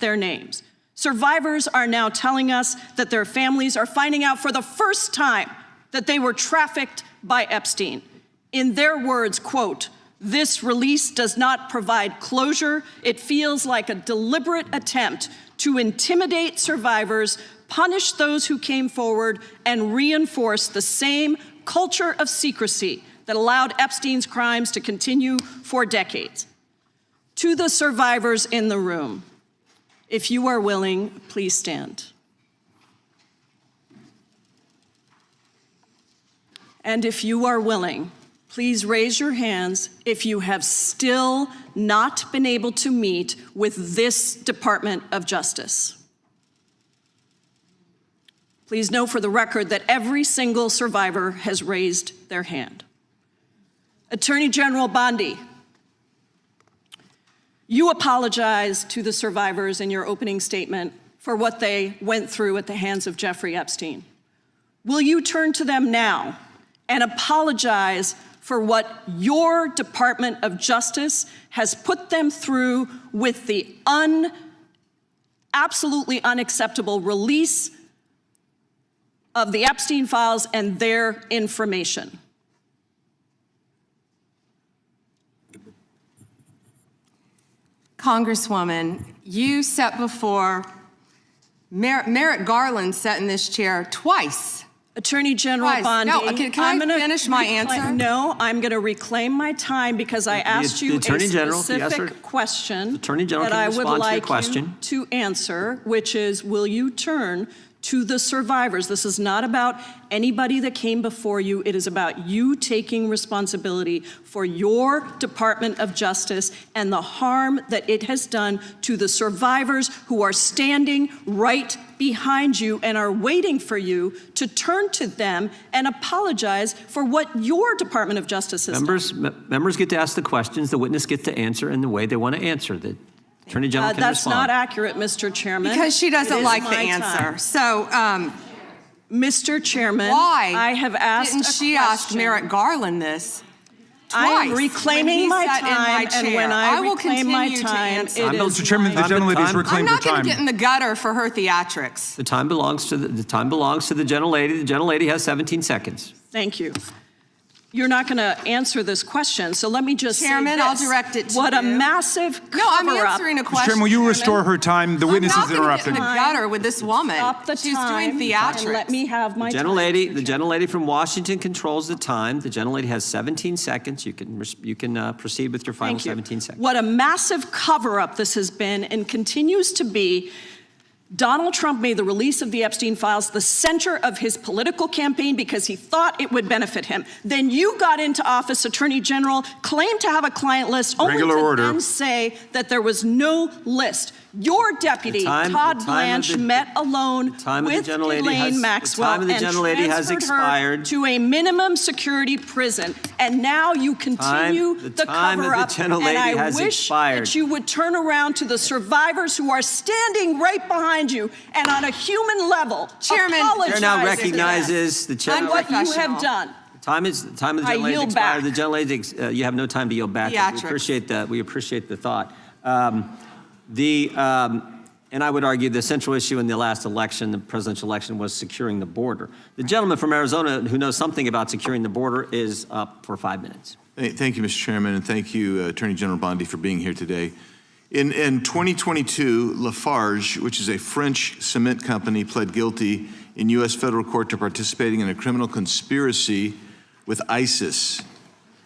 their names. Survivors are now telling us that their families are finding out for the first time that they were trafficked by Epstein. In their words, quote, "This release does not provide closure. It feels like a deliberate attempt to intimidate survivors, punish those who came forward, and reinforce the same culture of secrecy that allowed Epstein's crimes to continue for decades." To the survivors in the room, if you are willing, please stand. And if you are willing, please raise your hands if you have still not been able to meet with this Department of Justice. Please know for the record that every single survivor has raised their hand. Attorney General Bondi, you apologized to the survivors in your opening statement for what they went through at the hands of Jeffrey Epstein. Will you turn to them now and apologize for what your Department of Justice has put them through with the absolutely unacceptable release of the Epstein files and their information? Congresswoman, you sat before, Merrick Garland sat in this chair twice. Attorney General Bondi, No, can I finish my answer? No, I'm going to reclaim my time because I asked you a specific question that I would like you to answer, which is, will you turn to the survivors? This is not about anybody that came before you. It is about you taking responsibility for your Department of Justice and the harm that it has done to the survivors who are standing right behind you and are waiting for you to turn to them and apologize for what your Department of Justice has done. Members get to ask the questions, the witness gets to answer in the way they want to answer. The Attorney General can that's respond. not accurate, Mr. Chairman. Because she doesn't like the answer. Time. So, Mr. Chairman, why I have asked didn't she ask Merrick Garland this twice? I am reclaiming my time, and when I reclaim my time, it is Mr. Chairman, the gentlelady's reclaimed her time. I'm not going to get in the gutter for her theatrics. The time belongs to the gentlelady. The gentlelady has 17 seconds. Thank you. You're not going to answer this question, so let me just Chairman, say this. I'll direct it to what you. a massive cover-up. No, I'm answering a question. Mr. Chairman, will you restore her time? The witness is interrupted. I'm not going to get in the gutter with this woman. Stop the She's time doing theatrics. and let me have my time. The gentlelady from Washington controls the time. The gentlelady has 17 seconds. You can proceed with your final 17 seconds. What a massive cover-up this has been and continues to be. Donald Trump made the release of the Epstein files the center of his political campaign because he thought it would benefit him. Then you got into office, Attorney General, claimed to have a client list, only to then say that there was no list. Your deputy, Todd Blanche, met alone with Ghislaine Maxwell and transferred her to a minimum security prison. And now you continue the cover-up. And I wish that you would turn around to the survivors who are standing right behind you and on a human level, Chairman, the chair now recognizes the chair. And what you have done. The time of the gentlelady has expired. The gentlelady, you have no time to yield back. We appreciate the thought. And I would argue the central issue in the last election, the presidential election, was securing the border. The gentleman from Arizona who knows something about securing the border is up for 5 minutes. Thank you, Mr. Chairman, and thank you, Attorney General Bondi, for being here today. In 2022, Lafarge, which is a French cement company, pled guilty in U.S. federal court to participating in a criminal conspiracy with ISIS.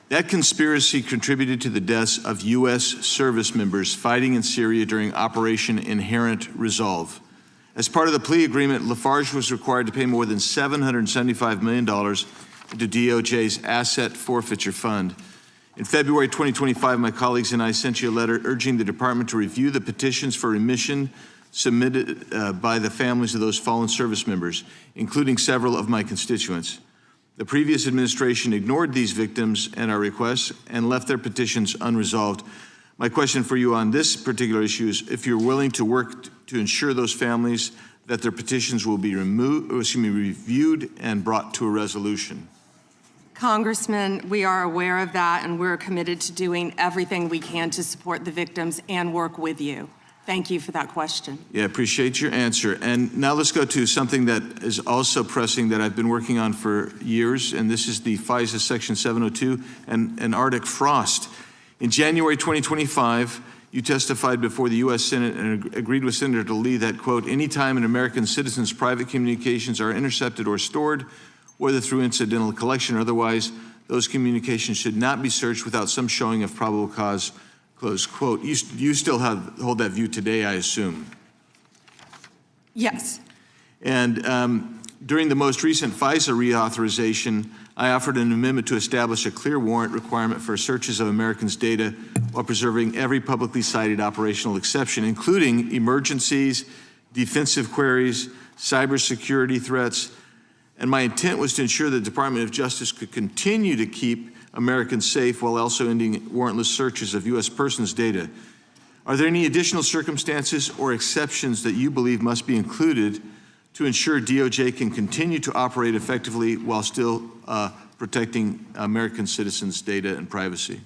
That conspiracy contributed to the deaths of U.S. service members fighting in Syria during Operation Inherent Resolve. As part of the plea agreement, Lafarge was required to pay more than $775 million into DOJ's asset forfeiture fund. In February 2025, my colleagues and I sent you a letter urging the department to review the petitions for remission submitted by the families of those fallen service members, including several of my constituents. The previous administration ignored these victims and our requests and left their petitions unresolved. My question for you on this particular issue is if you're willing to work to ensure those families that their petitions will be reviewed and brought to a resolution. Congressman, we are aware of that, and we're committed to doing everything we can to support the victims and work with you. Thank you for that question. Yeah, appreciate your answer. And now let's go to something that is also pressing that I've been working on for years, and this is the FISA Section 702 and Arctic frost. In January 2025, you testified before the U.S. Senate and agreed with Senator Lee that, quote, anytime an American citizen's private communications are intercepted or stored, whether through incidental collection or otherwise, those communications should not be searched without some showing of probable cause, close quote. You still hold that view today, I assume? Yes. And during the most recent FISA reauthorization, I offered an amendment to establish a clear warrant requirement for searches of Americans' data while preserving every publicly cited operational exception, including emergencies, defensive queries, cybersecurity threats. And my intent was to ensure the Department of Justice could continue to keep Americans safe while also ending warrantless searches of U.S. persons' data. Are there any additional circumstances or exceptions that you believe must be included to ensure DOJ can continue to operate effectively while still protecting American citizens' data and privacy?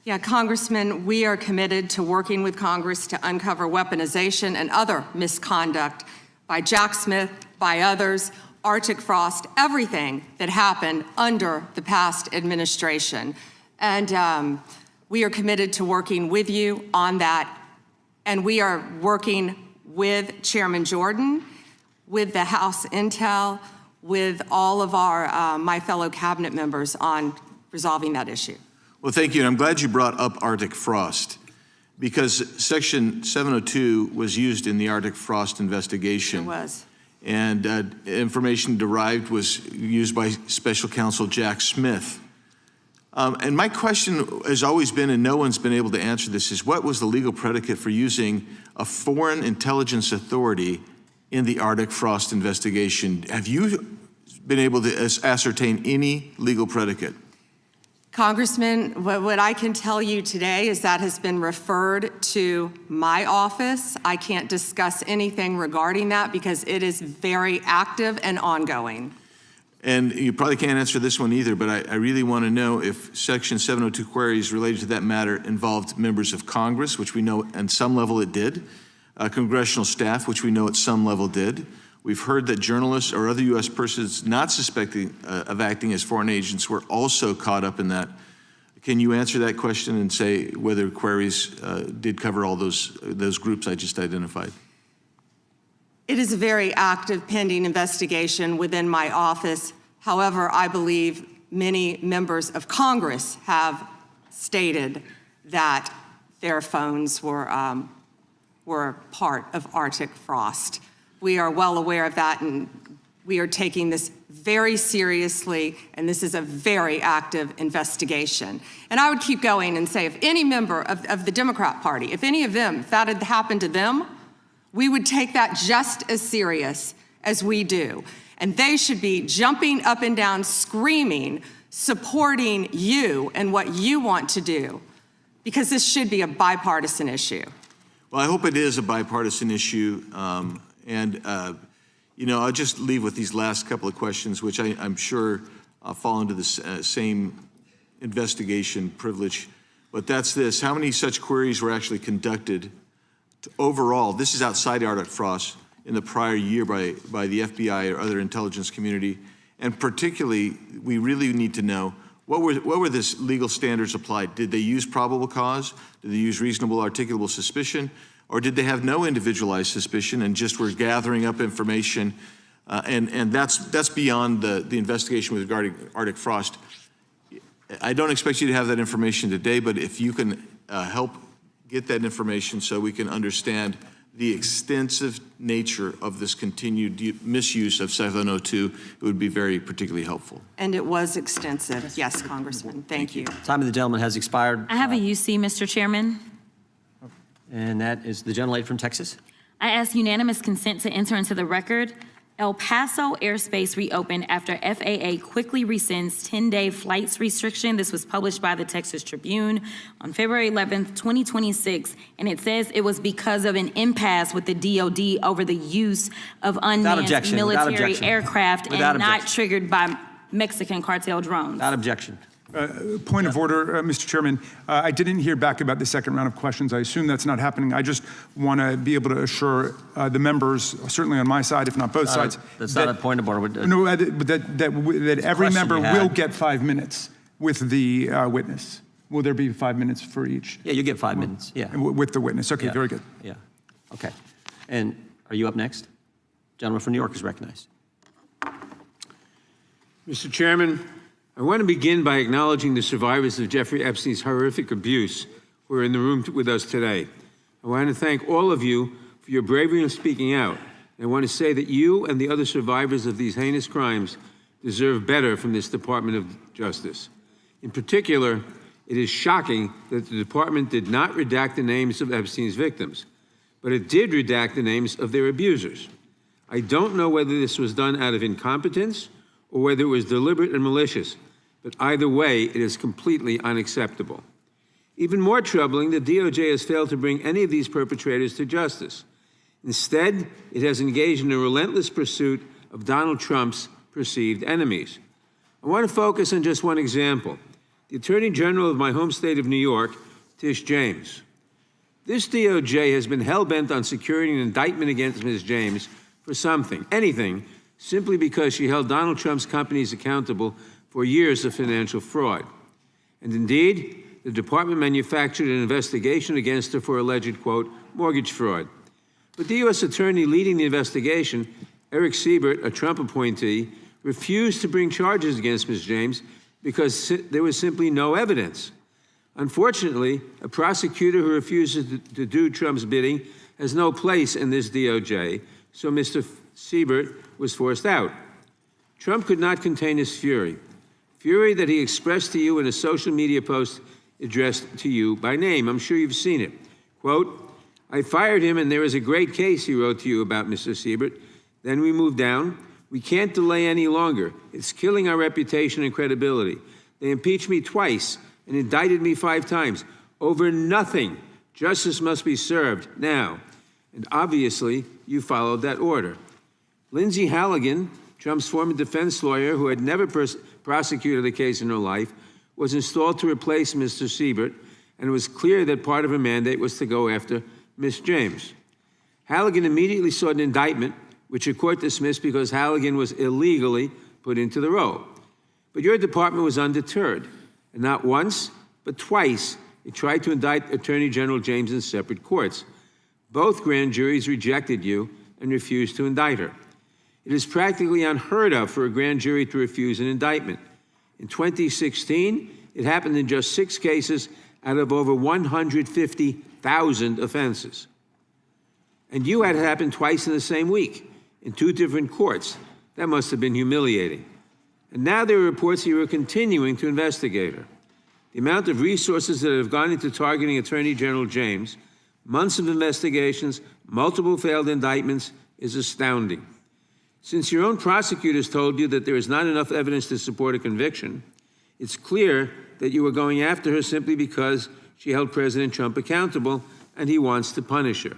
Yeah, Congressman, we are committed to working with Congress to uncover weaponization and other misconduct by Jack Smith, by others, Arctic frost, everything that happened under the past administration. And we are committed to working with you on that. And we are working with Chairman Jordan, with the House Intel, with all of our my fellow cabinet members on resolving that issue. Well, thank you. And I'm glad you brought up Arctic frost, because Section 702 was used in the Arctic frost investigation. It was. And information derived was used by Special Counsel Jack Smith. And my question has always been, and no one's been able to answer this, is what was the legal predicate for using a foreign intelligence authority in the Arctic frost investigation? Have you been able to ascertain any legal predicate? Congressman, what I can tell you today is that has been referred to my office. I can't discuss anything regarding that because it is very active and ongoing. And you probably can't answer this one either, but I really want to know if Section 702 queries related to that matter involved members of Congress, which we know at some level it did, congressional staff, which we know at some level did. We've heard that journalists or other U.S. persons not suspecting of acting as foreign agents were also caught up in that. Can you answer that question and say whether queries did cover all those groups I just identified? It is a very active pending investigation within my office. However, I believe many members of Congress have stated that their phones were part of Arctic frost. We are well aware of that, and we are taking this very seriously, and this is a very active investigation. And I would keep going and say if any member of the Democrat Party, if any of them, if that had happened to them, we would take that just as serious as we do. And they should be jumping up and down, screaming, supporting you and what you want to do, because this should be a bipartisan issue. Well, I hope it is a bipartisan issue. You know, I'll just leave with these last couple of questions, which I'm sure fall into the same investigation privilege. But that's this: how many such queries were actually conducted overall? This is outside Arctic frost in the prior year by the FBI or other intelligence community. And particularly, we really need to know what were the legal standards applied? Did they use probable cause? Did they use reasonable articulable suspicion? Or did they have no individualized suspicion and just were gathering up information? And that's beyond the investigation with regarding Arctic frost. I don't expect you to have that information today, but if you can help get that information so we can understand the extensive nature of this continued misuse of 702, it would be very particularly helpful. And it was extensive. Yes, Congressman. Thank you. Time of the gentleman has expired. I have a UC, Mr. Chairman. And that is the gentlelady from Texas. I ask unanimous consent to enter into the record. El Paso airspace reopened after FAA quickly rescinds 10-day flights restriction. This was published by the Texas Tribune on February 11th, 2026. And it says it was because of an impasse with the DOD over the use of unmanned military aircraft and not triggered by Mexican cartel drones. Without objection. Point of order, Mr. Chairman. I didn't hear back about the second round of questions. I assume that's not happening. I just want to be able to assure the members, certainly on my side, if not both sides. That's not a point of order. No, that every member you had. will get 5 minutes with the witness. Will there be 5 minutes for each? Yeah, you get 5 minutes, yeah. With the witness. Okay, Yeah. very good. Yeah, okay. And are you up next? Gentleman from New York is recognized. Mr. Chairman, I want to begin by acknowledging the survivors of Jeffrey Epstein's horrific abuse who are in the room with us today. I want to thank all of you for your bravery in speaking out. And I want to say that you and the other survivors of these heinous crimes deserve better from this Department of Justice. In particular, it is shocking that the department did not redact the names of Epstein's victims, but it did redact the names of their abusers. I don't know whether this was done out of incompetence or whether it was deliberate and malicious, but either way, it is completely unacceptable. Even more troubling, the DOJ has failed to bring any of these perpetrators to justice. Instead, it has engaged in a relentless pursuit of Donald Trump's perceived enemies. I want to focus on just one example. The Attorney General of my home state of New York, Tish James. This DOJ has been hell-bent on securing an indictment against Ms. James for something, anything, simply because she held Donald Trump's companies accountable for years of financial fraud. And indeed, the department manufactured an investigation against her for alleged, quote, mortgage fraud. But the U.S. attorney leading the investigation, Eric Siebert, a Trump appointee, refused to bring charges against Ms. James because there was simply no evidence. Unfortunately, a prosecutor who refuses to do Trump's bidding has no place in this DOJ, so Mr. Siebert was forced out. Trump could not contain his fury that he expressed to you in a social media post addressed to you by name. I'm sure you've seen it. Quote, I fired him and there is a great case, he wrote to you about Mr. Siebert. Then we moved down. We can't delay any longer. It's killing our reputation and credibility. They impeached me twice and indicted me 5 times over nothing. Justice must be served now. And obviously, you followed that order. Lindsay Halligan, Trump's former defense lawyer who had never prosecuted a case in her life, was installed to replace Mr. Siebert, and it was clear that part of her mandate was to go after Ms. James. Halligan immediately sought an indictment, which a court dismissed because Halligan was illegally put into the role. But your department was undeterred, and not once, but twice, it tried to indict Attorney General James in separate courts. Both grand juries rejected you and refused to indict her. It is practically unheard of for a grand jury to refuse an indictment. In 2016, it happened in just 6 cases out of over 150,000 offenses. And you had it happen twice in the same week, in 2 different courts. That must have been humiliating. And now there are reports that you are continuing to investigate her. The amount of resources that have gone into targeting Attorney General James, months of investigations, multiple failed indictments, is astounding. Since your own prosecutors told you that there is not enough evidence to support a conviction, it's clear that you were going after her simply because she held President Trump accountable and he wants to punish her.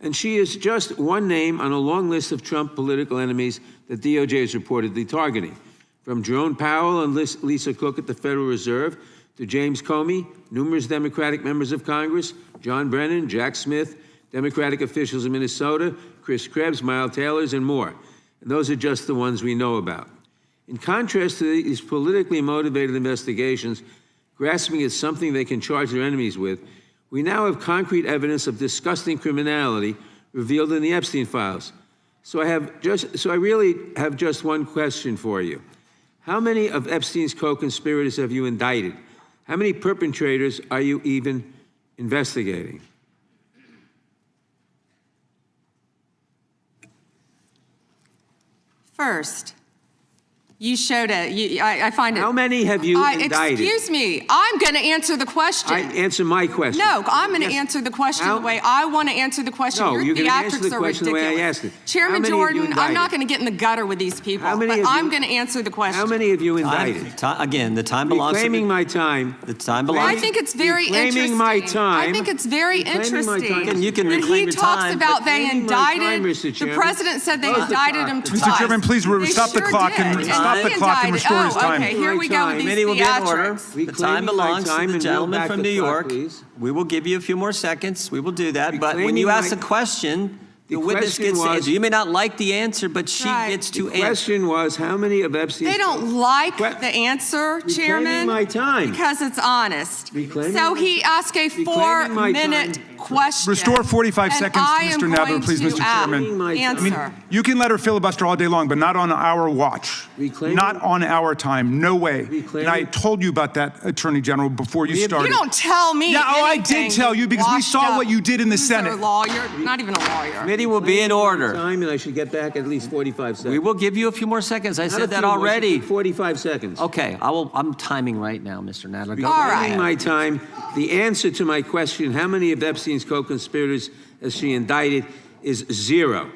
And she is just one name on a long list of Trump political enemies that DOJ is reportedly targeting. From Jerome Powell and Lisa Cook at the Federal Reserve to James Comey, numerous Democratic members of Congress, John Brennan, Jack Smith, Democratic officials in Minnesota, Chris Krebs, Miles Taylors, and more. And those are just the ones we know about. In contrast to these politically motivated investigations, grasping at something they can charge their enemies with, we now have concrete evidence of disgusting criminality revealed in the Epstein files. So I really have just one question for you. How many of Epstein's co-conspirators have you indicted? How many perpetrators are you even investigating? First, you showed it. I find it. How many have you indicted? Excuse me. I'm going to answer the question. Answer my question. No, I'm going to answer the question the way I want to answer the question. No, Your you're going to answer the theatrics are question the ridiculous. way I asked it. Chairman Jordan, I'm not going to get in the gutter with these people, but I'm going to answer the question. How many have you indicted? Again, the time belongs to Reclaiming my time. The time belongs. I think it's very interesting. Reclaiming my time. I think it's very interesting. Again, you can that reclaim he your talks time. about they Reclaiming my time, indicted. Mr. The Chairman. president said they Close the indicted clock. him Mr. twice. Chairman, please They stop the sure clock did. and And stop stop the clock and restore his time. Okay, here we go with these Committee will be in order. theatrics. The time Reclaiming my belongs time to the and roll gentleman back from the New clock, York. please. We will give you a few more seconds. We will do that. But when Reclaiming you ask my- a question, the The witness question gets to was- answer. You may not like the answer, but she Right. gets The to answer. question was, how many of Epstein's... They don't like Que- the answer, Reclaiming Chairman. my time. Because it's honest. Reclaiming So my- he asked a Reclaiming my 4-minute time. question. Restore 45 and seconds to I am Mr. Nadler, going please, to Mr. Chairman. Reclaiming my time. Answer. You can let her filibuster all day long, but not on our watch. Reclaiming- Not on our time. No way. Reclaiming- And I told you about that, Attorney General, before you started. You don't tell me Yeah, oh, I anything, did tell you because we washed saw up what you did in the loser Senate. Lawyer, not even a lawyer. Committee will be in order. Time, and I should get back at least 45 seconds. We will give you a few more seconds. I Not a said that few more, already. 45 seconds. Okay, I'm timing right now, Mr. Nadler. Go All ahead. right. Reclaiming my time, the answer to my question, how many of Epstein's co-conspirators has she indicted, is 0.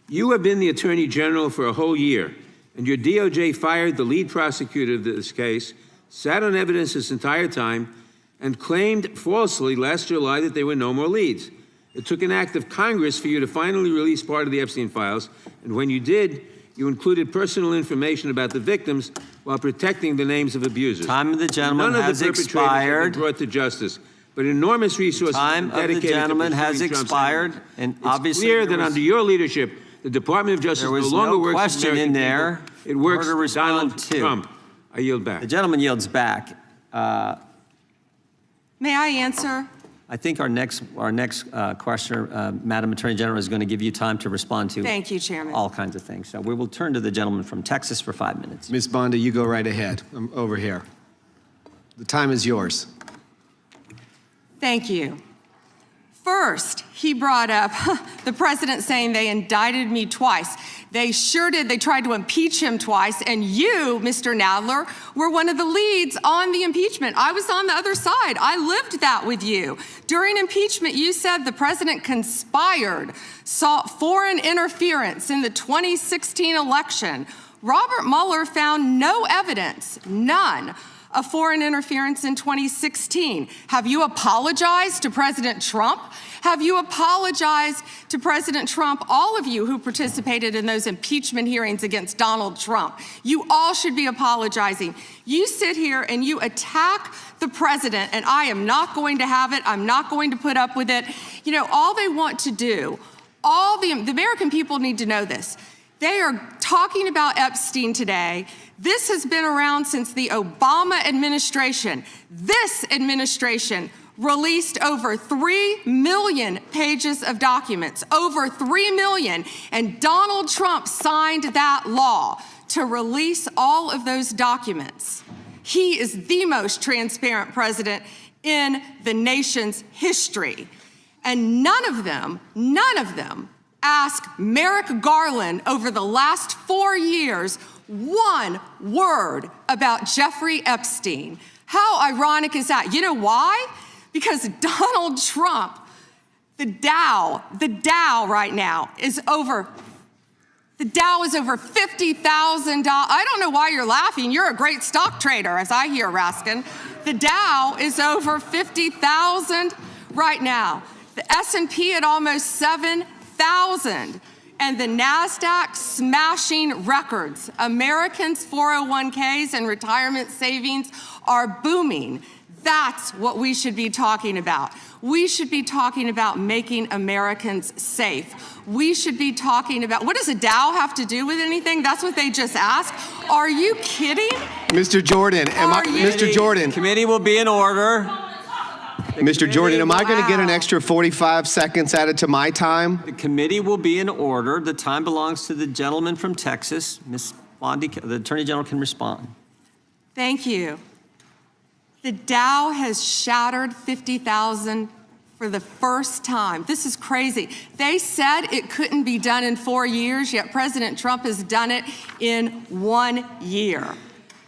You have been the Attorney General for a whole year, and your DOJ fired the lead prosecutor of this case, sat on evidence this entire time, and claimed falsely last July that there were no more leads. It took an act of Congress for you to finally release part of the Epstein files, and when you did, you included personal information about the victims while protecting the names of abusers. Time of the gentleman None has of the perpetrators have expired. been brought to justice, but enormous resources Time have been of the dedicated to gentleman has pursuing Trump's expired, enemies. and It's obviously clear there that was- under your leadership, the Department of Justice There no was longer no works for question American in there. people. It works Order for respond Donald to. Trump. I yield back. The gentleman yields back. May I answer? I think our next questioner, Madam Attorney General, is going to give you time to respond to Thank you, Chairman. all kinds of things. So we will turn to the gentleman from Texas for 5 minutes. Ms. Bondi, you go right ahead. I'm over here. The time is yours. Thank you. First, he brought up the president saying they indicted me twice. They sure did. They tried to impeach him twice. And you, Mr. Nadler, were one of the leads on the impeachment. I was on the other side. I lived that with you. During impeachment, you said the president conspired, sought foreign interference in the 2016 election. Robert Mueller found no evidence, none, of foreign interference in 2016. Have you apologized to President Trump? Have you apologized to President Trump, all of you who participated in those impeachment hearings against Donald Trump? You all should be apologizing. You sit here and you attack the president, and I am not going to have it. I'm not going to put up with it. You know, all they want to do, the American people need to know this. They are talking about Epstein today. This has been around since the Obama administration. This administration released over 3 million pages of documents, over 3 million, and Donald Trump signed that law to release all of those documents. He is the most transparent president in the nation's history. And none of them ask Merrick Garland over the last 4 years one word about Jeffrey Epstein. How ironic is that? You know why? Because Donald Trump, the Dow right now is over $50,000. I don't know why you're laughing. You're a great stock trader, as I hear, Raskin. The Dow is over 50,000 right now. The S&P at almost 7,000. And the NASDAQ smashing records. Americans' 401ks and retirement savings are booming. That's what we should be talking about. We should be talking about making Americans safe. We should be talking about, what does a Dow have to do with anything? That's what they just asked. Are you kidding? Mr. Jordan, Mr. Jordan, Committee will be in order. Mr. Jordan, am I going to get an Wow. extra 45 seconds added to my time? The committee will be in order. The time belongs to the gentleman from Texas. Ms. Bondi, the Attorney General can respond. Thank you. The Dow has shattered 50,000 for the first time. This is crazy. They said it couldn't be done in 4 years, yet President Trump has done it in 1 year.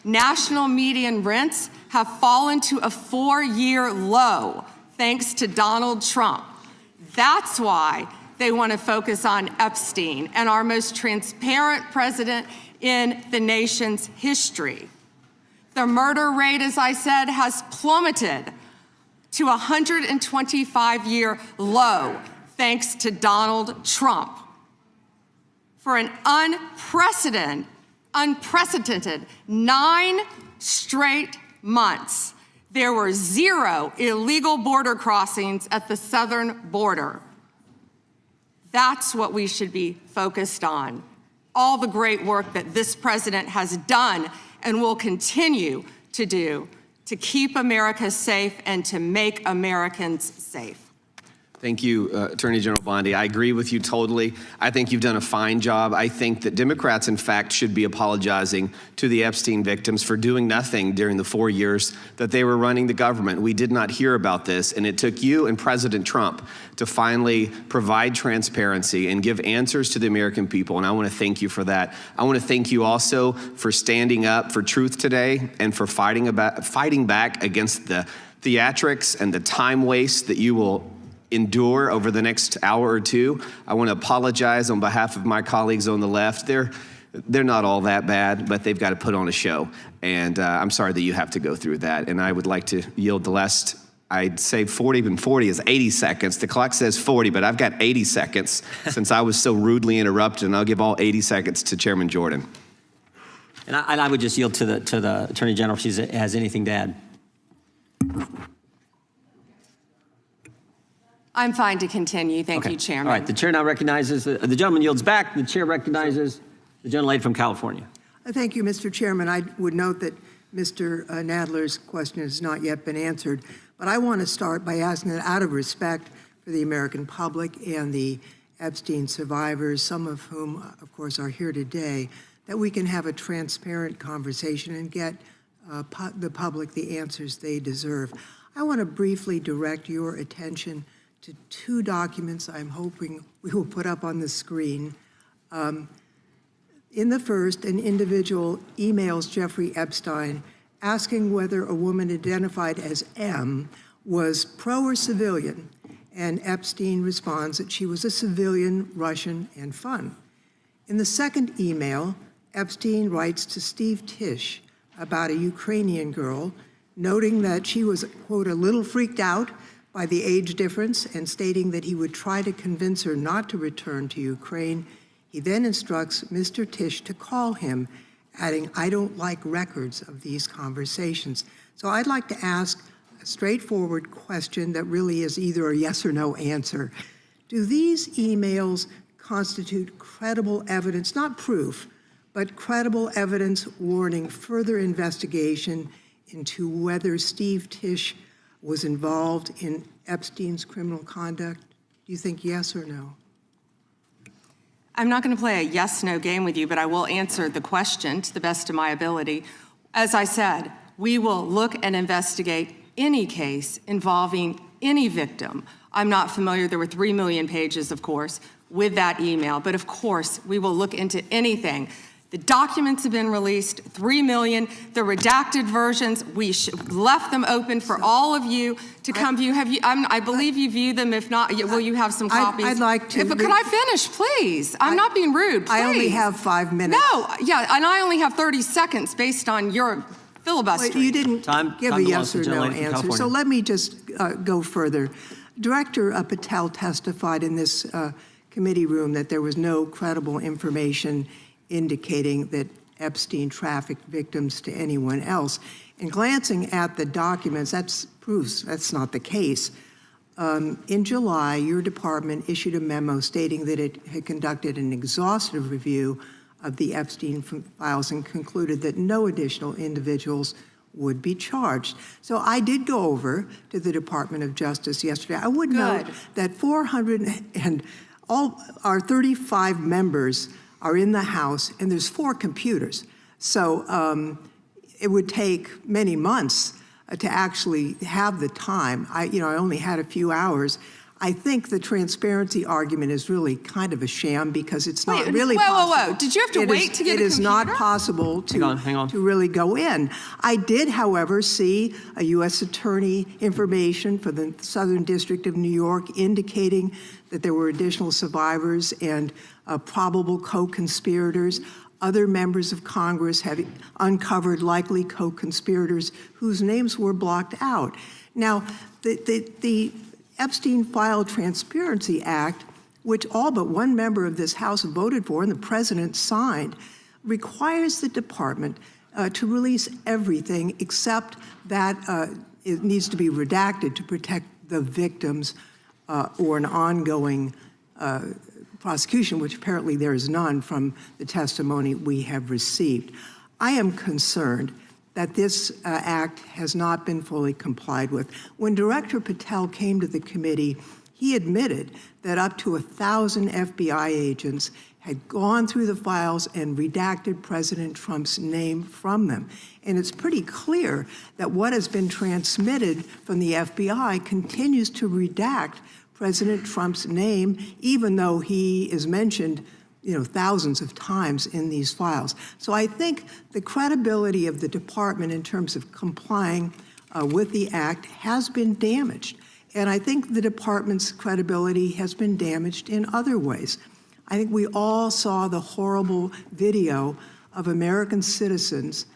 National median rents have fallen to a 4-year low, thanks to Donald Trump. That's why they want to focus on Epstein and our most transparent president in the nation's history. The murder rate, as I said, has plummeted to a 125-year low, thanks to Donald Trump. For an unprecedented unprecedented 9 straight months. There were 0 illegal border crossings at the southern border. That's what we should be focused on. All the great work that this president has done and will continue to do to keep America safe and to make Americans safe. Thank you, Attorney General Bondi. I agree with you totally. I think you've done a fine job. I think that Democrats, in fact, should be apologizing to the Epstein victims for doing nothing during the 4 years that they were running the government. We did not hear about this, and it took you and President Trump to finally provide transparency and give answers to the American people, and I want to thank you for that. I want to thank you also for standing up for truth today and for fighting back against the theatrics and the time waste that you will endure over the next hour or two. I want to apologize on behalf of my colleagues on the left. They're not all that bad, but they've got to put on a show. And I'm sorry that you have to go through that. And I would like to yield the last, I'd say 40, but 40 is 80 seconds. The clock says 40, but I've got 80 seconds since I was so rudely interrupted, and I'll give all 80 seconds to Chairman Jordan. And I would just yield to the Attorney General if she has anything to add. I'm fine to continue. Thank you, Chairman. All right, the chair now recognizes, the gentleman yields back. The chair recognizes the gentlelady from California. Thank you, Mr. Chairman. I would note that Mr. Nadler's question has not yet been answered, but I want to start by asking that out of respect for the American public and the Epstein survivors, some of whom, of course, are here today, that we can have a transparent conversation and get the public the answers they deserve. I want to briefly direct your attention to 2 documents I'm hoping we will put up on the screen. In the first, an individual emails Jeffrey Epstein asking whether a woman identified as M was pro or civilian, and Epstein responds that she was a civilian, Russian, and fun. In the second email, Epstein writes to Steve Tisch about a Ukrainian girl, noting that she was, quote, a little freaked out by the age difference and stating that he would try to convince her not to return to Ukraine. He then instructs Mr. Tisch to call him, adding, I don't like records of these conversations. So I'd like to ask a straightforward question that really is either a yes or no answer. Do these emails constitute credible evidence, not proof, but credible evidence warning further investigation into whether Steve Tisch was involved in Epstein's criminal conduct? Do you think yes or no? I'm not going to play a yes-no game with you, but I will answer the question to the best of my ability. As I said, we will look and investigate any case involving any victim. I'm not familiar, there were 3 million pages, of course, with that email, but of course, we will look into anything. The documents have been released, 3 million. The redacted versions, we left them open for all of you to come view. Have you? I believe you view them. If not, will you have some copies? I'd like to. But could I finish, please? I'm not being rude. Please. I only have 5 minutes. No, yeah, and I only have 30 seconds based on your filibustering. Well, you didn't give a yes or no answer, so let me just go further. Director Patel testified in this committee room that there was no credible information indicating that Epstein trafficked victims to anyone else. And glancing at the documents, that proves that's not the case. In July, your department issued a memo stating that it had conducted an exhaustive review of the Epstein files and concluded that no additional individuals would be charged. So I did go over to the Department of Justice yesterday. I would note that 400 and all our 35 members are in the House, and there's 4 computers. So it would take many months to actually have the time. I only had a few hours. I think the transparency argument is really kind of a sham because it's not really possible. Whoa. Did you have to wait to get a computer? It is not possible to really go in. I did, however, see a U.S. attorney information for the Southern District of New York indicating that there were additional survivors and probable co-conspirators. Other members of Congress have uncovered likely co-conspirators whose names were blocked out. Now, the Epstein File Transparency Act, which all but one member of this House voted for and the president signed, requires the department to release everything except that it needs to be redacted to protect the victims or an ongoing prosecution, which apparently there is none from the testimony we have received. I am concerned that this act has not been fully complied with. When Director Patel came to the committee, he admitted that up to 1,000 FBI agents had gone through the files and redacted President Trump's name from them. And it's pretty clear that what has been transmitted from the FBI continues to redact President Trump's name, even though he is mentioned thousands of times in these files. So I think the credibility of the department in terms of complying with the act has been damaged. And I think the department's credibility has been damaged in other ways. I think we all saw the horrible video of American citizens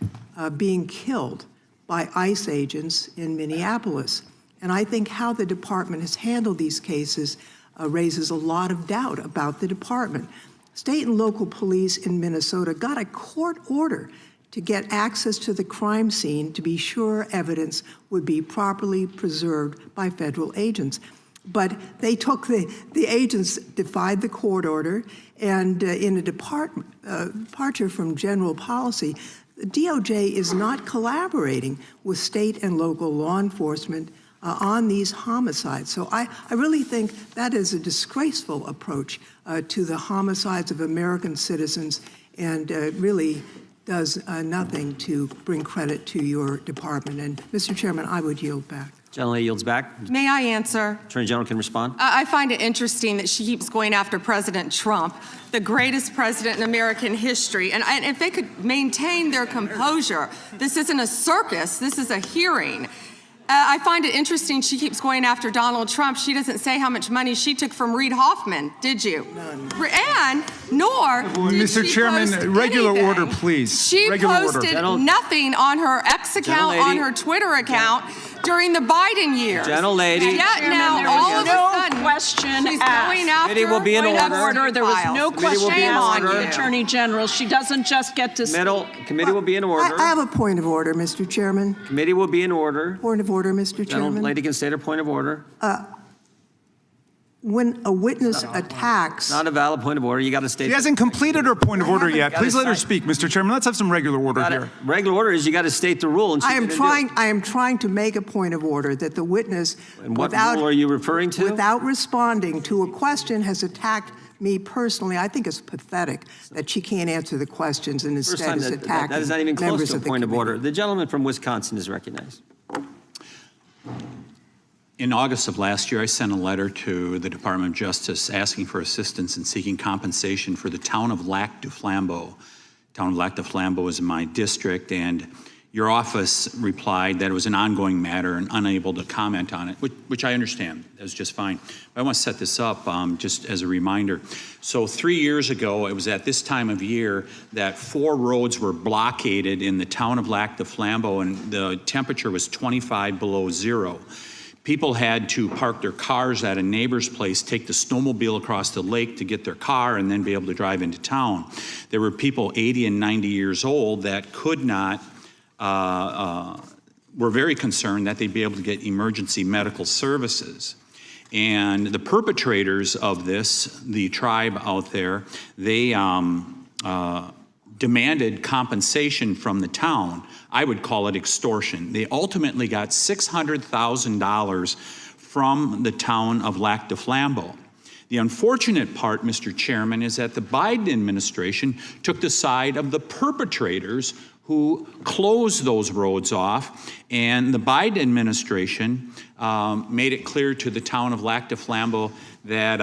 being killed by ICE agents in Minneapolis. And I think how the department has handled these cases raises a lot of doubt about the department. State and local police in Minnesota got a court order to get access to the crime scene to be sure evidence would be properly preserved by federal agents. But they took the agents defied the court order, and in a departure from general policy, the DOJ is not collaborating with state and local law enforcement on these homicides. So I really think that is a disgraceful approach to the homicides of American citizens, and really does nothing to bring credit to your department. And Mr. Chairman, I would yield back. Gentlelady yields back. May I answer? Attorney General can respond. I find it interesting that she keeps going after President Trump, the greatest president in American history. And if they could maintain their composure, this isn't a circus, this is a hearing. I find it interesting she keeps going after Donald Trump. She doesn't say how much money she took from Reid Hoffman, did you? None. And nor did Mr. she Chairman, post regular anything. order, please. She Regular order. posted nothing on her X account, on her Twitter account during the Biden years. Gentlelady. Yet now, all of a sudden, question she's asked. going after Committee will be in Point of order. order. There was no Committee will be question in on order. the Attorney General. She doesn't just get to Committee will be in order. I have a point of order, Mr. Chairman. Committee will be in order. Point of order, Mr. Chairman. Gentlelady can state her point of order. When a witness attacks, Not a valid point of order. You got to state. She hasn't completed her point of order yet. Gotta Please let her cite- speak, Mr. Chairman. Let's have some regular order Got it. here. Regular order is you got to state the rule. And she I am didn't do it. trying to make a point of order that the witness, And what rule are you referring to? without responding to a question, has attacked me personally. I think it's pathetic that she can't answer the questions and First instead time is that attacking is not even close members to a of the point of committee. order. The gentleman from Wisconsin is recognized. In August of last year, I sent a letter to the Department of Justice asking for assistance in seeking compensation for the town of Lac du Flambeau. Town of Lac du Flambeau is in my district, and your office replied that it was an ongoing matter and unable to comment on it, which I understand. That was just fine. But I want to set this up just as a reminder. So 3 years ago, it was at this time of year that 4 roads were blockaded in the town of Lac du Flambeau, and the temperature was 25 below zero. People had to park their cars at a neighbor's place, take the snowmobile across the lake to get their car, and then be able to drive into town. There were people 80 and 90 years old that could not, were very concerned that they'd be able to get emergency medical services. And the perpetrators of this, the tribe out there, they demanded compensation from the town. I would call it extortion. They ultimately got $600,000 from the town of Lac du Flambeau. The unfortunate part, Mr. Chairman, is that the Biden administration took the side of the perpetrators who closed those roads off, and the Biden administration made it clear to the town of Lac du Flambeau that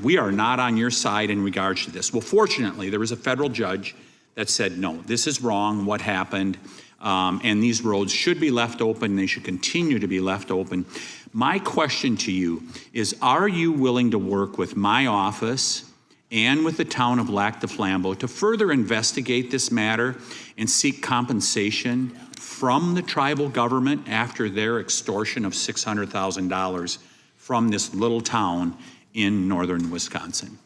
we are not on your side in regards to this. Well, fortunately, there was a federal judge that said, no, this is wrong, what happened, and these roads should be left open, they should continue to be left open. My question to you is, are you willing to work with my office and with the town of Lac du Flambeau to further investigate this matter and seek compensation from the tribal government after their extortion of $600,000 from this little town in northern Wisconsin?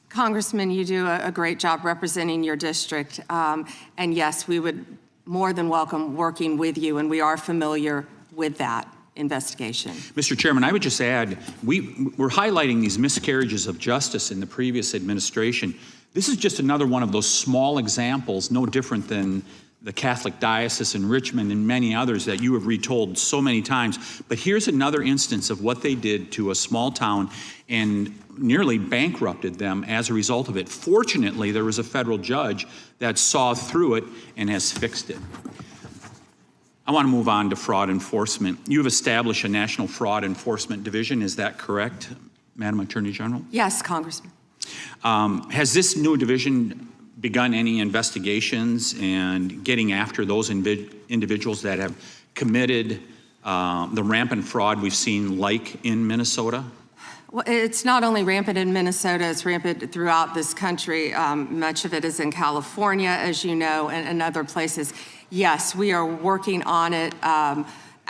Congressman, you do a great job representing your district. And yes, we would more than welcome working with you, and we are familiar with that investigation. Mr. Chairman, I would just add, we're highlighting these miscarriages of justice in the previous administration. This is just another one of those small examples, no different than the Catholic Diocese in Richmond and many others that you have retold so many times. But here's another instance of what they did to a small town and nearly bankrupted them as a result of it. Fortunately, there was a federal judge that saw through it and has fixed it. I want to move on to fraud enforcement. You've established a National Fraud Enforcement Division, is that correct, Madam Attorney General? Yes, Congressman. Has this new division begun any investigations and getting after those individuals that have committed the rampant fraud we've seen, like in Minnesota? Well, it's not only rampant in Minnesota, it's rampant throughout this country. Much of it is in California, as you know, and other places. Yes, we are working on it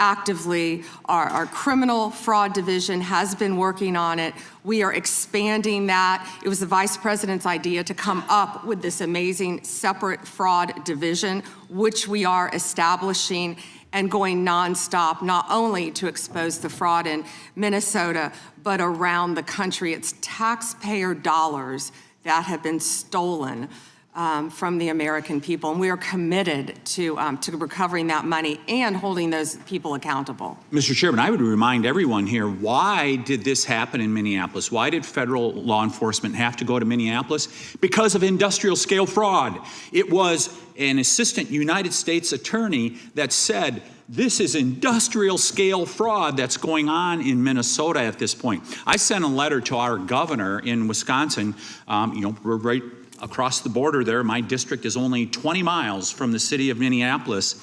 actively. Our criminal fraud division has been working on it. We are expanding that. It was the Vice President's idea to come up with this amazing separate fraud division, which we are establishing and going nonstop, not only to expose the fraud in Minnesota, but around the country. It's taxpayer dollars that have been stolen from the American people, and we are committed to recovering that money and holding those people accountable. Mr. Chairman, I would remind everyone here, why did this happen in Minneapolis? Why did federal law enforcement have to go to Minneapolis? Because of industrial scale fraud. It was an assistant United States attorney that said, this is industrial scale fraud that's going on in Minnesota at this point. I sent a letter to our governor in Wisconsin. We're right across the border there. My district is only 20 miles from the city of Minneapolis.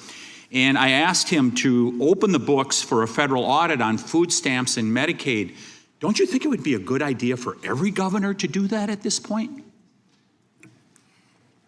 And I asked him to open the books for a federal audit on food stamps and Medicaid. Don't you think it would be a good idea for every governor to do that at this point?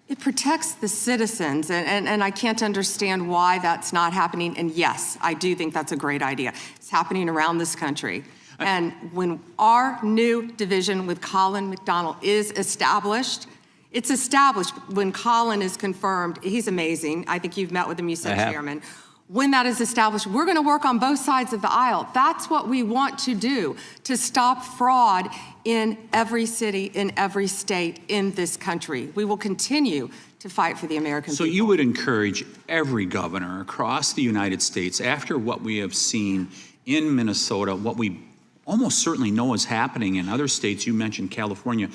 It protects the citizens, and I can't understand why that's not happening. And yes, I do think that's a great idea. It's happening around this country. And when our new division with Colin McDonald is established, it's established when Colin is confirmed. He's amazing. I think you've met with him, you said, Chairman. When that is established, we're going to work on both sides of the aisle. That's what we want to do, to stop fraud in every city, in every state in this country. We will continue to fight for the American people. So you would encourage every governor across the United States, after what we have seen in Minnesota, what we almost certainly know is happening in other states, you mentioned California,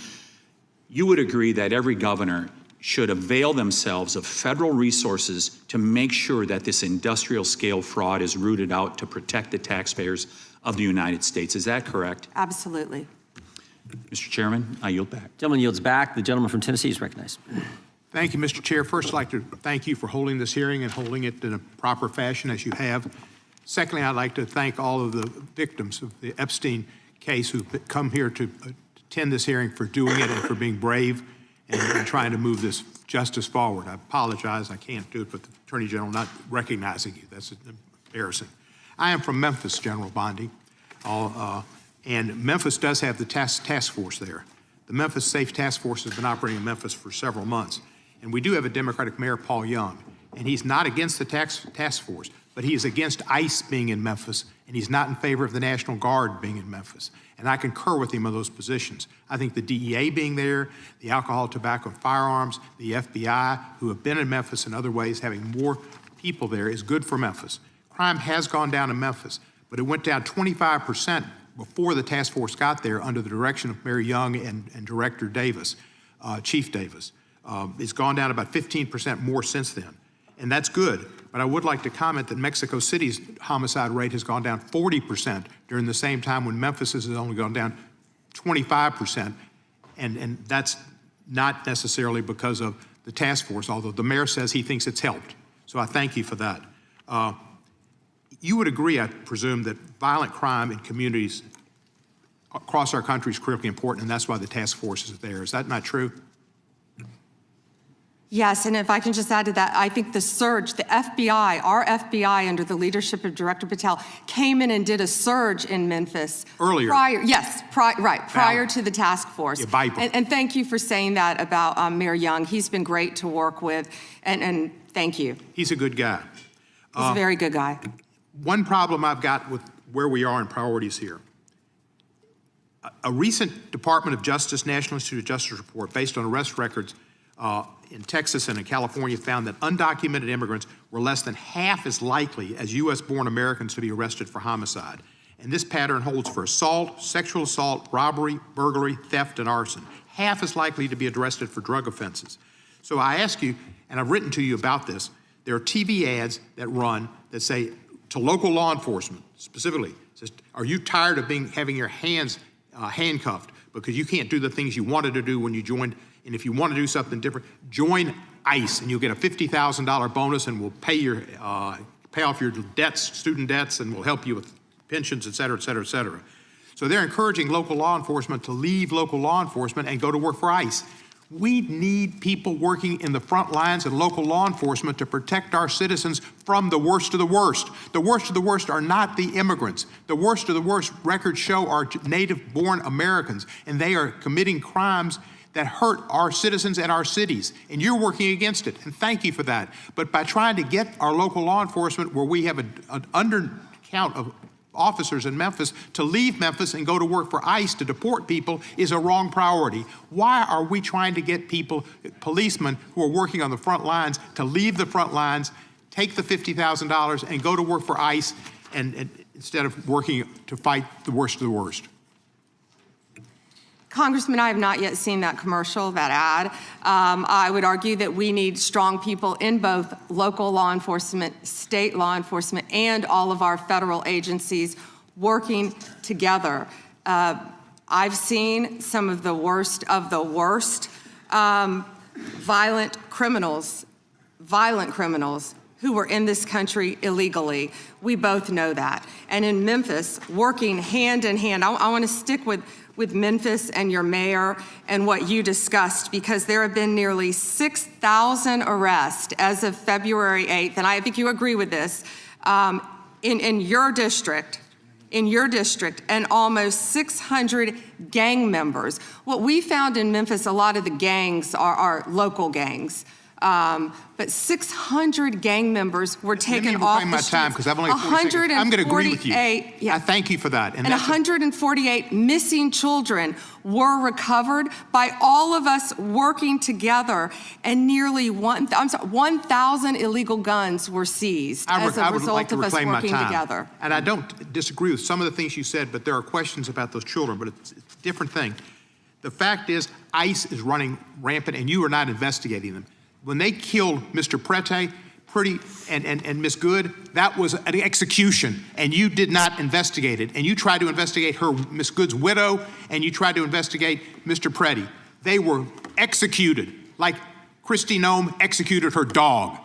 you would agree that every governor should avail themselves of federal resources to make sure that this industrial scale fraud is rooted out to protect the taxpayers of the United States. Is that correct? Absolutely. Mr. Chairman, I yield back. Gentleman yields back. The gentleman from Tennessee is recognized. Thank you, Mr. Chair. First, I'd like to thank you for holding this hearing and holding it in a proper fashion as you have. Secondly, I'd like to thank all of the victims of the Epstein case who've come here to attend this hearing, for doing it and for being brave and trying to move this justice forward. I apologize, I can't do it, but the Attorney General not recognizing you, that's embarrassing. I am from Memphis, General Bondi, and Memphis does have the task force there. The Memphis Safe Task Force has been operating in Memphis for several months, and we do have a Democratic Mayor, Paul Young, and he's not against the task force, but he is against ICE being in Memphis, and he's not in favor of the National Guard being in Memphis. And I concur with him on those positions. I think the DEA being there, the alcohol, tobacco, and firearms, the FBI, who have been in Memphis in other ways, having more people there is good for Memphis. Crime has gone down in Memphis, but it went down 25% before the task force got there under the direction of Mayor Young and Director Davis, Chief Davis. It's gone down about 15% more since then, and that's good. But I would like to comment that Mexico City's homicide rate has gone down 40% during the same time, when Memphis has only gone down 25%. And that's not necessarily because of the task force, although the mayor says he thinks it's helped. So I thank you for that. You would agree, I presume, that violent crime in communities across our country is critically important, and that's why the task force is there. Is that not true? Yes, and if I can just add to that, I think the surge, the FBI, our FBI under the leadership of Director Patel, came in and did a surge in Memphis. Earlier. Prior to the task force. Yeah, Viper. And thank you for saying that about Mayor Young. He's been great to work with, and thank you. He's a good guy. He's a very good guy. One problem I've got with where we are in priorities here. A recent Department of Justice, National Institute of Justice report based on arrest records in Texas and in California found that undocumented immigrants were less than half as likely as U.S.-born Americans to be arrested for homicide. And this pattern holds for assault, sexual assault, robbery, burglary, theft, and arson. Half as likely to be arrested for drug offenses. So I ask you, and I've written to you about this, there are TV ads that run that say to local law enforcement, specifically, says, are you tired of having your hands handcuffed because you can't do the things you wanted to do when you joined? And if you want to do something different, join ICE and you'll get a $50,000 bonus and we'll pay off your debts, student debts, and we'll help you with pensions, et cetera, et cetera, et cetera. So they're encouraging local law enforcement to leave local law enforcement and go to work for ICE. We need people working in the front lines and local law enforcement to protect our citizens from the worst of the worst. The worst of the worst are not the immigrants. The worst of the worst records show are native-born Americans, and they are committing crimes that hurt our citizens and our cities, and you're working against it, and thank you for that. But by trying to get our local law enforcement, where we have an undercount of officers in Memphis, to leave Memphis and go to work for ICE to deport people is a wrong priority. Why are we trying to get people, policemen who are working on the front lines, to leave the front lines, take the $50,000 and go to work for ICE and instead of working to fight the worst of the worst? Congressman, I have not yet seen that commercial, that ad. I would argue that we need strong people in both local law enforcement, state law enforcement, and all of our federal agencies working together. I've seen some of the worst violent criminals who were in this country illegally. We both know that. And in Memphis, working hand in hand, I want to stick with Memphis and your mayor and what you discussed, because there have been nearly 6,000 arrests as of February 8th, and I think you agree with this, in your district, and almost 600 gang members. What we found in Memphis, a lot of the gangs are local gangs. But 600 gang members were taken off the streets. my time, because I've only 40 seconds. I'm going to agree with you. Yeah. I thank you for that. And 148 missing children were recovered by all of us working together, and nearly 1,000 illegal guns were seized as a result of us working together. And I don't disagree with some of the things you said, but there are questions about those children, but it's a different thing. The fact is, ICE is running rampant, and you are not investigating them. When they killed Mr. Prete, and Ms. Good, that was an execution, and you did not investigate it. And you tried to investigate Ms. Good's widow, and you tried to investigate Mr. Prete. They were executed, like Kristi Noem executed her dog.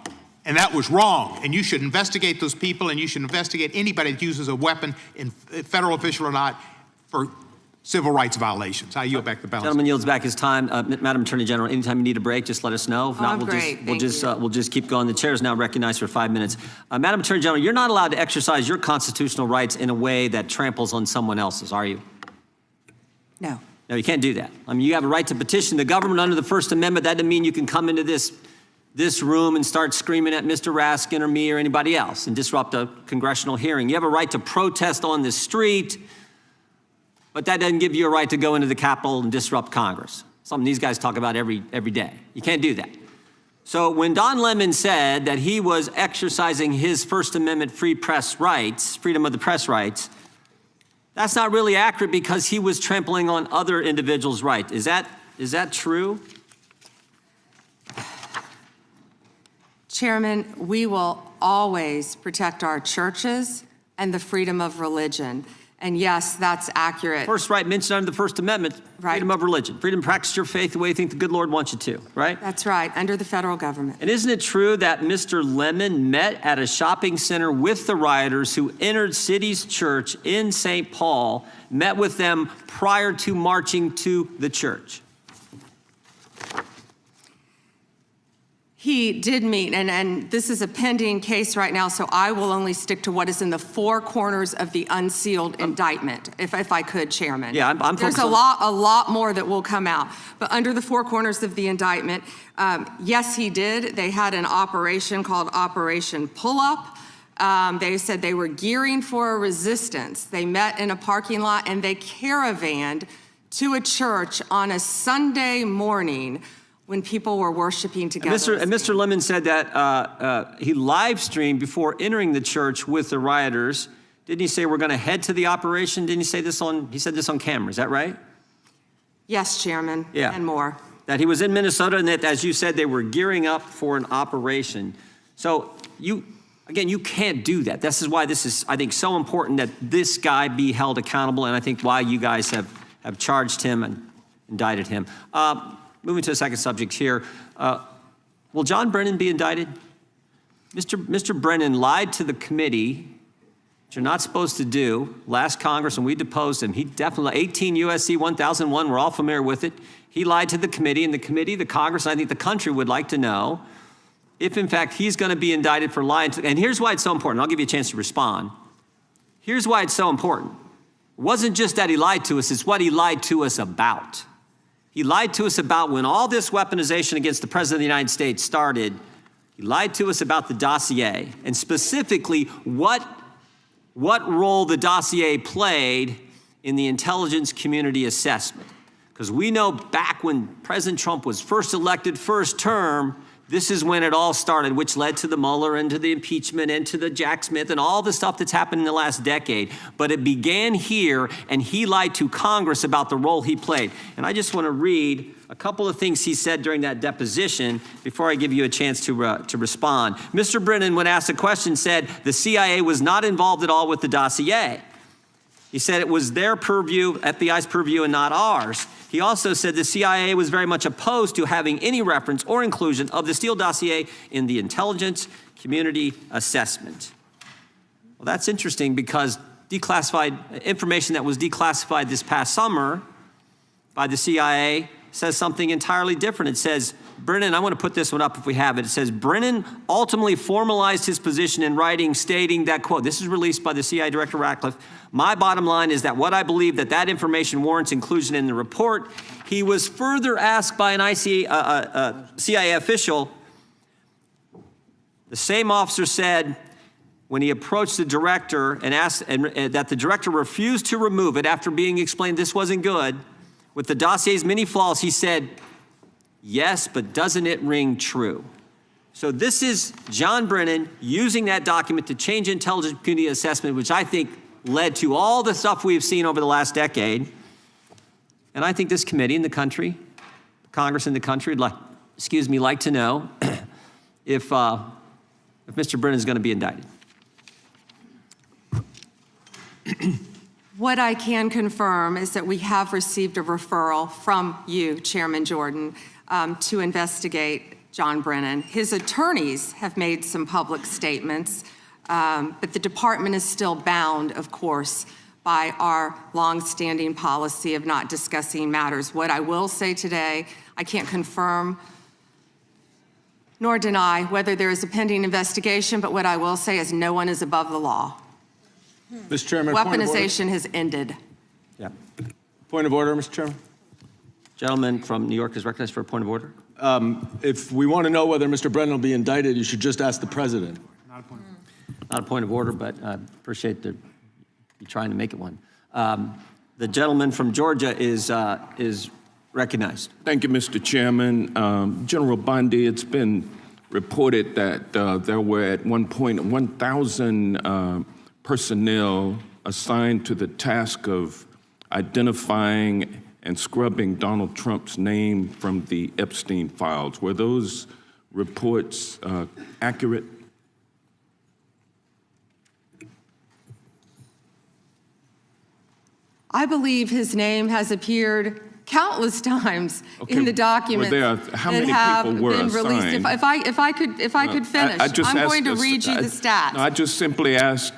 And that was wrong. And you should investigate those people, and you should investigate anybody that uses a weapon, in federal official or not, for civil rights violations. I yield back the balance. Gentleman yields back his time. Madam Attorney General, anytime you need a break, just let us know. If not, we'll just keep going. The chair is now recognized for 5 minutes. Madam Attorney General, you're not allowed to exercise your constitutional rights in a way that tramples on someone else's, are you? No. No, you can't do that. I mean, you have a right to petition the government under the First Amendment. That doesn't mean you can come into this room and start screaming at Mr. Raskin or me or anybody else and disrupt a congressional hearing. You have a right to protest on the street, but that doesn't give you a right to go into the Capitol and disrupt Congress. Something these guys talk about every day. You can't do that. So when Don Lemon said that he was exercising his First Amendment free press rights, freedom of the press rights, that's not really accurate, because he was trampling on other individuals' rights. Is that true? Chairman, we will always protect our churches and the freedom of religion. And yes, that's accurate. First right mentioned under the First Amendment, freedom of religion, freedom to practice your faith the way you think the good Lord wants you to, right? That's right, under the federal government. And isn't it true that Mr. Lemon met at a shopping center with the rioters who entered City's Church in St. Paul, met with them prior to marching to the church? He did meet, and this is a pending case right now, so I will only stick to what is in the four corners of the unsealed indictment, if I could, Chairman. Yeah, I'm There's focused a on- lot more that will come out. But under the four corners of the indictment, yes, he did. They had an operation called Operation Pull-Up. They said they were gearing for a resistance. They met in a parking lot and they caravanned to a church on a Sunday morning when people were worshiping together. And Mr. Lemon said that he live streamed before entering the church with the rioters. Didn't he say we're going to head to the operation? Didn't he say this he said this on camera, is that right? Yes, Chairman, Yeah. and more. That he was in Minnesota and that, as you said, they were gearing up for an operation. So you can't do that. This is why this is, I think, so important that this guy be held accountable, and I think why you guys have charged him and indicted him. Moving to the second subject here, will John Brennan be indicted? Mr. Brennan lied to the committee, which you're not supposed to do, last Congress, and we deposed him. He definitely, 18 U.S.C. 1001, we're all familiar with it. He lied to the committee, and the committee, the Congress, and I think the country would like to know if, in fact, he's going to be indicted for lying to, and here's why it's so important. I'll give you a chance to respond. Here's why it's so important. It wasn't just that he lied to us, it's what he lied to us about. He lied to us about when all this weaponization against the President of the United States started. He lied to us about the dossier, and specifically what role the dossier played in the intelligence community assessment. Because we know back when President Trump was first elected, first term, this is when it all started, which led to the Mueller and to the impeachment and to the Jack Smith and all the stuff that's happened in the last decade. But it began here, and he lied to Congress about the role he played. And I just want to read a couple of things he said during that deposition before I give you a chance to respond. Mr. Brennan, when asked a question, said the CIA was not involved at all with the dossier. He said it was their purview, FBI's purview, and not ours. He also said the CIA was very much opposed to having any reference or inclusion of the Steele dossier in the intelligence community assessment. Well, that's interesting because declassified information that was declassified this past summer by the CIA says something entirely different. It says, Brennan, I want to put this one up if we have it. It says, Brennan ultimately formalized his position in writing, stating that, quote, this is released by the CIA Director Ratcliffe, my bottom line is that what I believe that information warrants inclusion in the report. He was further asked by an CIA official. The same officer said when he approached the director and asked that the director refused to remove it after being explained this wasn't good. With the dossier's many flaws, he said, yes, but doesn't it ring true? So this is John Brennan using that document to change intelligence community assessment, which I think led to all the stuff we've seen over the last decade. And I think this committee in the country, Congress in the country, would like to know if Mr. Brennan is going to be indicted. What I can confirm is that we have received a referral from you, Chairman Jordan, to investigate John Brennan. His attorneys have made some public statements, but the department is still bound, of course, by our longstanding policy of not discussing matters. What I will say today, I can't confirm nor deny whether there is a pending investigation, but what I will say is no one is above the law. Mr. Chairman, point of order. Weaponization has ended. Yeah. Point of order, Mr. Chairman. Gentleman from New York is recognized for a point of order. If we want to know whether Mr. Brennan will be indicted, you should just ask the president. Not a point of order, but I appreciate you trying to make it one. The gentleman from Georgia is recognized. Thank you, Mr. Chairman. General Bondi, it's been reported that there were at one point 1,000 personnel assigned to the task of identifying and scrubbing Donald Trump's name from the Epstein files. Were those reports accurate? I believe his name has appeared countless times in the documents how that many have people were been released. assigned? If I could finish, I'm going to read you the stats. No, I just simply asked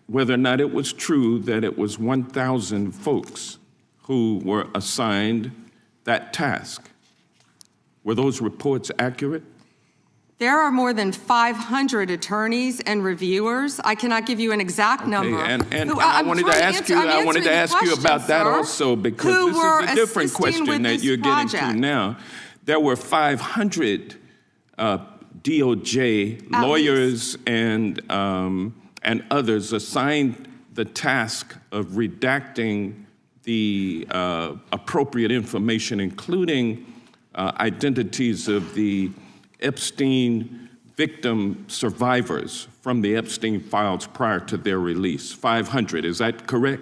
whether or not it was true that it was 1,000 folks who were assigned that task. Were those reports accurate? There are more than 500 attorneys and reviewers. I cannot give you an exact number. And I I'm wanted trying to ask you. I'm I wanted to answering the ask you question, about that sir. also, because Who this were is a different assisting question with that this you're getting project? to now. There were 500 DOJ At lawyers and others assigned the task of redacting the appropriate information, including identities of the Epstein victim survivors from the Epstein files prior to their release. 500, is that correct?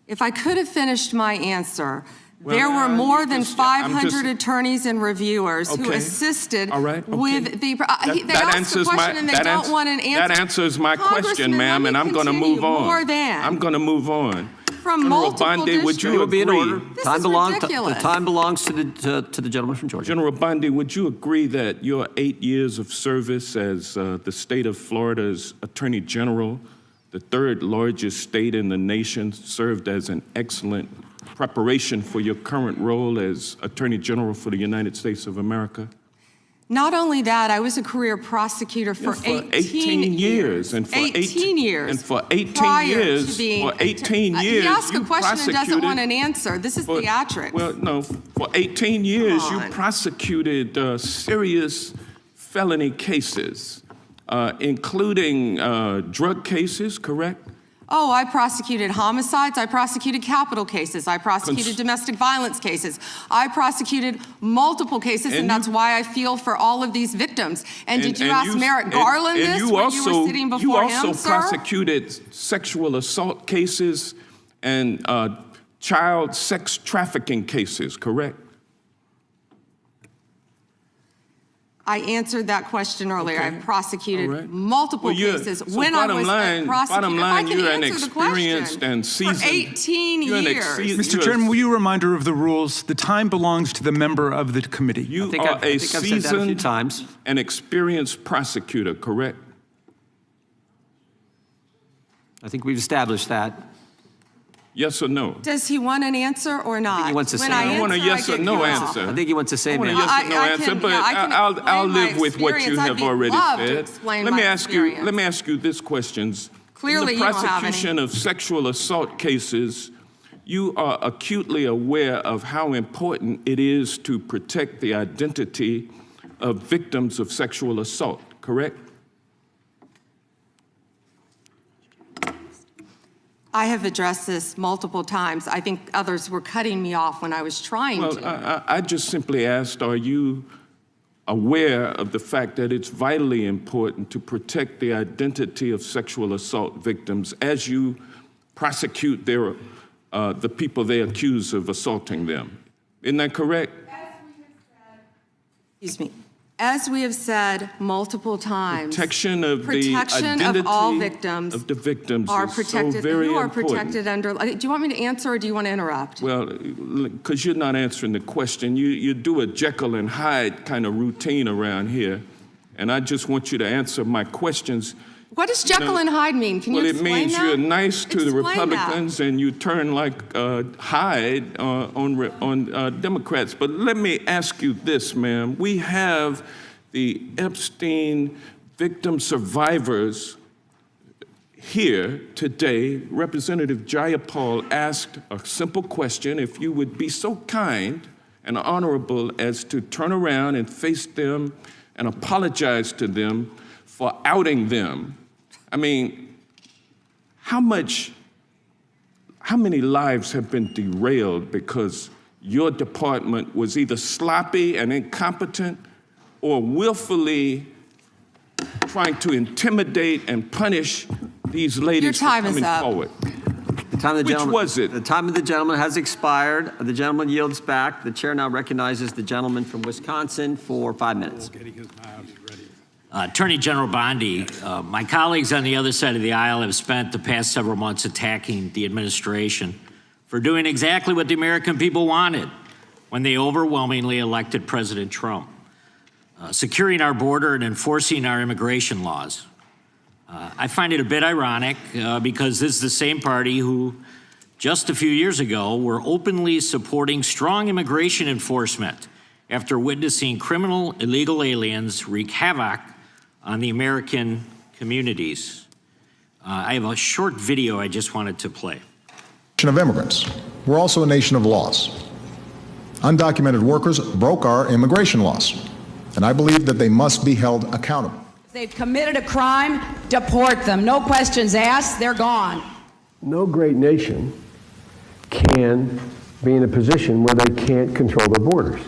If I could have finished my answer, Well, there were more you than just- 500 attorneys and reviewers who Okay. assisted All right, okay. with the. They That asked answers the question and they don't want an answer. That answers my question, Congressman, ma'am, let and me I'm going to continue. move on. More than. I'm going to move on. From General multiple Bondi, would you It will be in agree? order. This Time is belongs ridiculous. the time belongs to the gentleman from Georgia. General Bondi, would you agree that your 8 years of service as the state of Florida's Attorney General, the third largest state in the nation, served as an excellent preparation for your current role as Attorney General for the United States of America? Not only that, I was a career prosecutor for 18 years. And for 18 years. And for 18 prior years, to being for 18 years, he asked a you question and doesn't want an prosecuted- answer. This is for- theatrics. Well, no, for 18 years, you on. prosecuted serious felony cases, including drug cases, correct? Oh, I prosecuted homicides. I prosecuted capital cases. I prosecuted domestic violence cases. I prosecuted multiple cases, and that's why I feel for all of these victims. And did you ask Merrick Garland this when you were sitting before him, sir? You also prosecuted sexual assault cases and child sex trafficking cases, correct? I answered that question earlier. Okay. I prosecuted All right. multiple Well, cases so when I bottom was line, a prosecutor. bottom line, If I can you're an answer the question, experienced and seasoned. For 18 you're an years. Mr. Chairman, will you a reminder of the rules? The time belongs to the member of the committee. You think are I've a said that a few seasoned times. and experienced prosecutor, correct? I think we've established that. Yes or no? Does he want an answer or not? he wants to When say I no. I want a answer, yes I or get no cut off. answer. I think he wants to say I want a no. yes or no I answer, can- but yeah, I can I'll explain my live with what you experience. have I'd already love to said. explain Let my me ask you. experience. Let me ask you this questions. Clearly, in you the don't have any. prosecution of sexual assault cases, you are acutely aware of how important it is to protect the identity of victims of sexual assault, correct? I have addressed this multiple times. I think others were cutting me off when I was trying Well, to. I just simply asked, are you aware of the fact that it's vitally important to protect the identity of sexual assault victims as you prosecute the people they accuse of assaulting them? Isn't that correct? Excuse me. As we have said multiple times, Protection of the protection identity of all victims of the victims are is protected. so very Who are important. protected under? Do you want me to answer or do you want to interrupt? Well, because you're not answering the question. You do a Jekyll and Hyde kind of routine around here, and I just want you to answer my questions. What does Jekyll and Hyde mean? Can you explain Well, it means that? you're nice to the Explain that. Republicans and you turn like Hyde on Democrats. But let me ask you this, ma'am. We have the Epstein victim survivors here today. Representative Jayapal asked a simple question. If you would be so kind and honorable as to turn around and face them and apologize to them for outing them. I mean, how many lives have been derailed because your department was either sloppy and incompetent or willfully trying to intimidate and punish these ladies Your time for is coming up. forward? The time of the Which gentleman, was it? The time of the gentleman has expired. The gentleman yields back. The chair now recognizes the gentleman from Wisconsin for 5 minutes. Attorney General Bondi, my colleagues on the other side of the aisle have spent the past several months attacking the administration for doing exactly what the American people wanted when they overwhelmingly elected President Trump, securing our border and enforcing our immigration laws. I find it a bit ironic because this is the same party who just a few years ago were openly supporting strong immigration enforcement after witnessing criminal illegal aliens wreak havoc on the American communities. I have a short video I just wanted to play. Of immigrants. We're also a nation of laws. Undocumented workers broke our immigration laws, and I believe that they must be held accountable. If they've committed a crime, deport them. No questions asked, they're gone. No great nation can be in a position where they can't control their borders.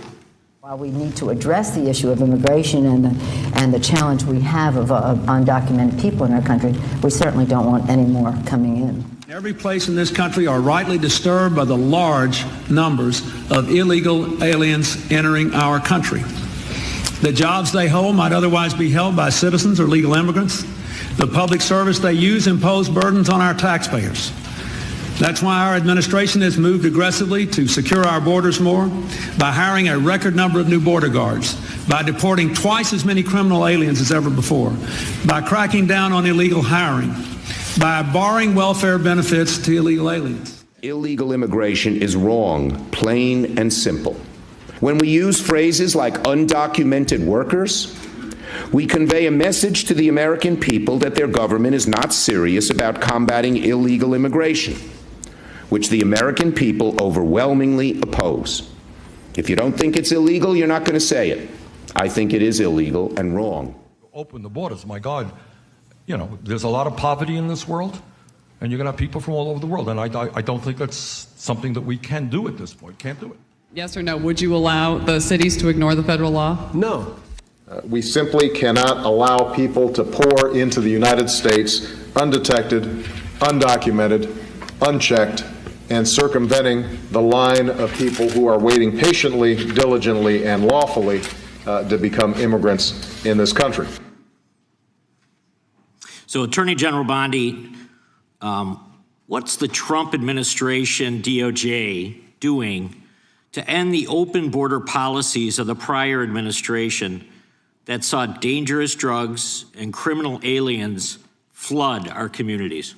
While we need to address the issue of immigration and the challenge we have of undocumented people in our country, we certainly don't want any more coming in. Every place in this country are rightly disturbed by the large numbers of illegal aliens entering our country. The jobs they hold might otherwise be held by citizens or legal immigrants. The public service they use impose burdens on our taxpayers. That's why our administration has moved aggressively to secure our borders more, by hiring a record number of new border guards, by deporting twice as many criminal aliens as ever before, by cracking down on illegal hiring, by barring welfare benefits to illegal aliens. Illegal immigration is wrong, plain and simple. When we use phrases like undocumented workers, we convey a message to the American people that their government is not serious about combating illegal immigration, which the American people overwhelmingly oppose. If you don't think it's illegal, you're not going to say it. I think it is illegal and wrong. Open the borders, my God. You know, there's a lot of poverty in this world, and you're going to have people from all over the world, and I don't think that's something that we can do at this point. Can't do it. Yes or no? Would you allow the cities to ignore the federal law? No. We simply cannot allow people to pour into the United States undetected, undocumented, unchecked, and circumventing the line of people who are waiting patiently, diligently, and lawfully to become immigrants in this country. So, Attorney General Bondi, what's the Trump administration, DOJ, doing to end the open border policies of the prior administration that saw dangerous drugs and criminal aliens flood our communities?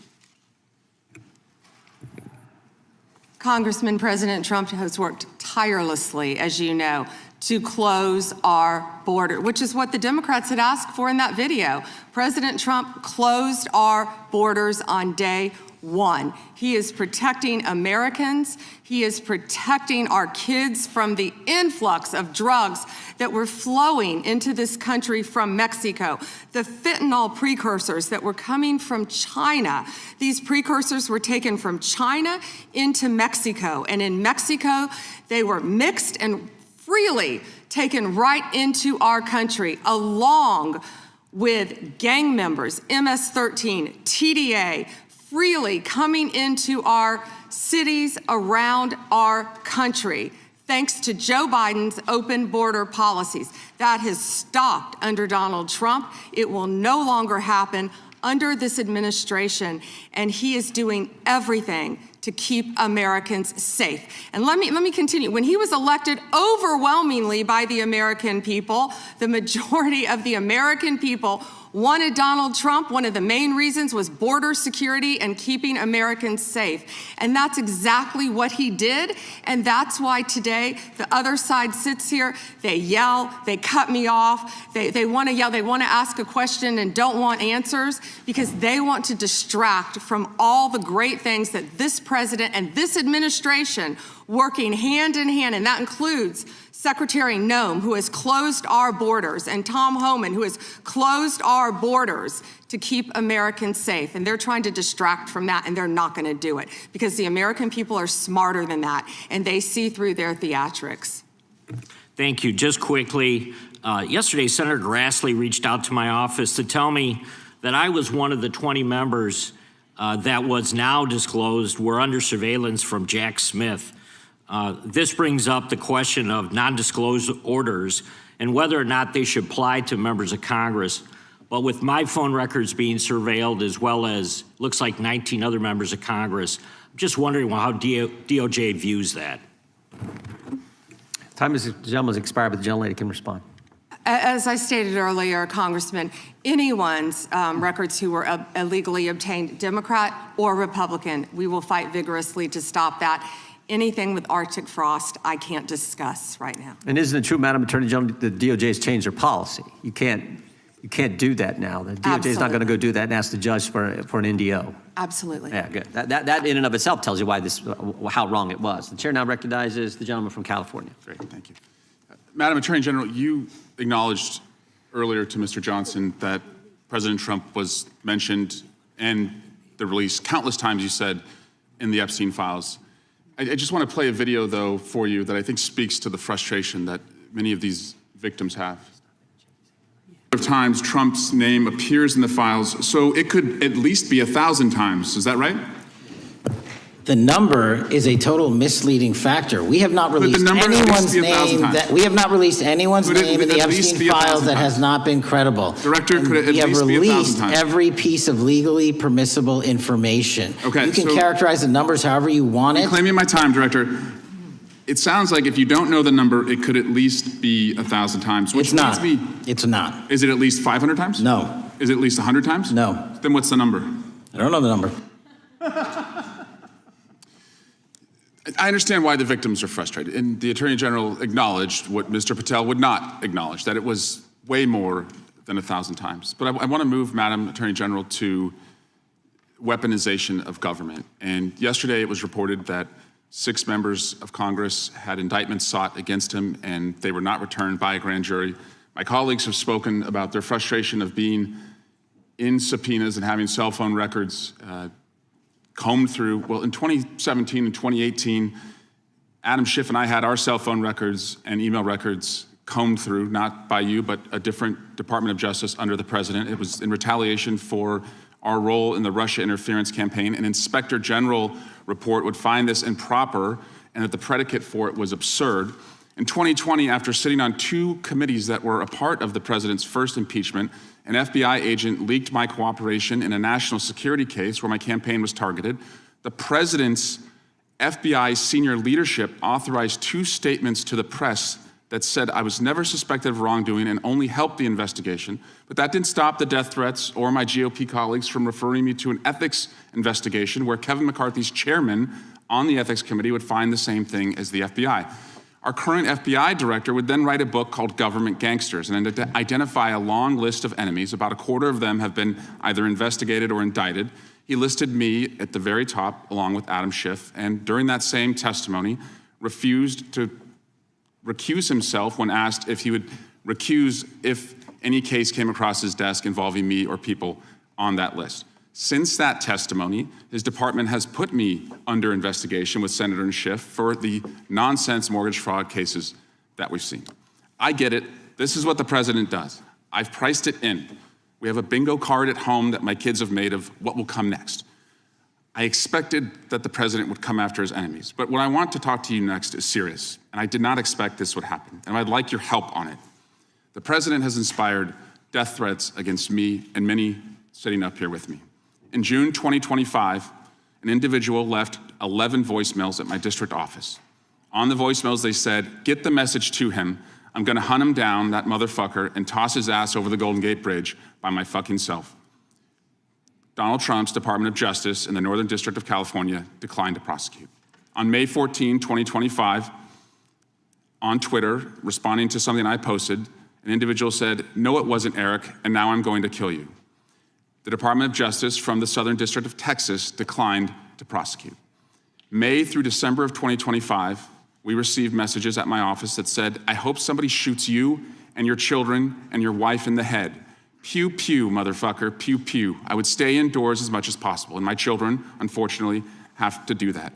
Congressman, President Trump has worked tirelessly, as you know, to close our border, which is what the Democrats had asked for in that video. President Trump closed our borders on day one. He is protecting Americans. He is protecting our kids from the influx of drugs that were flowing into this country from Mexico. The fentanyl precursors that were coming from China. These precursors were taken from China into Mexico. And in Mexico, they were mixed and freely taken right into our country, along with gang members, MS-13, TDA, freely coming into our cities around our country, thanks to Joe Biden's open border policies. That has stopped under Donald Trump. It will no longer happen under this administration, and he is doing everything to keep Americans safe. And let me continue. When he was elected overwhelmingly by the American people, the majority of the American people wanted Donald Trump. One of the main reasons was border security and keeping Americans safe. And that's exactly what he did. And that's why today the other side sits here, they yell, they cut me off, they want to yell, they want to ask a question and don't want answers, because they want to distract from all the great things that this president and this administration working hand in hand, and that includes Secretary Noem, who has closed our borders, and Tom Homan, who has closed our borders to keep Americans safe. And they're trying to distract from that, and they're not going to do it, because the American people are smarter than that, and they see through their theatrics. Thank you. Just quickly, yesterday, Senator Grassley reached out to my office to tell me that I was one of the 20 members that was now disclosed were under surveillance from Jack Smith. This brings up the question of non-disclosure orders and whether or not they should apply to members of Congress. But with my phone records being surveilled, as well as looks like 19 other members of Congress, I'm just wondering how DOJ views that. Time is, the gentleman's expired, but the gentlelady can respond. As I stated earlier, Congressman, anyone's records who were illegally obtained, Democrat or Republican, we will fight vigorously to stop that. anything with Arctic frost, I can't discuss right now. And isn't it true, Madam Attorney General, the DOJ has changed their policy? You can't do that now. The DOJ is not going to go do that and ask the judge for an NDO. Absolutely. Yeah, good. That in and of itself tells you why how wrong it was. The chair now recognizes the gentleman from California. Great, thank you. Madam Attorney General, you acknowledged earlier to Mr. Johnson that President Trump was mentioned and the release countless times, you said, in the Epstein files. I just want to play a video, though, for you that I think speaks to the frustration that many of these victims have. Of times Trump's name appears in the files, so it could at least be 1,000 times. Is that right? The number is a total misleading factor. We have not released anyone's name in the Epstein files that has not been credible. Director, could it at least be 1,000 times? We have released every piece of legally permissible information. Okay, you can so characterize the numbers however you want it. I'm claiming my time, Director. It sounds like if you don't know the number, it could at least be 1,000 times. Which It's not. means me. It's not. Is it at least 500 times? No. Is it at least 100 times? No. Then what's the number? I don't know the number. I understand why the victims are frustrated, and the Attorney General acknowledged what Mr. Patel would not acknowledge, that it was way more than 1,000 times. But I want to move, Madam Attorney General, to weaponization of government. And yesterday it was reported that 6 members of Congress had indictments sought against him, and they were not returned by a grand jury. My colleagues have spoken about their frustration of being in subpoenas and having cell phone records combed through. Well, in 2017 and 2018, Adam Schiff and I had our cell phone records and email records combed through, not by you, but a different Department of Justice under the president. It was in retaliation for our role in the Russia interference campaign. An Inspector General report would find this improper and that the predicate for it was absurd. In 2020, after sitting on 2 committees that were a part of the president's first impeachment, an FBI agent leaked my cooperation in a national security case where my campaign was targeted. The president's FBI senior leadership authorized 2 statements to the press that said I was never suspected of wrongdoing and only helped the investigation. But that didn't stop the death threats or my GOP colleagues from referring me to an ethics investigation where Kevin McCarthy's chairman on the ethics committee would find the same thing as the FBI. Our current FBI director would then write a book called Government Gangsters and identify a long list of enemies. About a quarter of them have been either investigated or indicted. He listed me at the very top, along with Adam Schiff, and during that same testimony, refused to recuse himself when asked if he would recuse if any case came across his desk involving me or people on that list. Since that testimony, his department has put me under investigation with Senator and Schiff for the nonsense mortgage fraud cases that we've seen. I get it. This is what the president does. I've priced it in. We have a bingo card at home that my kids have made of what will come next. I expected that the president would come after his enemies. But what I want to talk to you next is serious, and I did not expect this would happen, and I'd like your help on it. The president has inspired death threats against me and many sitting up here with me. In June 2025, an individual left 11 voicemails at my district office. On the voicemails, they said, "Get the message to him. I'm gonna hunt him down, that motherfucker, and toss his ass over the Golden Gate Bridge by my fucking self." Donald Trump's Department of Justice in the Northern District of California declined to prosecute. On May 14, 2025, on Twitter, responding to something I posted, an individual said, "No, it wasn't Eric, and now I'm going to kill you." The Department of Justice from the Southern District of Texas declined to prosecute. May through December of 2025, we received messages at my office that said, "I hope somebody shoots you and your children and your wife in the head. Pew, pew, motherfucker, pew, pew." I would stay indoors as much as possible, and my children, unfortunately, have to do that.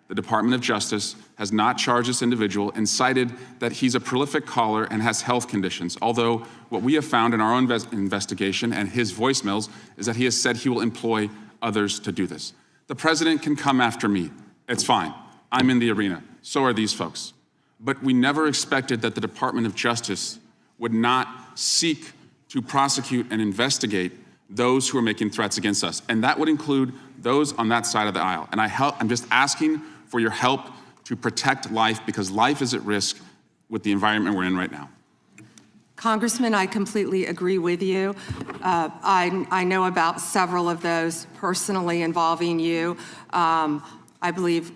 The Department of Justice has not charged this individual and cited that he's a prolific caller and has health conditions, although what we have found in our own investigation and his voicemails is that he has said he will employ others to do this. The president can come after me. It's fine. I'm in the arena. So are these folks. But we never expected that the Department of Justice would not seek to prosecute and investigate those who are making threats against us. And that would include those on that side of the aisle. And I'm just asking for your help to protect life, because life is at risk with the environment we're in right now. Congressman, I completely agree with you. I know about several of those personally involving you. I believe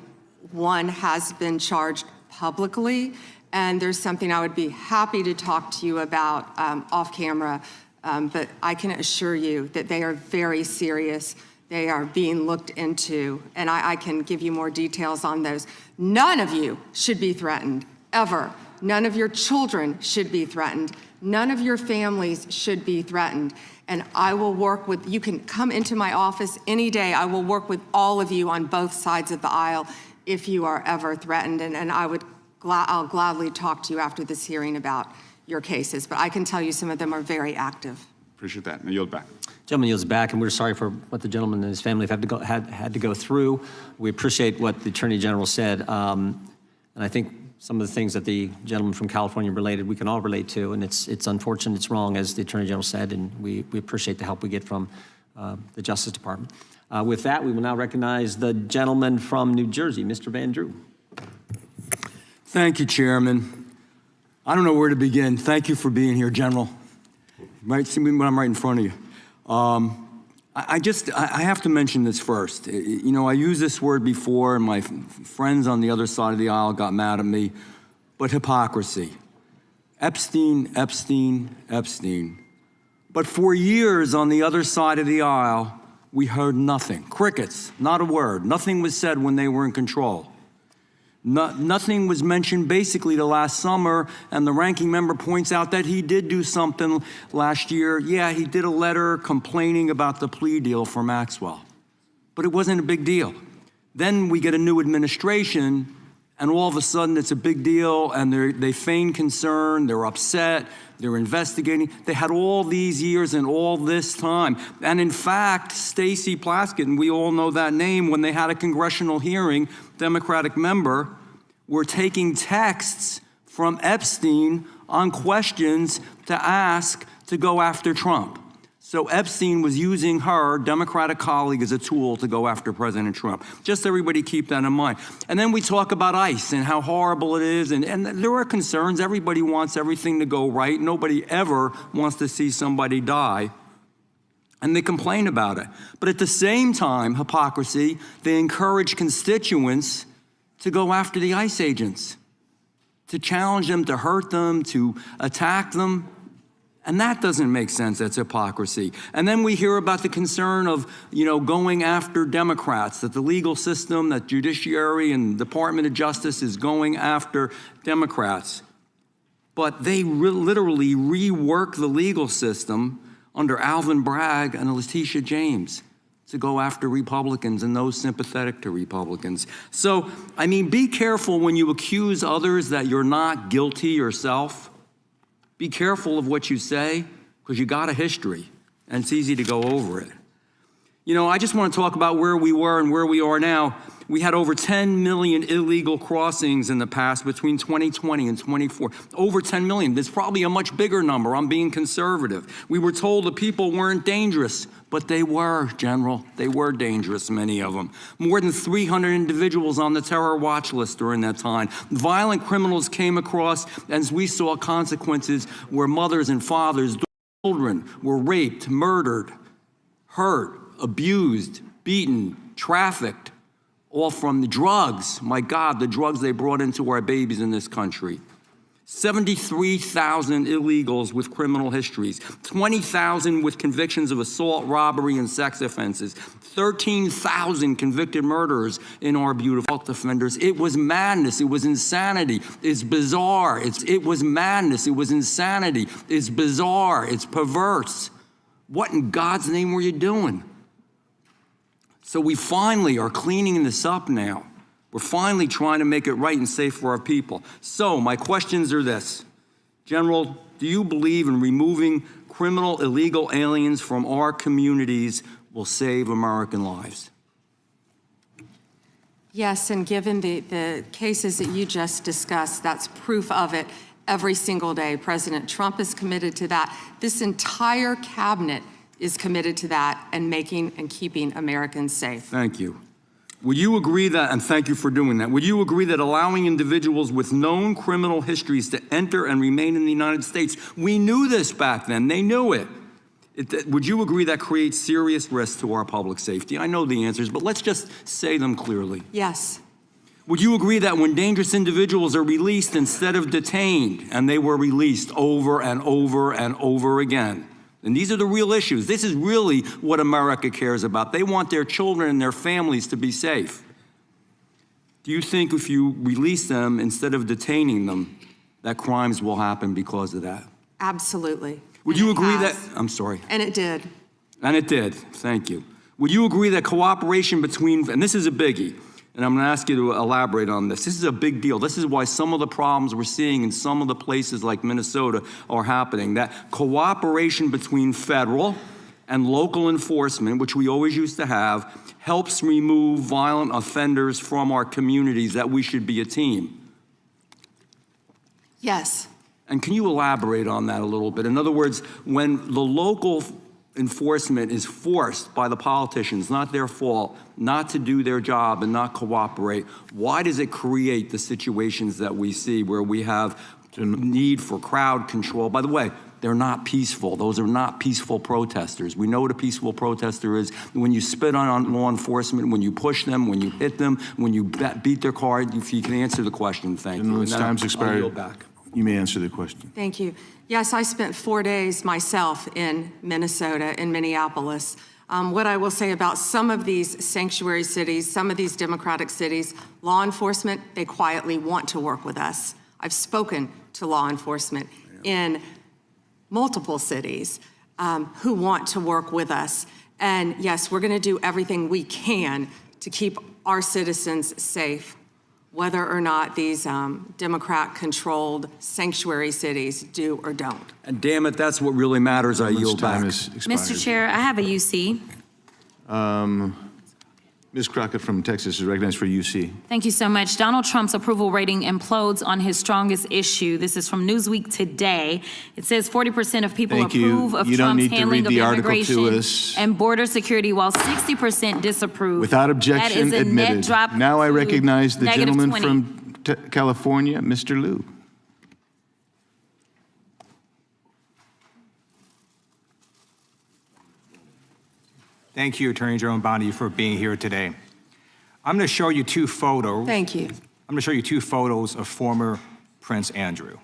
One has been charged publicly, and there's something I would be happy to talk to you about off camera, but I can assure you that they are very serious. They are being looked into, and I can give you more details on those. None of you should be threatened, ever. None of your children should be threatened. None of your families should be threatened. And I will work with, you can come into my office any day. I will work with all of you on both sides of the aisle if you are ever threatened. And I'll gladly talk to you after this hearing about your cases. But I can tell you some of them are very active. Appreciate that. And I yield back. Gentleman yields back, and we're sorry for what the gentleman and his family have had to go through. We appreciate what the Attorney General said. And I think some of the things that the gentleman from California related, we can all relate to, and it's unfortunate, it's wrong, as the Attorney General said, and we appreciate the help we get from the Justice Department. With that, we will now recognize the gentleman from New Jersey, Mr. Van Drew. Thank you, Chairman. I don't know where to begin. Thank you for being here, General. You might see me when I'm right in front of you. I have to mention this first. You know, I used this word before, and my friends on the other side of the aisle got mad at me, but hypocrisy. Epstein, Epstein, Epstein. But for years on the other side of the aisle, we heard nothing. Crickets, not a word. Nothing was said when they were in control. Nothing was mentioned basically till last summer, and the ranking member points out that he did do something last year. Yeah, he did a letter complaining about the plea deal for Maxwell, but it wasn't a big deal. Then we get a new administration, and all of a sudden it's a big deal, and they feign concern, they're upset, they're investigating. They had all these years and all this time. And in fact, Stacey Plaskett, and we all know that name, when they had a congressional hearing, Democratic member, were taking texts from Epstein on questions to ask to go after Trump. So Epstein was using her Democratic colleague as a tool to go after President Trump. Just everybody keep that in mind. And then we talk about ICE and how horrible it is. And there are concerns. Everybody wants everything to go right. Nobody ever wants to see somebody die. And they complain about it. But at the same time, hypocrisy, they encourage constituents to go after the ICE agents, to challenge them, to hurt them, to attack them. And that doesn't make sense. That's hypocrisy. And then we hear about the concern of, going after Democrats, that the legal system, that judiciary and Department of Justice is going after Democrats. But they literally rework the legal system under Alvin Bragg and Letitia James to go after Republicans and those sympathetic to Republicans. So, be careful when you accuse others that you're not guilty yourself. Be careful of what you say, because you got a history, and it's easy to go over it. I just want to talk about where we were and where we are now. We had over 10 million illegal crossings in the past between 2020 and 24. Over 10 million. There's probably a much bigger number. I'm being conservative. We were told the people weren't dangerous, but they were, General. They were dangerous, many of them. More than 300 individuals on the terror watch list during that time. Violent criminals came across, as we saw consequences where mothers and fathers, children were raped, murdered, hurt, abused, beaten, trafficked, all from the drugs. My God, the drugs they brought into our babies in this country. 73,000 illegals with criminal histories, 20,000 with convictions of assault, robbery, and sex offenses, 13,000 convicted murderers in our beautiful defenders. It was madness. It was insanity. It's bizarre. It was madness. It was insanity. It's bizarre. It's perverse. What in God's name were you doing? So we finally are cleaning this up now. We're finally trying to make it right and safe for our people. So my questions are this. General, do you believe in removing criminal illegal aliens from our communities will save American lives? Yes, and given the cases that you just discussed, that's proof of it every single day. President Trump is committed to that. This entire cabinet is committed to that and making and keeping Americans safe. Thank you. Would you agree that, and thank you for doing that, would you agree that allowing individuals with known criminal histories to enter and remain in the United States, we knew this back then, they knew it. Would you agree that creates serious risk to our public safety? I know the answers, but let's just say them clearly. Yes. Would you agree that when dangerous individuals are released instead of detained, and they were released over and over and over again, and these are the real issues, this is really what America cares about. They want their children and their families to be safe. Do you think if you release them instead of detaining them, that crimes will happen because of that? Absolutely. Would you agree that, I'm sorry. And it did. And it did, thank you. Would you agree that cooperation between, and this is a biggie, and I'm gonna ask you to elaborate on this. This is a big deal. This is why some of the problems we're seeing in some of the places like Minnesota are happening. That cooperation between federal and local enforcement, which we always used to have, helps remove violent offenders from our communities, that we should be a team. Yes. And can you elaborate on that a little bit? In other words, when the local enforcement is forced by the politicians, not their fault, not to do their job and not cooperate, why does it create the situations that we see where we have need for crowd control? By the way, they're not peaceful. Those are not peaceful protesters. We know what a peaceful protester is. When you spit on law enforcement, when you push them, when you hit them, when you beat their car. If you can answer the question, thank you. Time's expired. I'll yield back. You may answer the question. Thank you. Yes, I spent 4 days myself in Minnesota, in Minneapolis. What I will say about some of these sanctuary cities, some of these democratic cities, law enforcement, they quietly want to work with us. I've spoken to law enforcement in multiple cities who want to work with us. And yes, we're going to do everything we can to keep our citizens safe, whether or not these Democrat-controlled sanctuary cities do or don't. And damn it, that's what really matters. I yield back. Mr. Chair, I have a UC. Ms. Crockett from Texas is recognized for UC. Thank you so much. Donald Trump's approval rating implodes on his strongest issue. This is from Newsweek today. It says 40% of people approve of Trump's handling of immigration and border security, while 60% disapprove. Without objection, that is a admitted. net drop. Now I recognize the gentleman 20. from California, Mr. Liu. Thank you, Attorney General Bondi, for being here today. I'm going to show you two photos. Thank you. I'm going to show you two photos of former Prince Andrew.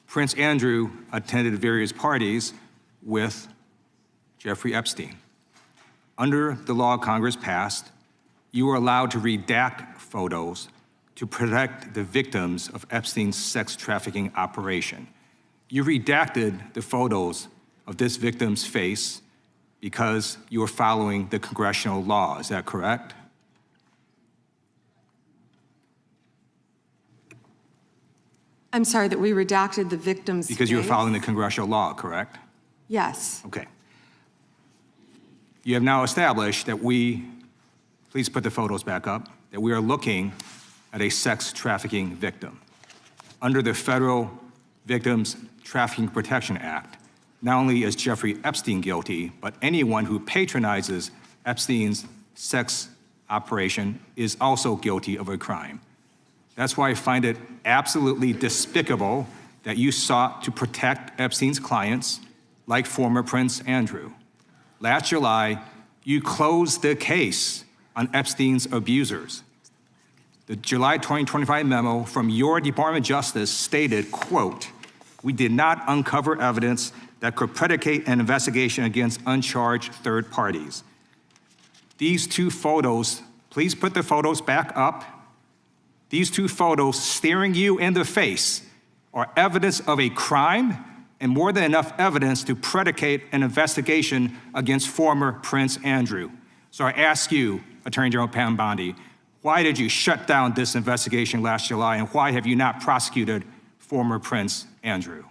Prince Andrew attended various parties with Jeffrey Epstein. Under the law Congress passed, you were allowed to redact photos to protect the victims of Epstein's sex trafficking operation. You redacted the photos of this victim's face because you were following the congressional law. Is that correct? I'm sorry, that we redacted the victim's Because you were face? following the congressional law, correct? Yes. Okay. You have now established that please put the photos back up, that we are looking at a sex trafficking victim. Under the Federal Victims Trafficking Protection Act, not only is Jeffrey Epstein guilty, but anyone who patronizes Epstein's sex operation is also guilty of a crime. That's why I find it absolutely despicable that you sought to protect Epstein's clients, like former Prince Andrew. Last July, you closed the case on Epstein's abusers. The July 2025 memo from your Department of Justice stated, quote, "We did not uncover evidence that could predicate an investigation against uncharged third parties." These two photos, please put the photos back up. These two photos staring you in the face are evidence of a crime and more than enough evidence to predicate an investigation against former Prince Andrew. So I ask you, Attorney General Pam Bondi, why did you shut down this investigation last July, and why have you not prosecuted former Prince Andrew?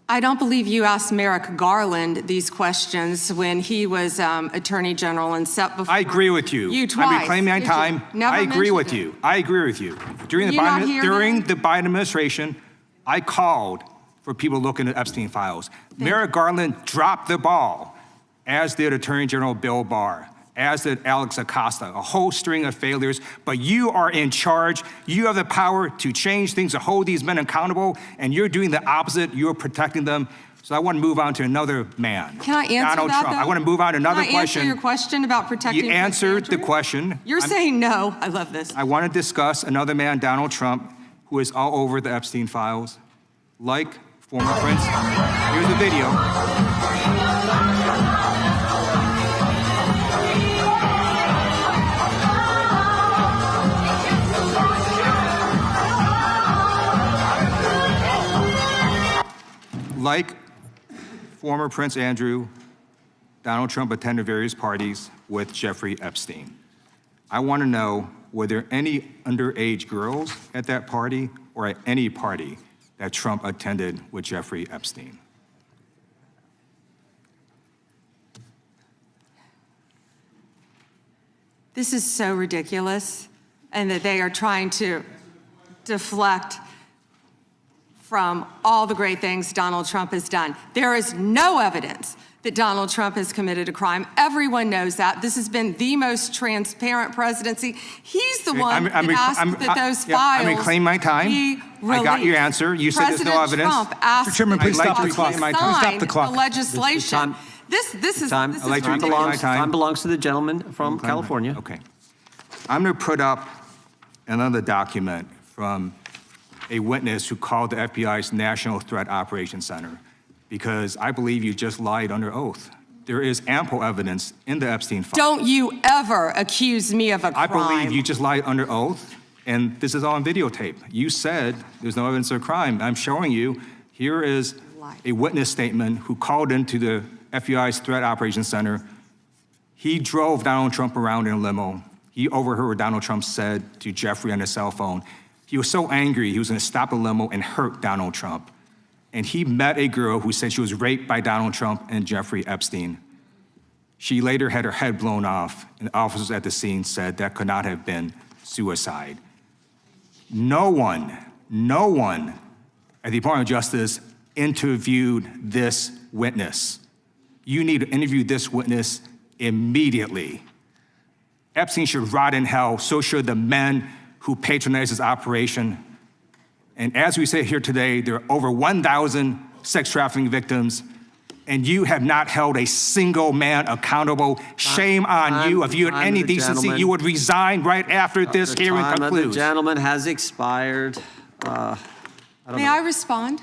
I don't believe you asked Merrick Garland these questions when he was Attorney General and set before. I agree with you. You twice. I'm reclaiming my time. Never I agree with mentioned you. I agree with you. During Were you not here during then? the Biden administration, I called for people looking at Epstein files. Merrick Garland dropped the ball, as did Attorney General Bill Barr, as did Alex Acosta, a whole string of failures. But you are in charge. You have the power to change things, to hold these men accountable, and you're doing the opposite. You're protecting them. So I want to move on to another man. Can I answer Donald that, Trump. though? I want to move on to another Can I answer question. your question about protecting You answered the Andrew? question. You're saying no. I love this. I want to discuss another man, Donald Trump, who is all over the Epstein files, like former Prince. Here's the video. Like former Prince Andrew, Donald Trump attended various parties with Jeffrey Epstein. I want to know, were there any underage girls at that party or at any party that Trump attended with Jeffrey Epstein? This is so ridiculous, and that they are trying to deflect from all the great things Donald Trump has done. There is no evidence that Donald Trump has committed a crime. Everyone knows that. This has been the most transparent presidency. He's the one that asked that those files I'm reclaiming my time. be I got your released. answer. You said there's no President evidence. Trump asked Mr. Chairman, please that stop the he clock. sign Stop the clock. the legislation. This is Time. this I'd like is to reclaim my ridiculous. time. belongs to the gentleman from California. Okay. I'm going to put up another document from a witness who called the FBI's National Threat Operations Center, because I believe you just lied under oath. There is ample evidence in the Epstein file. Don't you ever accuse me of a I crime. believe you just lied under oath, and this is all on videotape. You said there's no evidence of a crime. I'm showing you, here is a witness statement who called into the FBI's Threat Operations Center. He drove Donald Trump around in a limo. He overheard what Donald Trump said to Jeffrey on his cell phone. He was so angry, he was gonna stop a limo and hurt Donald Trump. And he met a girl who said she was raped by Donald Trump and Jeffrey Epstein. She later had her head blown off, and officers at the scene said that could not have been suicide. No one at the Department of Justice interviewed this witness. You need to interview this witness immediately. Epstein should rot in hell, so should the men who patronized his operation. And as we say here today, there are over 1,000 sex trafficking victims, and you have not held a single man accountable. Shame on you. If you had any decency, you would resign right after this hearing concludes. The gentleman has expired. May I respond?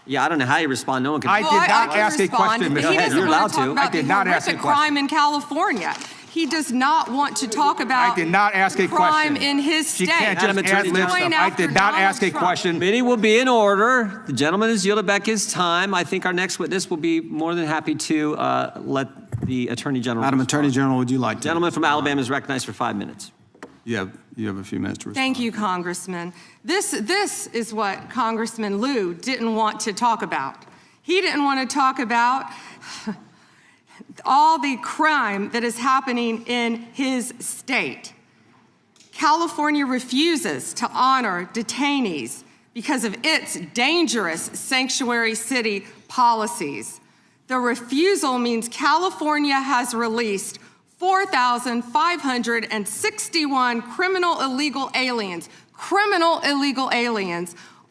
Yeah, I don't know how you respond. No one can. I did not ask a respond. question, Ms. He Head. doesn't You're want allowed to talk to. about I did the not ask a horrific question. crime in California. He does not want to talk about I did not ask a crime question. in his state. She can't just Madam ad Attorney lib General. stuff. I did not ask a question. Meeting will be in order. The gentleman has yielded back his time. I think our next witness will be more than happy to let the Attorney General Madam respond. Attorney General, would you like to? Gentleman from Alabama is recognized for 5 minutes. You have a few minutes to respond. Thank you, Congressman. This is what Congressman Liu didn't want to talk about. He didn't want to talk about all the crime that is happening in his state. California refuses to honor detainees because of its dangerous sanctuary city policies. The refusal means California has released 4,561 criminal illegal aliens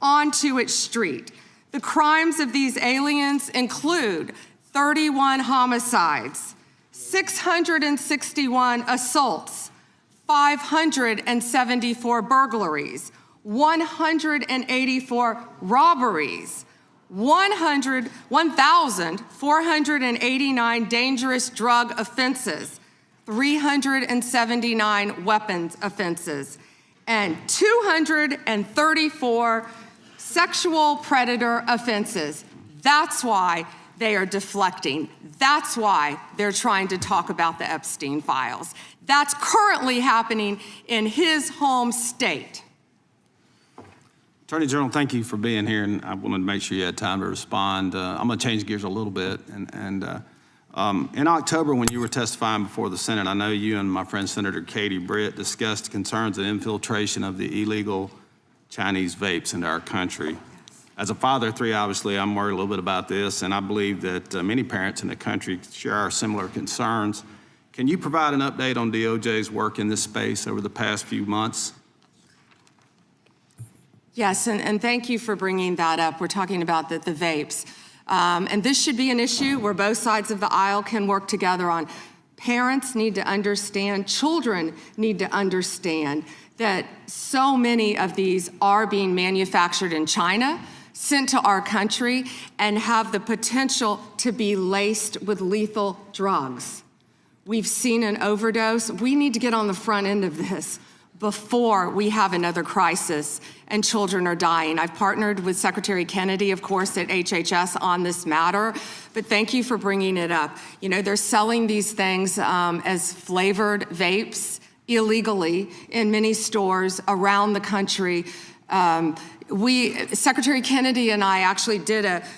onto its street. The crimes of these aliens include 31 homicides, 661 assaults, 574 burglaries, 184 robberies, 1,489 dangerous drug offenses, 379 weapons offenses, and 234 sexual predator offenses. That's why they are deflecting. That's why they're trying to talk about the Epstein files. That's currently happening in his home state. Attorney General, thank you for being here, and I wanted to make sure you had time to respond. I'm going to change gears a little bit. In October, when you were testifying before the Senate, I know you and my friend Senator Katie Britt discussed concerns of infiltration of the illegal Chinese vapes into our country. As a father of three, obviously, I'm worried a little bit about this, and I believe that many parents in the country share our similar concerns. Can you provide an update on DOJ's work in this space over the past few months? Yes, and thank you for bringing that up. We're talking about the vapes. And this should be an issue where both sides of the aisle can work together on. Parents need to understand, children need to understand that so many of these are being manufactured in China, sent to our country, and have the potential to be laced with lethal drugs. We've seen an overdose. We need to get on the front end of this before we have another crisis and children are dying. I've partnered with Secretary Kennedy, of course, at HHS on this matter, but thank you for bringing it up. You know, they're selling these things as flavored vapes illegally in many stores around the country. Secretary Kennedy and I actually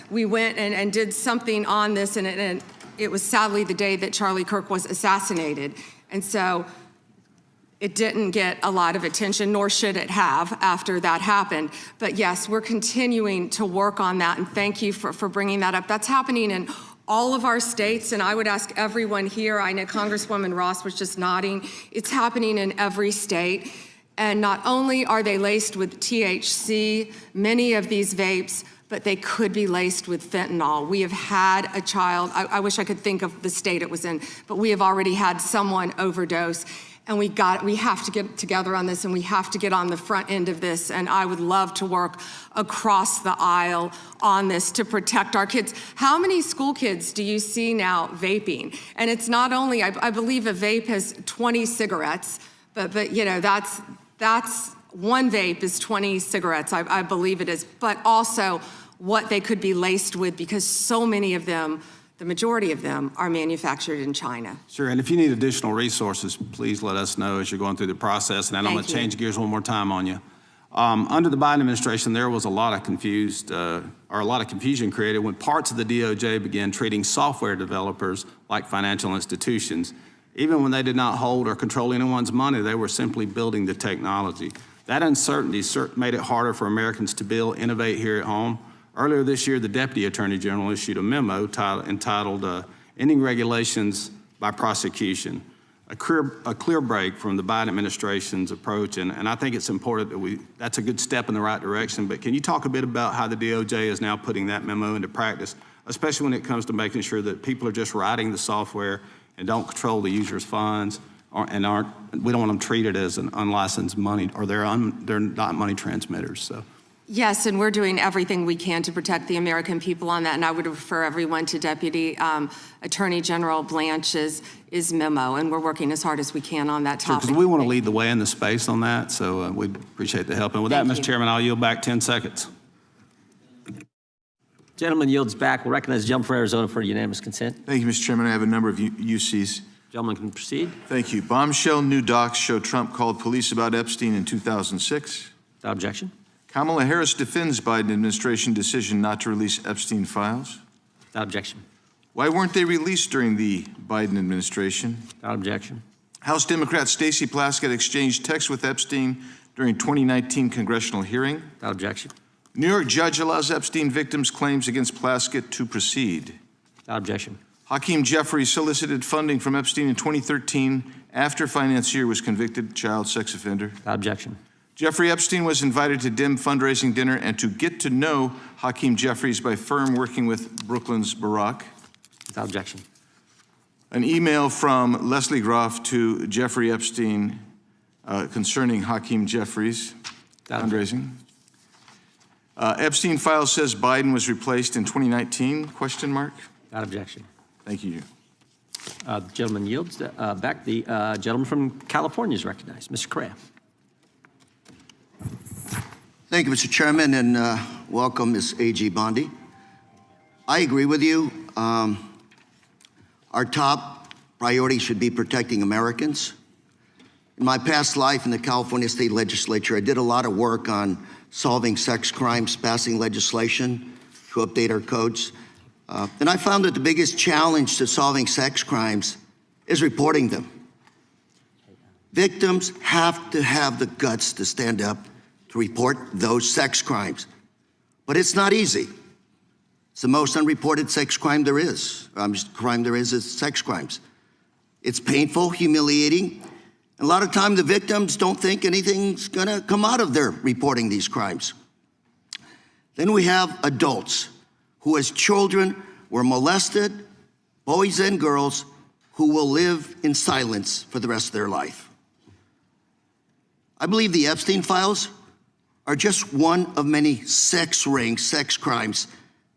we went and did something on this, and it was sadly the day that Charlie Kirk was assassinated. And so it didn't get a lot of attention, nor should it have after that happened. But yes, we're continuing to work on that, and thank you for bringing that up. That's happening in all of our states, and I would ask everyone here, I know Congresswoman Ross was just nodding, it's happening in every state. And not only are they laced with THC, many of these vapes, but they could be laced with fentanyl. We have had a child, I wish I could think of the state it was in, but we have already had someone overdose. And we have to get together on this, and we have to get on the front end of this. And I would love to work across the aisle on this to protect our kids. How many school kids do you see now vaping? And it's not only, I believe a vape has 20 cigarettes, but you know, that's one vape is 20 cigarettes, I believe it is, but also what they could be laced with, because so many of them, the majority of them, are manufactured in China. Sure, and if you need additional resources, please let us know as you're going through the process. And then I'm going to change gears one more time on you. Under the Biden administration, there was a lot of confusion created when parts of the DOJ began treating software developers like financial institutions. Even when they did not hold or control anyone's money, they were simply building the technology. That uncertainty made it harder for Americans to build, innovate here at home. Earlier this year, the Deputy Attorney General issued a memo entitled Ending Regulations by Prosecution, a clear break from the Biden administration's approach. And I think it's important that that's a good step in the right direction. But can you talk a bit about how the DOJ is now putting that memo into practice, especially when it comes to making sure that people are just writing the software and don't control the user's funds, we don't want them treated as an unlicensed money, or they're not money transmitters. So. Yes, and we're doing everything we can to protect the American people on that, and I would refer everyone to Deputy Attorney General Blanche's memo, and we're working as hard as we can on that topic. Because we want to lead the way in the space on that, so we appreciate the help. And with that, Mr. Chairman, I'll yield back 10 seconds. Gentleman yields back. We'll recognize the gentleman from Arizona for unanimous consent. Thank you, Mr. Chairman. I have a number of UCs. Gentleman can proceed. Thank you. Bombshell new docs show Trump called police about Epstein in 2006. Without objection. Kamala Harris defends Biden administration decision not to release Epstein files. Without objection. Why weren't they released during the Biden administration? Without objection. House Democrat Stacey Plaskett exchanged texts with Epstein during 2019 congressional hearing. Without objection. New York judge allows Epstein victims' claims against Plaskett to proceed. Without objection. Hakeem Jeffries solicited funding from Epstein in 2013 after financier was convicted child sex offender. Without objection. Jeffrey Epstein was invited to dim fundraising dinner and to get to know Hakeem Jeffries by firm working with Brooklyn's Barack. Without objection. An email from Leslie Groff to Jeffrey Epstein concerning Hakeem Jeffries fundraising. Epstein file says Biden was replaced in 2019, question mark? Without objection. Thank you. The gentleman yields back. The gentleman from California is recognized. Mr. Craft. Thank you, Mr. Chairman, and welcome, Ms. A.G. Bondi. I agree with you. Our top priority should be protecting Americans. In my past life in the California State Legislature, I did a lot of work on solving sex crimes, passing legislation to update our codes. And I found that the biggest challenge to solving sex crimes is reporting them. Victims have to have the guts to stand up to report those sex crimes. But it's not easy. It's the most unreported sex crime there is. Crime there is sex crimes. It's painful, humiliating. And a lot of time the victims don't think anything's gonna come out of their reporting these crimes. Then we have adults who as children were molested, boys and girls who will live in silence for the rest of their life. I believe the Epstein files are just one of many sex rings, sex crimes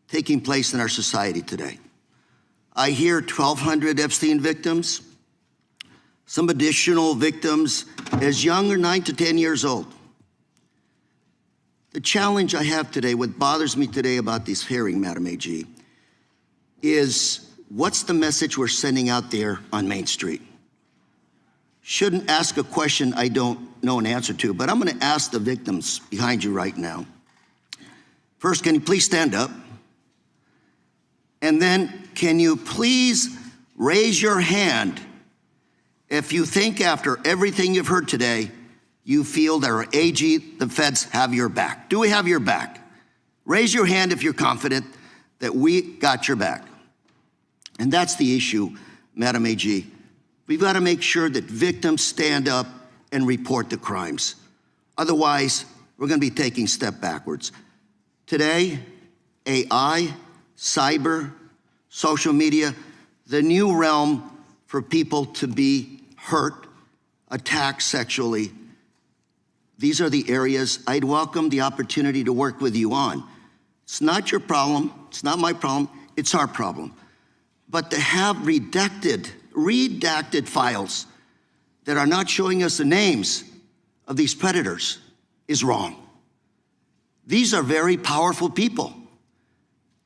taking place in our society today. I hear 1,200 Epstein victims, some additional victims as young as 9 to 10 years old. The challenge I have today, what bothers me today about this hearing, Madam AG, is what's the message we're sending out there on Main Street? Shouldn't ask a question I don't know an answer to, but I'm going to ask the victims behind you right now. First, can you please stand up? And then, can you please raise your hand if you think after everything you've heard today, you feel that our AG, the feds, have your back? Do we have your back? Raise your hand if you're confident that we got your back. And that's the issue, Madam AG. We've got to make sure that victims stand up and report the crimes. Otherwise, we're going to be taking a step backwards. Today, AI, cyber, social media, the new realm for people to be hurt, attacked sexually. These are the areas I'd welcome the opportunity to work with you on. It's not your problem, it's not my problem, it's our problem. But to have redacted files that are not showing us the names of these predators is wrong. These are very powerful people.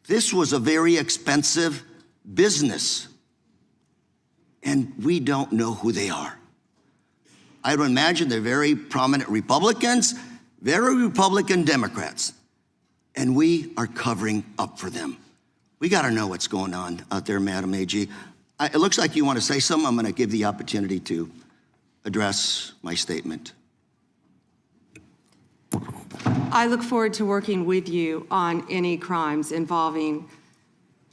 This was a very expensive business, and we don't know who they are. I would imagine they're very prominent Republicans, very Republican Democrats, and we are covering up for them. We got to know what's going on out there, Madam AG. It looks like you want to say something. I'm going to give the opportunity to address my statement. I look forward to working with you on any crimes involving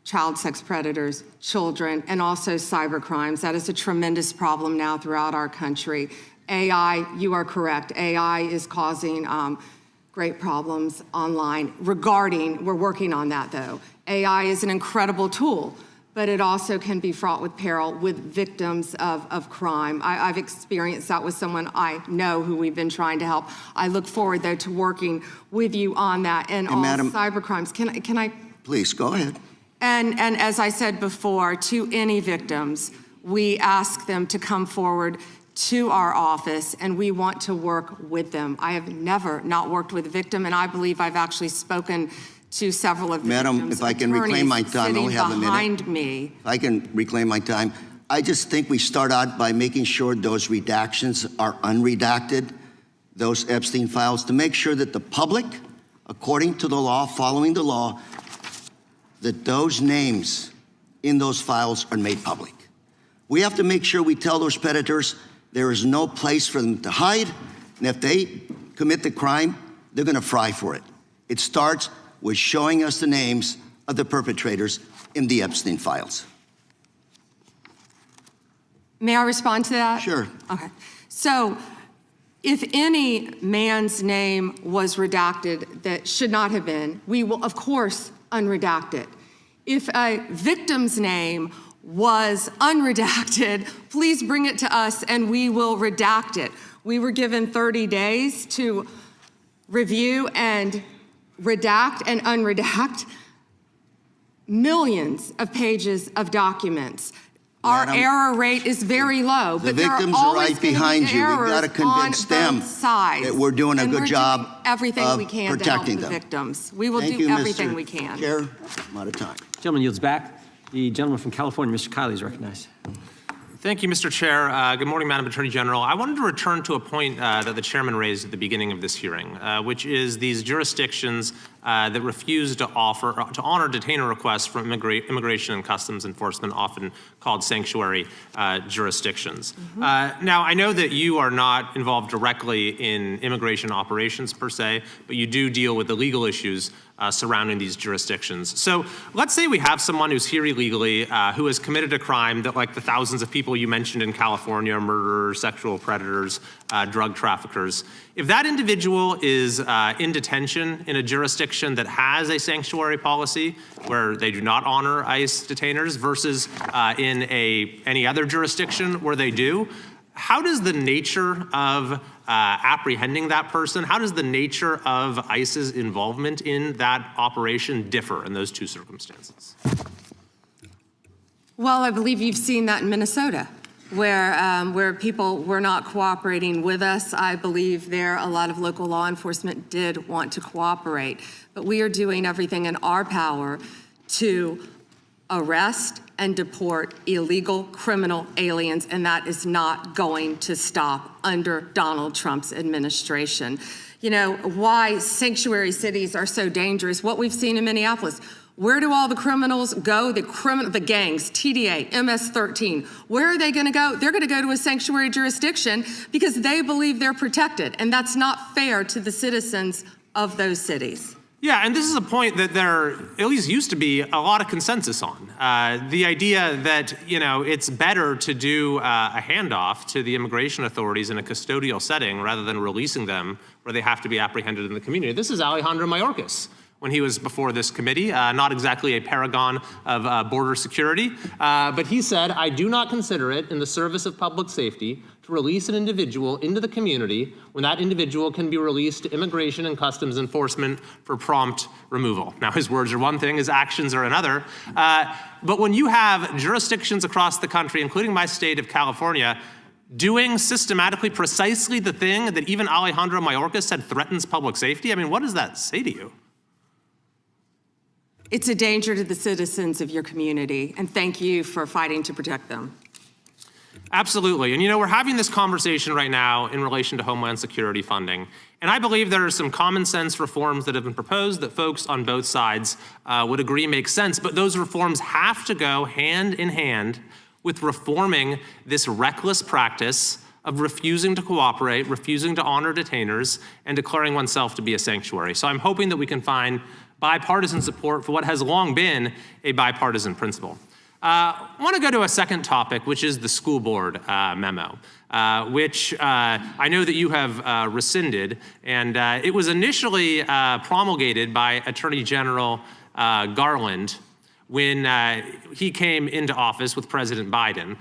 child sex predators, children, and also cyber crimes. That is a tremendous problem now throughout our country. AI, you are correct. AI is causing great problems online we're working on that though. AI is an incredible tool, but it also can be fraught with peril with victims of crime. I've experienced that with someone I know who we've been trying to help. I look forward, though, to working with you on that and all Madam, cyber crimes. Can I? Please, go ahead. And as I said before, to any victims, we ask them to come forward to our office, and we want to work with them. I have never not worked with a victim, and I believe I've actually spoken to several of the Madam, victims' if I can reclaim my time, I only have a minute. Behind me. If I can reclaim my time, I just think we start out by making sure those redactions are unredacted, those Epstein files, to make sure that the public, according to the law, following the law, that those names in those files are made public. We have to make sure we tell those predators there is no place for them to hide, and if they commit the crime, they're going to fry for it. It starts with showing us the names of the perpetrators in the Epstein files. May I respond to that? Sure. Okay. So if any man's name was redacted that should not have been, we will, of course, unredact it. If a victim's name was unredacted, please bring it to us and we will redact it. We were given 30 days to review and redact and unredact millions of pages of documents. Our error rate is very low, but there are victims are always right behind you. We've got to convince them that we're doing a good job everything we can to help the protecting them. victims. We will Thank do you, everything Mr. we can. Chair, I'm out of time. Gentleman yields back. The gentleman from California, Mr. Kiley, is recognized. Thank you, Mr. Chair. Good morning, Madam Attorney General. I wanted to return to a point that the chairman raised at the beginning of this hearing, which is these jurisdictions that refuse to honor detainer requests from Immigration and Customs Enforcement, often called sanctuary jurisdictions. Now, I know that you are not involved directly in immigration operations per se, but you do deal with the legal issues surrounding these jurisdictions. So let's say we have someone who's here illegally, who has committed a crime that, like the thousands of people you mentioned in California, murderers, sexual predators, drug traffickers. If that individual is in detention in a jurisdiction jurisdiction that has a sanctuary policy where they do not honor ICE detainers versus in any other jurisdiction where they do, how does the nature of apprehending that person, how does the nature of ICE's involvement in that operation differ in those two circumstances? Well, I believe you've seen that in Minnesota, where people were not cooperating with us. I believe there a lot of local law enforcement did want to cooperate, but we are doing everything in our power to arrest and deport illegal criminal aliens, and that is not going to stop under Donald Trump's administration. You know, why sanctuary cities are so dangerous, what we've seen in Minneapolis. Where do all the criminals go? The gangs, TDA, MS-13, where are they gonna go? They're gonna go to a sanctuary jurisdiction because they believe they're protected, and that's not fair to the citizens of those cities. Yeah, and this is a point that there at least used to be a lot of consensus on. The idea that, you know, it's better to do a handoff to the immigration authorities in a custodial setting rather than releasing them where they have to be apprehended in the community. This is Alejandro Mayorkas when he was before this committee, not exactly a paragon of border security, but he said, "I do not consider it in the service of public safety to release an individual into the community when that individual can be released to Immigration and Customs Enforcement for prompt removal." Now, his words are one thing, his actions are another. But when you have jurisdictions across the country, including my state of California, doing systematically precisely the thing that even Alejandro Mayorkas said threatens public safety, I mean, what does that say to you? It's a danger to the citizens of your community, and thank you for fighting to protect them. Absolutely. And you know, we're having this conversation right now in relation to Homeland Security funding. And I believe there are some common sense reforms that have been proposed that folks on both sides would agree make sense. But those reforms have to go hand in hand with reforming this reckless practice of refusing to cooperate, refusing to honor detainers, and declaring oneself to be a sanctuary. So I'm hoping that we can find bipartisan support for what has long been a bipartisan principle. I want to go to a second topic, which is the school board memo, which I know that you have rescinded. And it was initially promulgated by Attorney General Garland when he came into office with President Biden,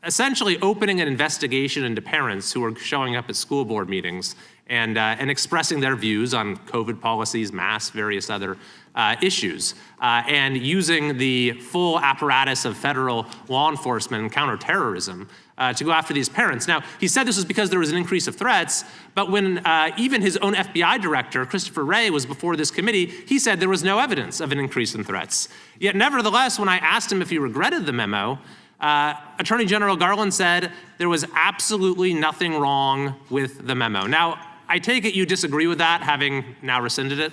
essentially opening an investigation into parents who were showing up at school board meetings and expressing their views on COVID policies, masks, various other issues, and using the full apparatus of federal law enforcement and counterterrorism to go after these parents. Now, he said this was because there was an increase of threats, but when even his own FBI director, Christopher Wray, was before this committee, he said there was no evidence of an increase in threats. Yet nevertheless, when I asked him if he regretted the memo, Attorney General Garland said there was absolutely nothing wrong with the memo. Now, I take it you disagree with that, having now rescinded it?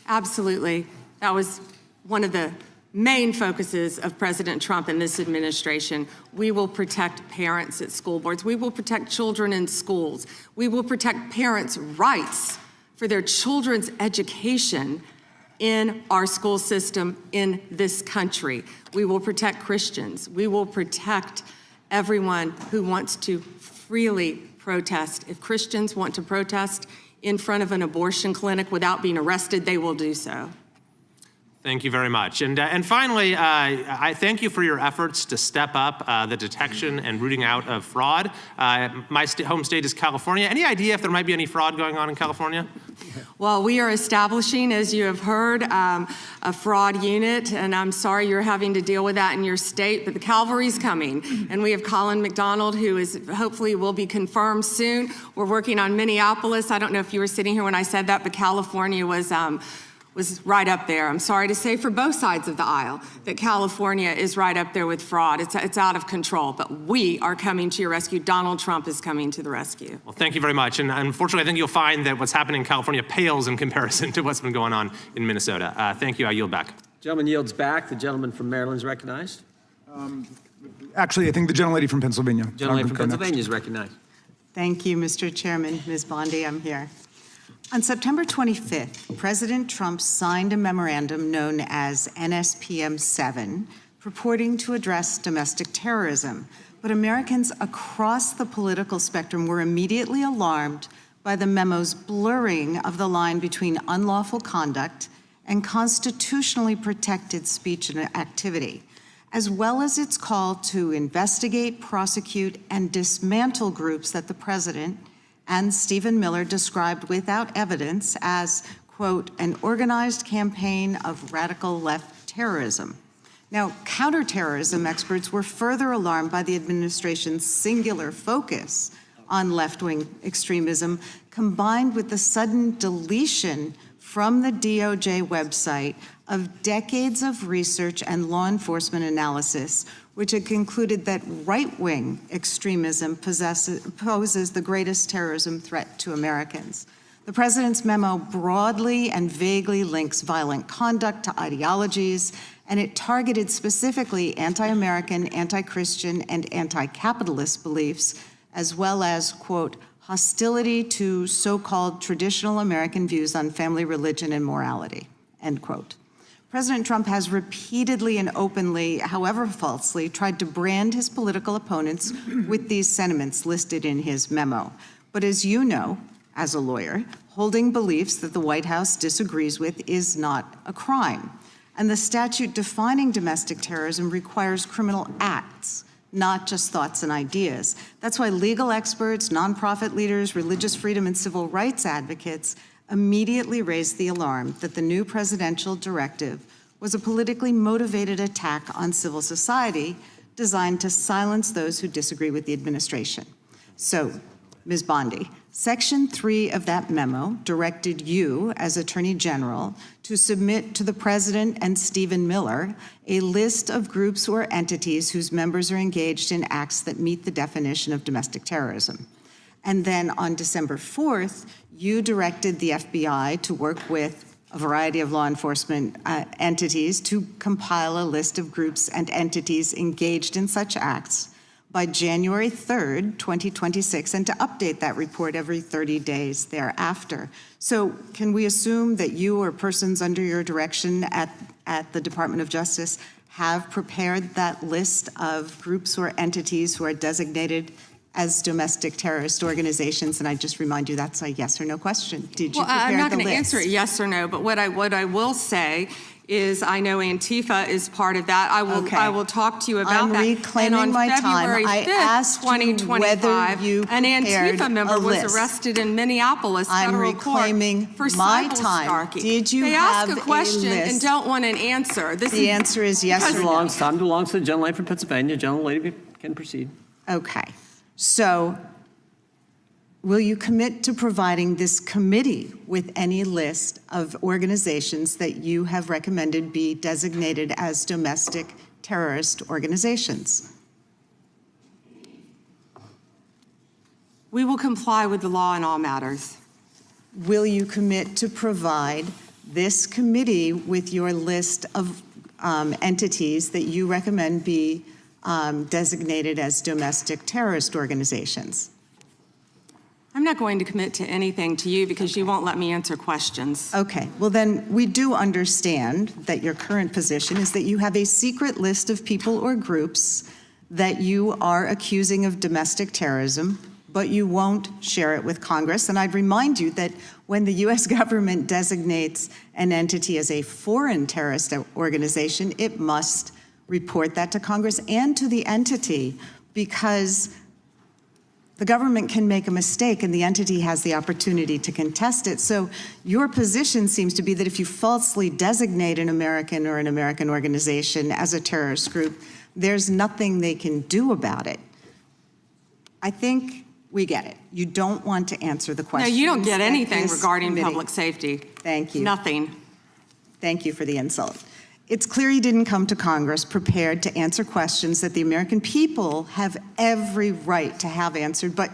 Absolutely. That was one of the main focuses of President Trump and this administration. We will protect parents at school boards. We will protect children in schools. We will protect parents' rights for their children's education in our school system in this country. We will protect Christians. We will protect everyone who wants to freely protest. If Christians want to protest in front of an abortion clinic without being arrested, they will do so. Thank you very much. And finally, I thank you for your efforts to step up the detection and rooting out of fraud. My home state is California. Any idea if there might be any fraud going on in California? Well, we are establishing, as you have heard, a fraud unit, and I'm sorry you're having to deal with that in your state, but the cavalry's coming. And we have Colin McDonald, who is hopefully will be confirmed soon. We're working on Minneapolis. I don't know if you were sitting here when I said that, but California was right up there. I'm sorry to say for both sides of the aisle that California is right up there with fraud. It's out of control, but we are coming to your rescue. Donald Trump is coming to the rescue. Well, thank you very much. And unfortunately, I think you'll find that what's happening in California pales in comparison to what's been going on in Minnesota. Thank you. I yield back. Gentleman yields back. The gentleman from Maryland is recognized. Actually, I think the gentlelady from Pennsylvania. Gentleman from Pennsylvania is recognized. Thank you, Mr. Chairman. Ms. Bondi, I'm here. On September 25th, President Trump signed a memorandum known as NSPM 7, purporting to address domestic terrorism. But Americans across the political spectrum were immediately alarmed by the memo's blurring of the line between unlawful conduct and constitutionally protected speech and activity, as well as its call to investigate, prosecute, and dismantle groups that the president and Stephen Miller described without evidence as, quote, an organized campaign of radical left terrorism. Now, counterterrorism experts were further alarmed by the administration's singular focus on left-wing extremism, combined with the sudden deletion from the DOJ website of decades of research and law enforcement analysis, which had concluded that right-wing extremism poses the greatest terrorism threat to Americans. The president's memo broadly and vaguely links violent conduct to ideologies, and it targeted specifically anti-American, anti-Christian, and anti-capitalist beliefs, as well as, quote, hostility to so-called traditional American views on family, religion, and morality, end quote. President Trump has repeatedly and openly, however falsely, tried to brand his political opponents with these sentiments listed in his memo. But as you know, as a lawyer, holding beliefs that the White House disagrees with is not a crime. And the statute defining domestic terrorism requires criminal acts, not just thoughts and ideas. That's why legal experts, nonprofit leaders, religious freedom and civil rights advocates immediately raised the alarm that the new presidential directive was a politically motivated attack on civil society designed to silence those who disagree with the administration. So, Ms. Bondi, Section 3 of that memo directed you, as Attorney General, to submit to the President and Stephen Miller a list of groups or entities whose members are engaged in acts that meet the definition of domestic terrorism. And then on December 4th, you directed the FBI to work with a variety of law enforcement entities to compile a list of groups and entities engaged in such acts by January 3rd, 2026, and to update that report every 30 days thereafter. So can we assume that you or persons under your direction at the Department of Justice have prepared that list of groups or entities who are designated as domestic terrorist organizations? And I just remind you that's a yes or no question. Did you prepare the list? I'm not going to answer it yes or no, but what I will say is I know Antifa is part of that. I will talk to you about that. I'm reclaiming my time. I asked you whether you an Antifa member was list. Arrested in Minneapolis federal reclaiming court for my cyber time. stalking. Did you they have ask a question and don't want an answer. The answer is yes or no. Time belongs to the gentleman from Pennsylvania. Gentlelady can proceed. Okay. So will you commit to providing this committee with any list of organizations that you have recommended be designated as domestic terrorist organizations? We will comply with the law in all matters. Will you commit to provide this committee with your list of entities that you recommend be designated as domestic terrorist organizations? I'm not going to commit to anything to you because you won't let me answer questions. Okay, well then we do understand that your current position is that you have a secret list of people or groups that you are accusing of domestic terrorism, but you won't share it with Congress. And I'd remind you that when the US government designates an entity as a foreign terrorist organization, it must report that to Congress and to the entity, because the government can make a mistake and the entity has the opportunity to contest it. So your position seems to be that if you falsely designate an American or an American organization as a terrorist group, there's nothing they can do about it. I think we get it. You don't want to answer the question. No, you don't get anything regarding public safety. Thank you. Nothing. Thank you for the insult. It's clear you didn't come to Congress prepared to answer questions that the American people have every right to have answered. But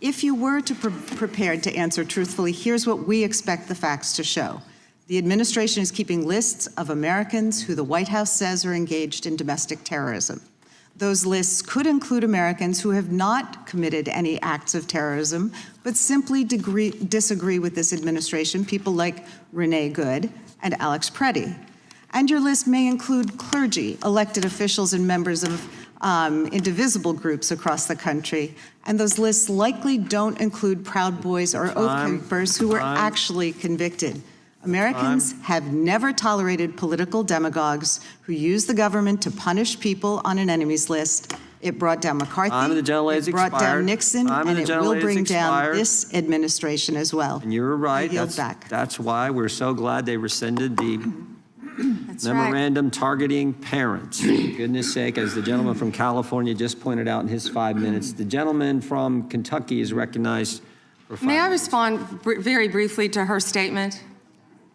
if you were to prepared to answer truthfully, here's what we expect the facts to show. The administration is keeping lists of Americans who the White House says are engaged in domestic terrorism. Those lists could include Americans who have not committed any acts of terrorism, but simply disagree with this administration, people like Renee Good and Alex Preddy. And your list may include clergy, elected officials, and members of indivisible groups across the country. And those lists likely don't include Proud Boys or Oath Keepers who were actually convicted. Americans have never tolerated political demagogues who use the government to punish people on an enemies list. It brought down McCarthy, it brought down Nixon, and it will bring down this administration as well. And you're right. I yield back. That's why we're so glad they rescinded the memorandum targeting parents. For goodness sake, as the gentleman from California just pointed out in his 5 minutes, the gentleman from Kentucky is recognized for 5 May I minutes. respond very briefly to her statement?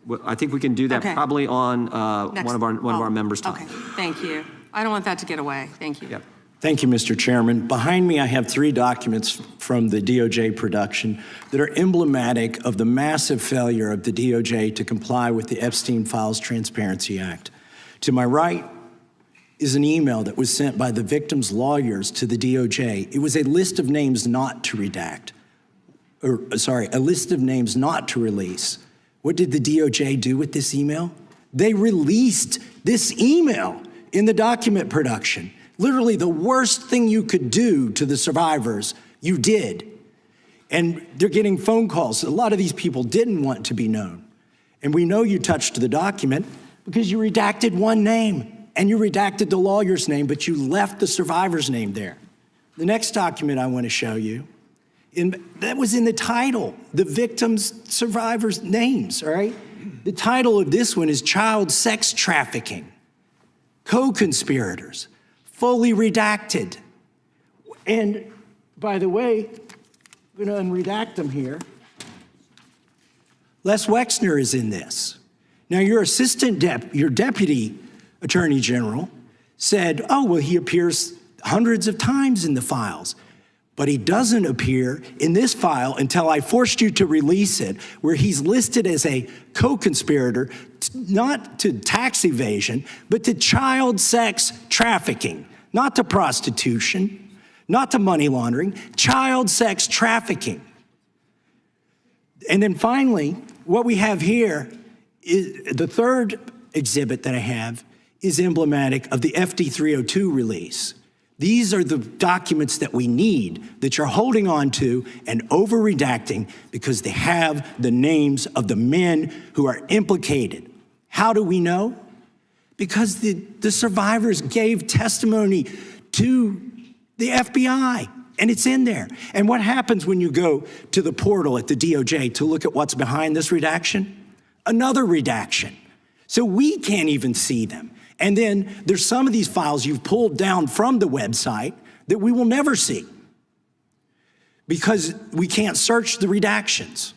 Well, I think we can do that probably on one of our members' time. Okay, thank you. I don't want that to get away. Thank you. Yep. Thank you, Mr. Chairman. Behind me, I have 3 documents from the DOJ production that are emblematic of the massive failure of the DOJ to comply with the Epstein Files Transparency Act. To my right is an email that was sent by the victim's lawyers to the DOJ. It was a list of names not to redact, a list of names not to release. What did the DOJ do with this email? They released this email in the document production. Literally the worst thing you could do to the survivors, you did. And they're getting phone calls. A lot of these people didn't want to be known. And we know you touched the document because you redacted one name and you redacted the lawyer's name, but you left the survivor's name there. The next document I want to show you, that was in the title, the victims' survivors' names, all right? The title of this one is Child Sex Trafficking, Co-Conspirators. Fully redacted. And by the way, I'm going to unredact them here. Les Wexner is in this. Now, your your deputy attorney general said, oh, well, he appears hundreds of times in the files, but he doesn't appear in this file until I forced you to release it, where he's listed as a co-conspirator, not to tax evasion, but to child sex trafficking. Not to prostitution, not to money laundering, child sex trafficking. And then finally, what we have here is the third exhibit that I have is emblematic of the FD 302 release. These are the documents that we need that you're holding on to and over-redacting because they have the names of the men who are implicated. How do we know? Because the survivors gave testimony to the FBI, and it's in there. And what happens when you go to the portal at the DOJ to look at what's behind this redaction? Another redaction. So we can't even see them. And then there's some of these files you've pulled down from the website that we will never see because we can't search the redactions.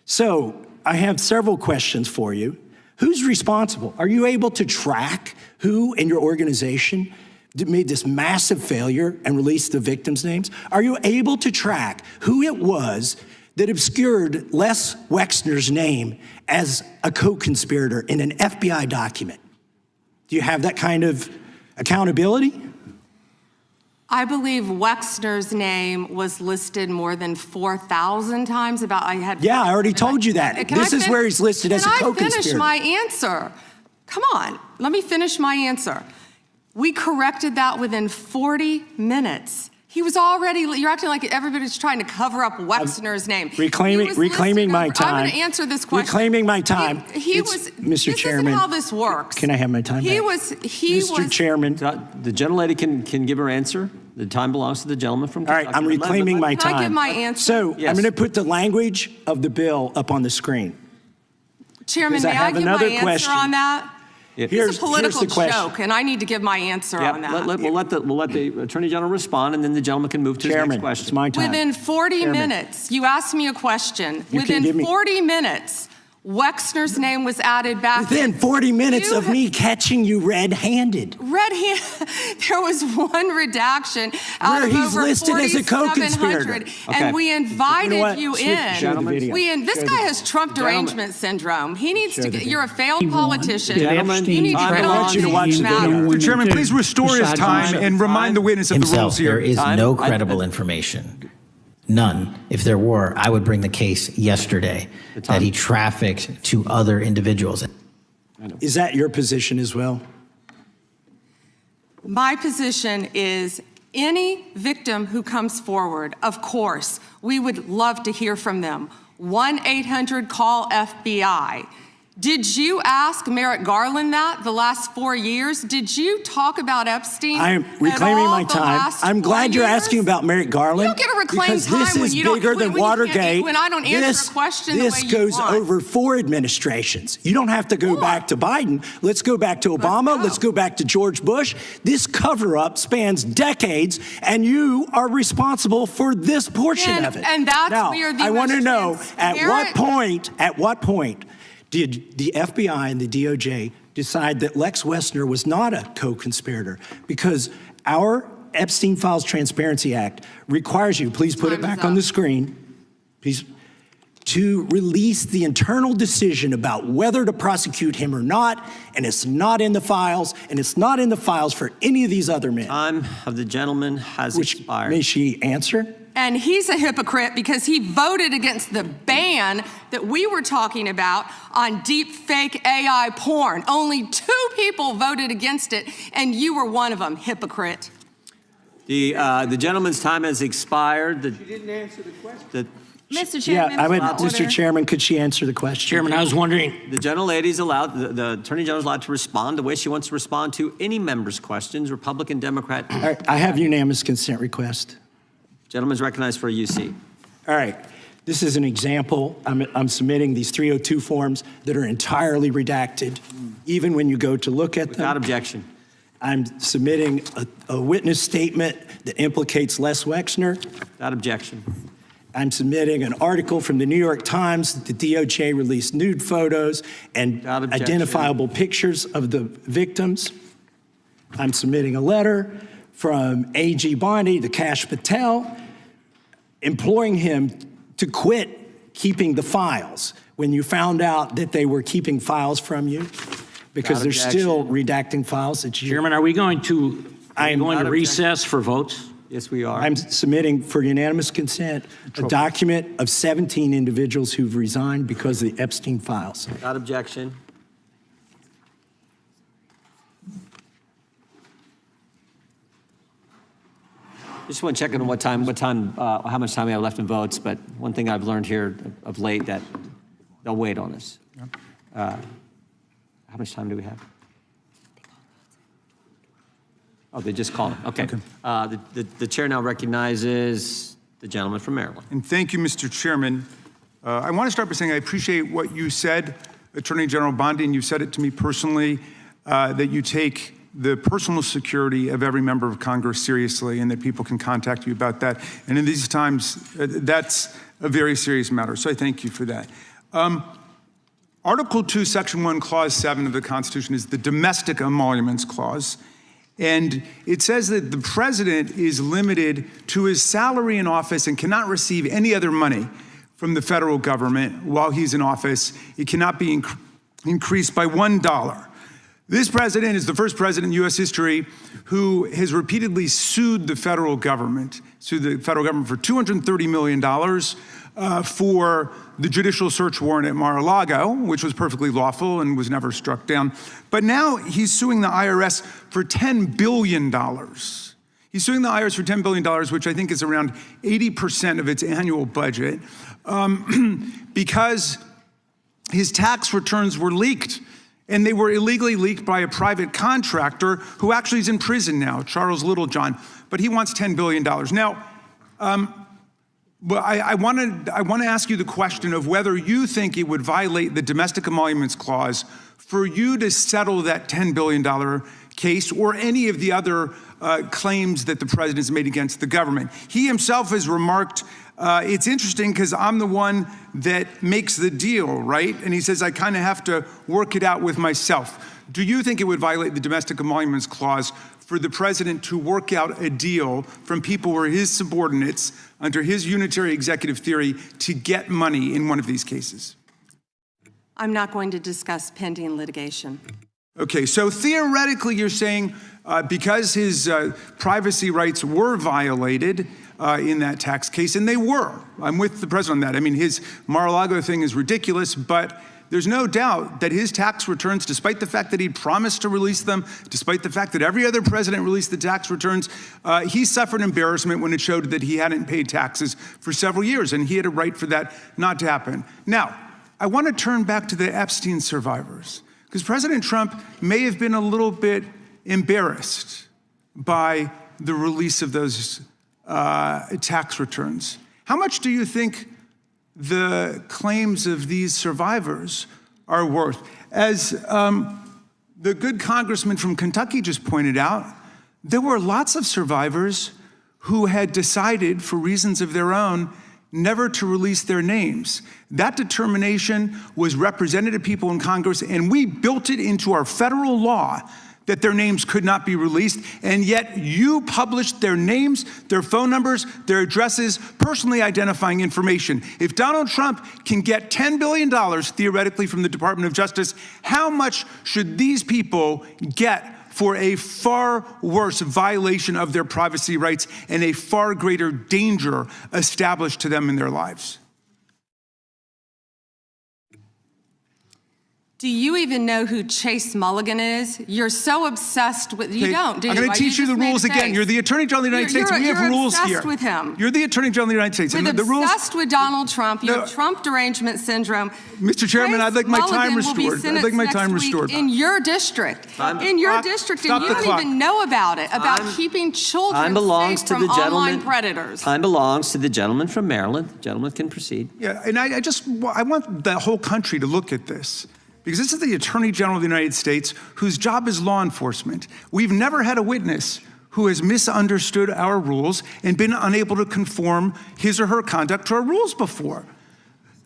So I have several questions for you. Who's responsible? Are you able to track who in your organization made this massive failure and released the victims' names? Are you able to track who it was that obscured Les Wexner's name as a co-conspirator in an FBI document? Do you have that kind of accountability? I believe Wexner's name was listed more than 4,000 times. Yeah, I already told you that. This is where he's listed as a co-conspirator. Can I finish my answer? Come on, let me finish my answer. We corrected that within 40 minutes. He was already, you're acting like everybody's trying to cover up Wexner's name. Reclaiming my time. I'm going to answer this question. Reclaiming my time. Mr. Chairman. This isn't how this works. Can I have my time back? Mr. Chairman. The gentlelady can give her answer. The time belongs to the gentleman from Kentucky. All right, I'm reclaiming my time. Can I give my answer? So I'm going to put the language of the bill up on the screen. Chairman, may I give my answer on that? It's a political joke, and I need to give my answer on that. We'll let the Attorney General respond, and then the gentleman can move to his next question. It's my time. Within 40 minutes, you asked me a question. Within 40 minutes, Wexner's name was added back. Within 40 minutes of me catching you red-handed. There was one redaction out where of he's over listed as a co-conspirator. and we invited you in. This Show guy has Trump derangement syndrome. He needs to get, you're a failed He politician. You need to get I want you to watch the video. Mr. Chairman, please restore his time and remind the witness of the rules here. There is no credible information. None. If there were, I would bring the case yesterday that he trafficked to other individuals. Is that your position as well? My position is any victim who comes forward, of course, we would love to hear from them. 1-800-CALL-FBI. Did you ask Merrick Garland that the last 4 years? Did you talk about Epstein? I am reclaiming my time. I'm glad you're years? asking about Merrick Garland. You don't get to reclaim because time this when is you don't- bigger than when you can't- Watergate. when I don't answer a question the This way you goes want. over 4 administrations. You don't have to go back to Biden. Let's go back to Obama. Let's go back to George Bush. This cover-up spans decades, and you are responsible for this portion of it. And that's now, where the I want to most know at what transparent- point did the FBI and the DOJ decide that Lex Wessner was not a co-conspirator? Because our Epstein Files Transparency Act requires you, please put it back on the screen, please, to release the internal decision about whether to prosecute him or not, and it's not in the files, and it's not in the files for any of these other men. Time of the gentleman has expired. May she answer? And he's a hypocrite because he voted against the ban that we were talking about on deep fake AI porn. Only 2 people voted against it, and you were one of them, hypocrite. The gentleman's time has expired. She didn't answer the question. Mr. Chairman, Yeah, I would, order. Mr. Chairman, could she answer the question? Chairman, I was wondering, The gentlelady's allowed, the Attorney General's allowed to respond the way she wants to respond to any member's questions, Republican, Democrat. All right, I have unanimous consent request. Gentleman's recognized for a UC. All right, this is an example. I'm submitting these 302 forms that are entirely redacted, even when you go to look at them. Without objection. I'm submitting a witness statement that implicates Les Wexner. Without objection. I'm submitting an article from the New York Times that the DOJ released nude photos and identifiable pictures of the victims. I'm submitting a letter from A.G. Bondi to Kash Patel, imploring him to quit keeping the files when you found out that they were keeping files from you, because they're still redacting files that you... Chairman, are we going to recess for votes? Yes, we are. I'm submitting for unanimous consent a document of 17 individuals who've resigned because of the Epstein files. Without objection. Just want to check on how much time we have left in votes, but one thing I've learned here of late that they'll wait on us. How much time do we have? Oh, they just called. Okay. The chair now recognizes the gentleman from Maryland. And thank you, Mr. Chairman. I want to start by saying I appreciate what you said, Attorney General Bondi, and you said it to me personally, that you take the personal security of every member of Congress seriously and that people can contact you about that. And in these times, that's a very serious matter. So I thank you for that. Article 2, Section 1, Clause 7 of the Constitution is the Domestic Emoluments Clause. And it says that the president is limited to his salary in office and cannot receive any other money from the federal government while he's in office. It cannot be increased by $1. This president is the first president in U.S. history who has repeatedly sued the federal government for $230 million for the judicial search warrant at Mar-a-Lago, which was perfectly lawful and was never struck down. But now he's suing the IRS for $10 billion. He's suing the IRS for $10 billion, which I think is around 80% of its annual budget, because his tax returns were leaked. And they were illegally leaked by a private contractor who actually is in prison now, Charles Littlejohn. But he wants $10 billion. Now, I want to ask you the question of whether you think it would violate the Domestic Emoluments Clause for you to settle that $10 billion case or any of the other claims that the president has made against the government. He himself has remarked, it's interesting because I'm the one that makes the deal, right? And he says, I kind of have to work it out with myself. Do you think it would violate the Domestic Emoluments Clause for the president to work out a deal from people who are his subordinates under his unitary executive theory to get money in one of these cases? I'm not going to discuss pending litigation. Okay, so theoretically you're saying because his privacy rights were violated in that tax case, and they were. I'm with the president on that. I mean, his Mar-a-Lago thing is ridiculous, but there's no doubt that his tax returns, despite the fact that he promised to release them, despite the fact that every other president released the tax returns, he suffered embarrassment when it showed that he hadn't paid taxes for several years, and he had a right for that not to happen. Now, I want to turn back to the Epstein survivors, because President Trump may have been a little bit embarrassed by the release of those tax returns. How much do you think the claims of these survivors are worth? As the good congressman from Kentucky just pointed out, there were lots of survivors who had decided, for reasons of their own, never to release their names. That determination was represented to people in Congress, and we built it into our federal law that their names could not be released, and yet you published their names, their phone numbers, their addresses, personally identifying information. If Donald Trump can get $10 billion theoretically from the Department of Justice, how much should these people get for a far worse violation of their privacy rights and a far greater danger established to them in their lives? Do you even know who Chase Mulligan is? You're so obsessed with, you don't, do you? I'm going to teach you the rules again. You're the Attorney General of the United States. We have rules here. You're obsessed with him. You're the Attorney General of the United States. You're obsessed with Donald Trump. You have Trump derangement syndrome. Mr. Chairman, I'd like my time restored. I'd like my time restored. In your district. In your district, and you don't even know about it, about keeping children safe from online predators. Time belongs to the gentleman from Maryland. The gentleman can proceed. Yeah, and I want the whole country to look at this, because this is the Attorney General of the United States, whose job is law enforcement. We've never had a witness who has misunderstood our rules and been unable to conform his or her conduct to our rules before.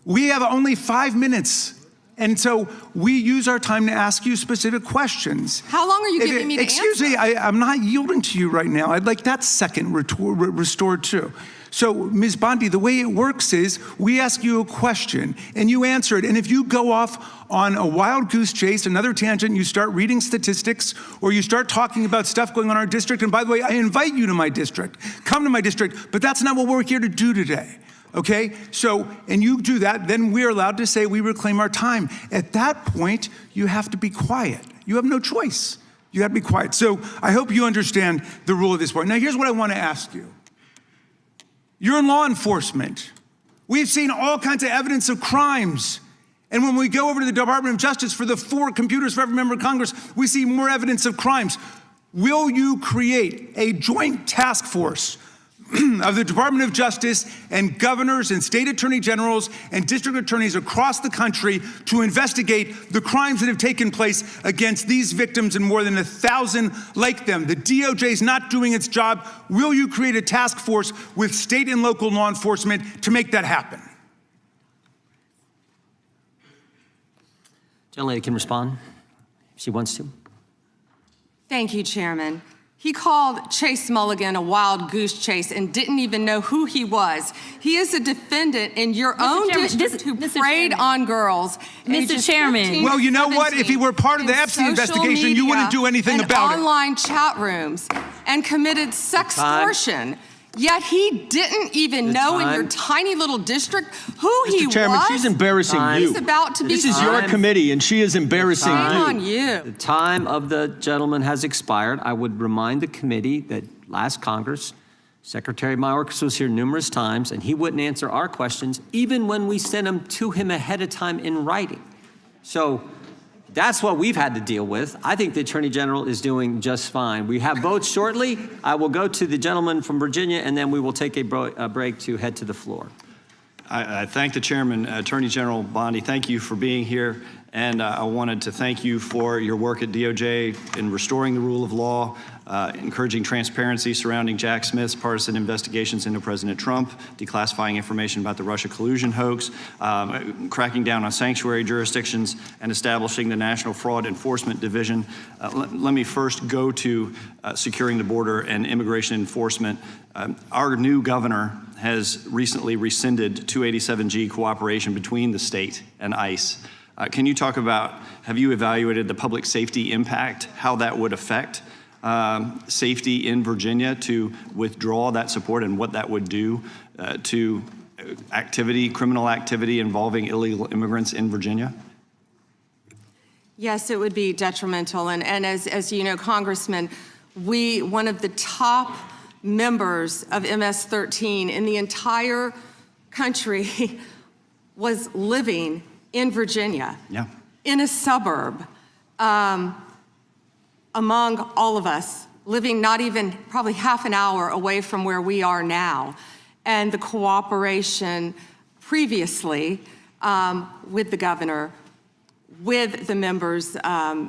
We have only 5 minutes, and so we use our time to ask you specific questions. How long are you giving me to answer? Excuse me, I'm not yielding to you right now. I'd like that second restored too. So, Ms. Bondi, the way it works is we ask you a question and you answer it. And if you go off on a wild goose chase, another tangent, you start reading statistics or you start talking about stuff going on in our district. And by the way, I invite you to my district. Come to my district, but that's not what we're here to do today. Okay? So, and you do that, then we're allowed to say we reclaim our time. At that point, you have to be quiet. You have no choice. You have to be quiet. So I hope you understand the rule at this point. Now, here's what I want to ask you. You're in law enforcement. We've seen all kinds of evidence of crimes. And when we go over to the Department of Justice for the 4 computers for every member of Congress, we see more evidence of crimes. Will you create a joint task force of the Department of Justice and governors and state attorney generals and district attorneys across the country to investigate the crimes that have taken place against these victims and more than 1,000 like them? The DOJ is not doing its job. Will you create a task force with state and local law enforcement to make that happen? Gentlelady can respond if she wants to. Thank you, Chairman. He called Chase Mulligan a wild goose chase and didn't even know who he was. He is a defendant in your own district who preyed on girls. Mr. Chairman. Well, you know what? If he were part of the Epstein investigation, you wouldn't do anything about it. Online chat rooms and committed sextortion. Yet he didn't even know in your tiny little district who he was. Mr. Chairman, she's embarrassing you. He's about to be This is your committee, and she is embarrassing you. Shame on you. The time of the gentleman has expired. I would remind the committee that last Congress, Secretary Mayorkas was here numerous times, and he wouldn't answer our questions, even when we sent them to him ahead of time in writing. So that's what we've had to deal with. I think the Attorney General is doing just fine. We have votes shortly. I will go to the gentleman from Virginia, and then we will take a break to head to the floor. I thank the Chairman, Attorney General Bondi. Thank you for being here. And I wanted to thank you for your work at DOJ in restoring the rule of law, encouraging transparency surrounding Jack Smith's partisan investigations into President Trump, declassifying information about the Russia collusion hoax, cracking down on sanctuary jurisdictions, and establishing the National Fraud Enforcement Division. Let me first go to securing the border and immigration enforcement. Our new governor has recently rescinded 287G cooperation between the state and ICE. Can you talk about, have you evaluated the public safety impact, how that would affect safety in Virginia to withdraw that support and what that would do to criminal activity involving illegal immigrants in Virginia? Yes, it would be detrimental. And as you know, Congressman, one of the top members of MS-13 in the entire country was living in Virginia, in a suburb, among all of us, living not even probably half an hour away from where we are now. And the cooperation previously with the governor, with the members of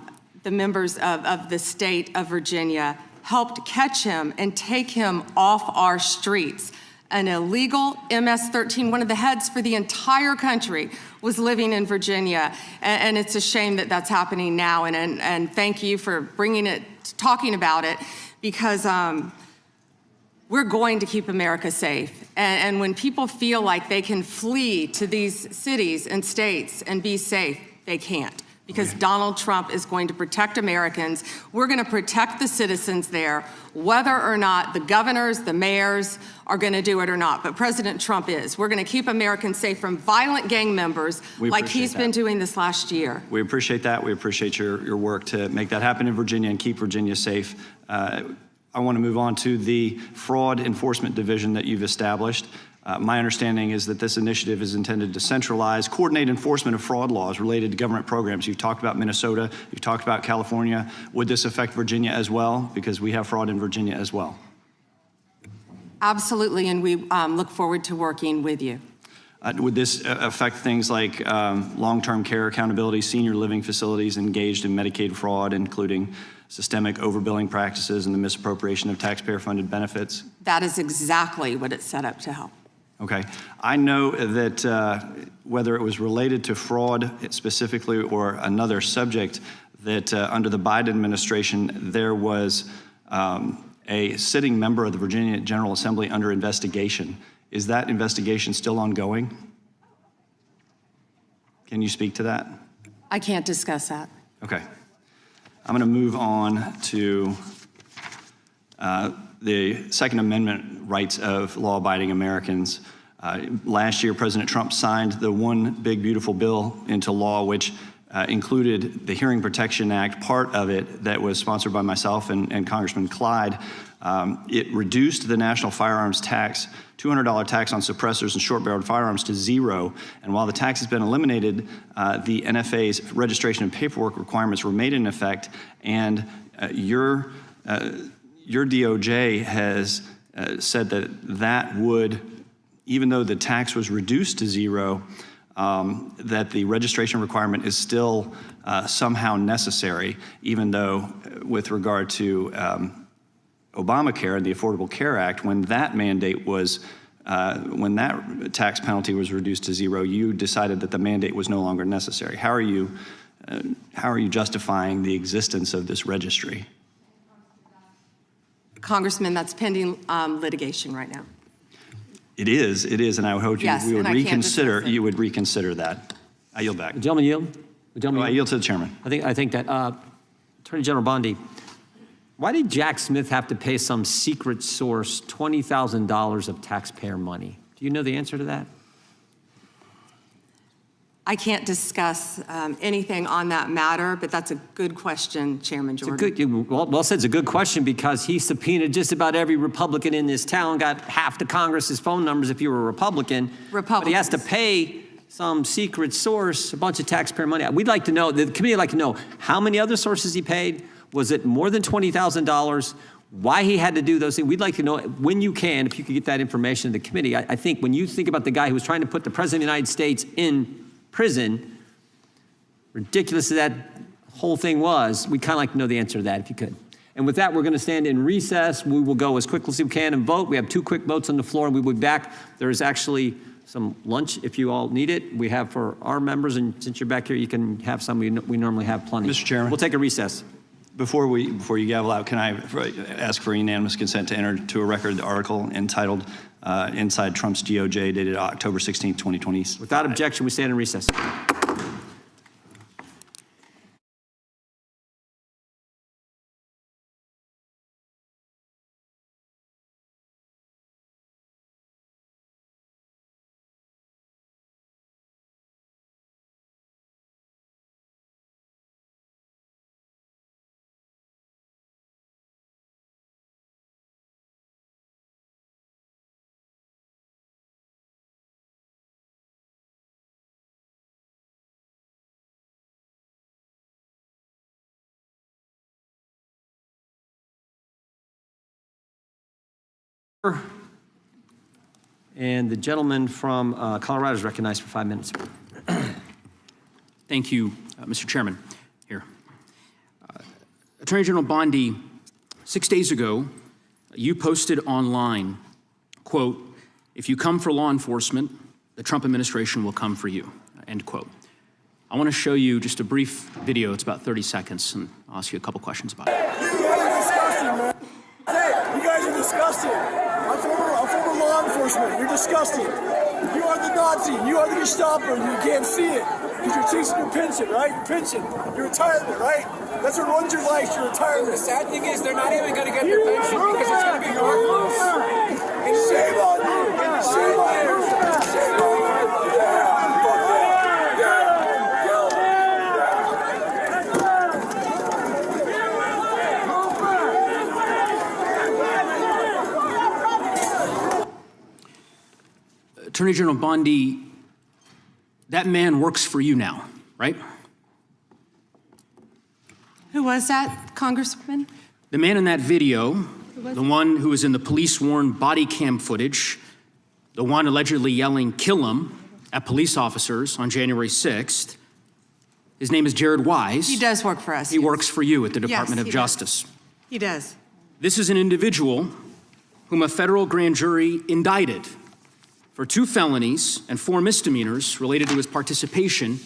the state of Virginia, helped catch him and take him off our streets. An illegal MS-13, one of the heads for the entire country, was living in Virginia. And it's a shame that that's happening now. And thank you for talking about it, because we're going to keep America safe. And when people feel like they can flee to these cities and states and be safe, they can't, because Donald Trump is going to protect Americans. We're going to protect the citizens there, whether or not the governors, the mayors are going to do it or not. But President Trump is. We're going to keep Americans safe from violent gang members like he's been doing this last year. We appreciate that. We appreciate your work to make that happen in Virginia and keep Virginia safe. I want to move on to the fraud enforcement division that you've established. My understanding is that this initiative is intended to centralize, coordinate enforcement of fraud laws related to government programs. You've talked about Minnesota, you've talked about California. Would this affect Virginia as well? Because we have fraud in Virginia as well. Absolutely, and we look forward to working with you. Would this affect things like long-term care accountability, senior living facilities engaged in Medicaid fraud, including systemic overbilling practices and the misappropriation of taxpayer-funded benefits? That is exactly what it's set up to help. Okay. I know that whether it was related to fraud specifically or another subject, that under the Biden administration, there was a sitting member of the Virginia General Assembly under investigation. Is that investigation still ongoing? Can you speak to that? I can't discuss that. Okay. I'm going to move on to the Second Amendment rights of law-abiding Americans. Last year, President Trump signed the One Big Beautiful Bill into law, which included the Hearing Protection Act, part of it that was sponsored by myself and Congressman Clyde. It reduced the national firearms tax, $200 tax on suppressors and short-barreled firearms, to zero. And while the tax has been eliminated, the NFA's registration and paperwork requirements remain in effect. And your DOJ has said that would, even though the tax was reduced to zero, that the registration requirement is still somehow necessary, even though with regard to Obamacare and the Affordable Care Act, when that mandate was, when that tax penalty was reduced to zero, you decided that the mandate was no longer necessary. How are you justifying the existence of this registry? Congressman, that's pending litigation right now. It is, and I would hope you would reconsider that. I yield back. Would gentleman yield? I yield to the chairman. I think that Attorney General Bondi, why did Jack Smith have to pay some secret source $20,000 of taxpayer money? Do you know the answer to that? I can't discuss anything on that matter, but that's a good question, Chairman Jordan. Well said, it's a good question, because he subpoenaed just about every Republican in this town, got half the Congress's phone numbers if you were a Republican. But he has to pay some secret source a bunch of taxpayer money. We'd like to know, the committee would like to know, how many other sources he paid? Was it more than $20,000? Why he had to do those things? We'd like to know, when you can, if you could get that information to the committee. I think when you think about the guy who was trying to put the President of the United States in prison, ridiculous as that whole thing was, we'd kind of like to know the answer to that, if you could. And with that, we're going to stand in recess. We will go as quickly as we can and vote. We have 2 quick votes on the floor, and we will be back. There is actually some lunch if you all need it. We have for our members, and since you're back here, you can have some. We normally have plenty. Mr. Chairman. We'll take a recess. Before you gavel out, can I ask for unanimous consent to enter to a record the article entitled Inside Trump's DOJ, dated October 16, 2020? Without objection, we stand in recess. And the gentleman from Colorado is recognized for 5 minutes. Thank you, Mr. Chairman. Here. Attorney General Bondi, 6 days ago, you posted online, quote, "If you come for law enforcement, the Trump administration will come for you," end quote. I want to show you just a brief video. It's about 30 seconds, and I'll ask you a couple questions about it. You guys are disgusting, man. Hey, you guys are disgusting. I'm former law enforcement. You're disgusting. You are the Nazi. You are the Gestapo. You can't see it because you're chasing your pension, right? Your pension, your retirement, right? That's what runs your life, your retirement. The sad thing is they're not even going to get their pension because it's going to be worthless. And shame on you. Shame on you. Shame on you. Attorney General Bondi, that man works for you now, right? Who was that, Congressman? The man in that video, the one who was in the police-worn body cam footage, the one allegedly yelling, "Kill him," at police officers on January 6th, his name is Jared Wise. He does work for us. He works for you at the Department of he Justice. does. He does. This is an individual whom a federal grand jury indicted for 2 felonies and 4 misdemeanors related to his participation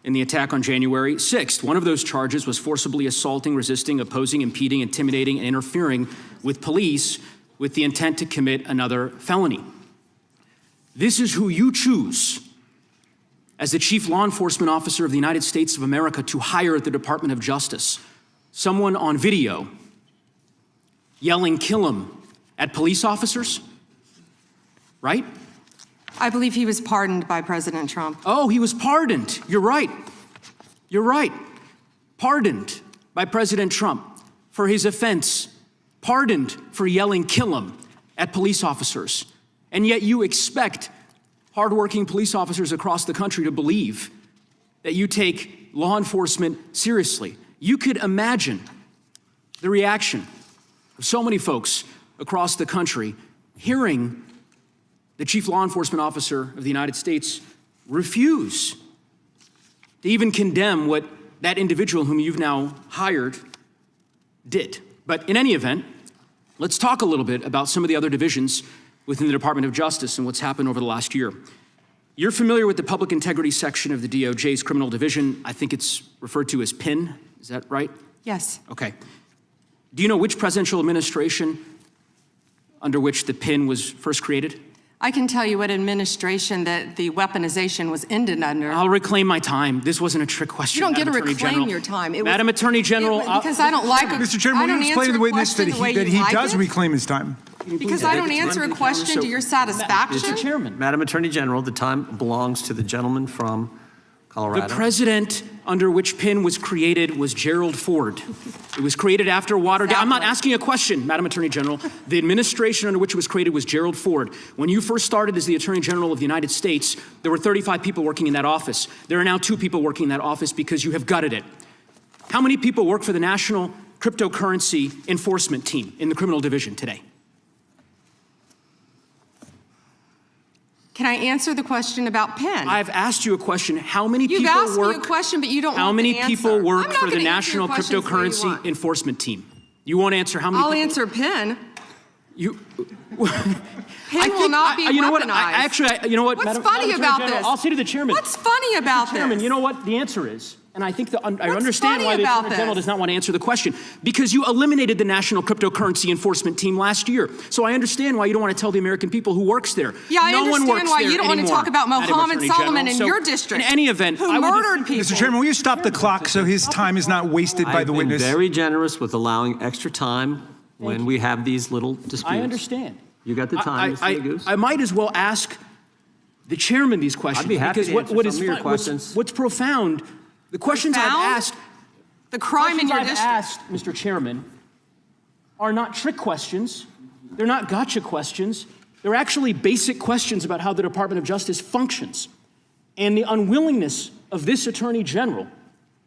in the attack on January 6th. One of those charges was forcibly assaulting, resisting, opposing, impeding, intimidating, and interfering with police with the intent to commit another felony. This is who you choose as the chief law enforcement officer of the United States of America to hire at the Department of Justice. Someone on video yelling, "Kill him," at police officers, right? I believe he was pardoned by President Trump. Oh, he was pardoned. You're right. You're right. Pardoned by President Trump for his offense. Pardoned for yelling, "Kill him," at police officers. And yet you expect hardworking police officers across the country to believe that you take law enforcement seriously. You could imagine the reaction of so many folks across the country hearing the chief law enforcement officer of the United States refuse to even condemn what that individual whom you've now hired did. But in any event, let's talk a little bit about some of the other divisions within the Department of Justice and what's happened over the last year. You're familiar with the public integrity section of the DOJ's criminal division. I think it's referred to as PIN. Is that right? Yes. Okay. Do you know which presidential administration under which the PIN was first created? I can tell you what administration that the weaponization was ended under. I'll reclaim my time. This wasn't a trick question. You don't get to Madam Attorney reclaim General. your time. Madam Attorney General. Because I don't like it. Mr. Chairman, will you explain to the witness that he does reclaim his time? Because I don't answer a question to your satisfaction? Mr. Chairman. Madam Attorney General, the time belongs to the gentleman from Colorado. The president under which PIN was created was Gerald Ford. It was created after Watergate. I'm not asking a question, Madam Attorney General. The administration under which it was created was Gerald Ford. When you first started as the Attorney General of the United States, there were 35 people working in that office. There are now 2 people working in that office because you have gutted it. How many people work for the National Cryptocurrency Enforcement Team in the criminal division today? Can I answer the question about PIN? I've asked you a question. How many You've people asked work? me a question, but you don't How want many the answer. people work I'm not for the gonna answer your National questions the way you Cryptocurrency want. Enforcement Team? You won't answer how many I'll people? answer PIN. You. PIN will not be you know what? weaponized. You know what? What's Madam funny Attorney about General, this? I'll say to the chairman. What's funny about this? Chairman, you know what the answer is? And I think I understand funny why the about Attorney General this? does not want to answer the question. Because you eliminated the National Cryptocurrency Enforcement Team last year. So I understand why you don't want to tell the American people who works there. Yeah, I no one understand works why there you don't want to anymore, talk about Madam Mohammed Attorney Solomon General. in So, your district. In any event, who I would murdered people. Mr. Chairman, will you stop the clock so his time is not wasted by the witness? I've been very generous with allowing extra time when we have these little disputes. I understand. You got the time, Mr. Goose. I might as well ask the chairman these questions. I'd be happy because to answer what some is of your fun- questions. What's profound, the questions I've asked, the crime in your I've district. asked, Mr. Chairman, are not trick questions. They're not gotcha questions. They're actually basic questions about how the Department of Justice functions and the unwillingness of this Attorney General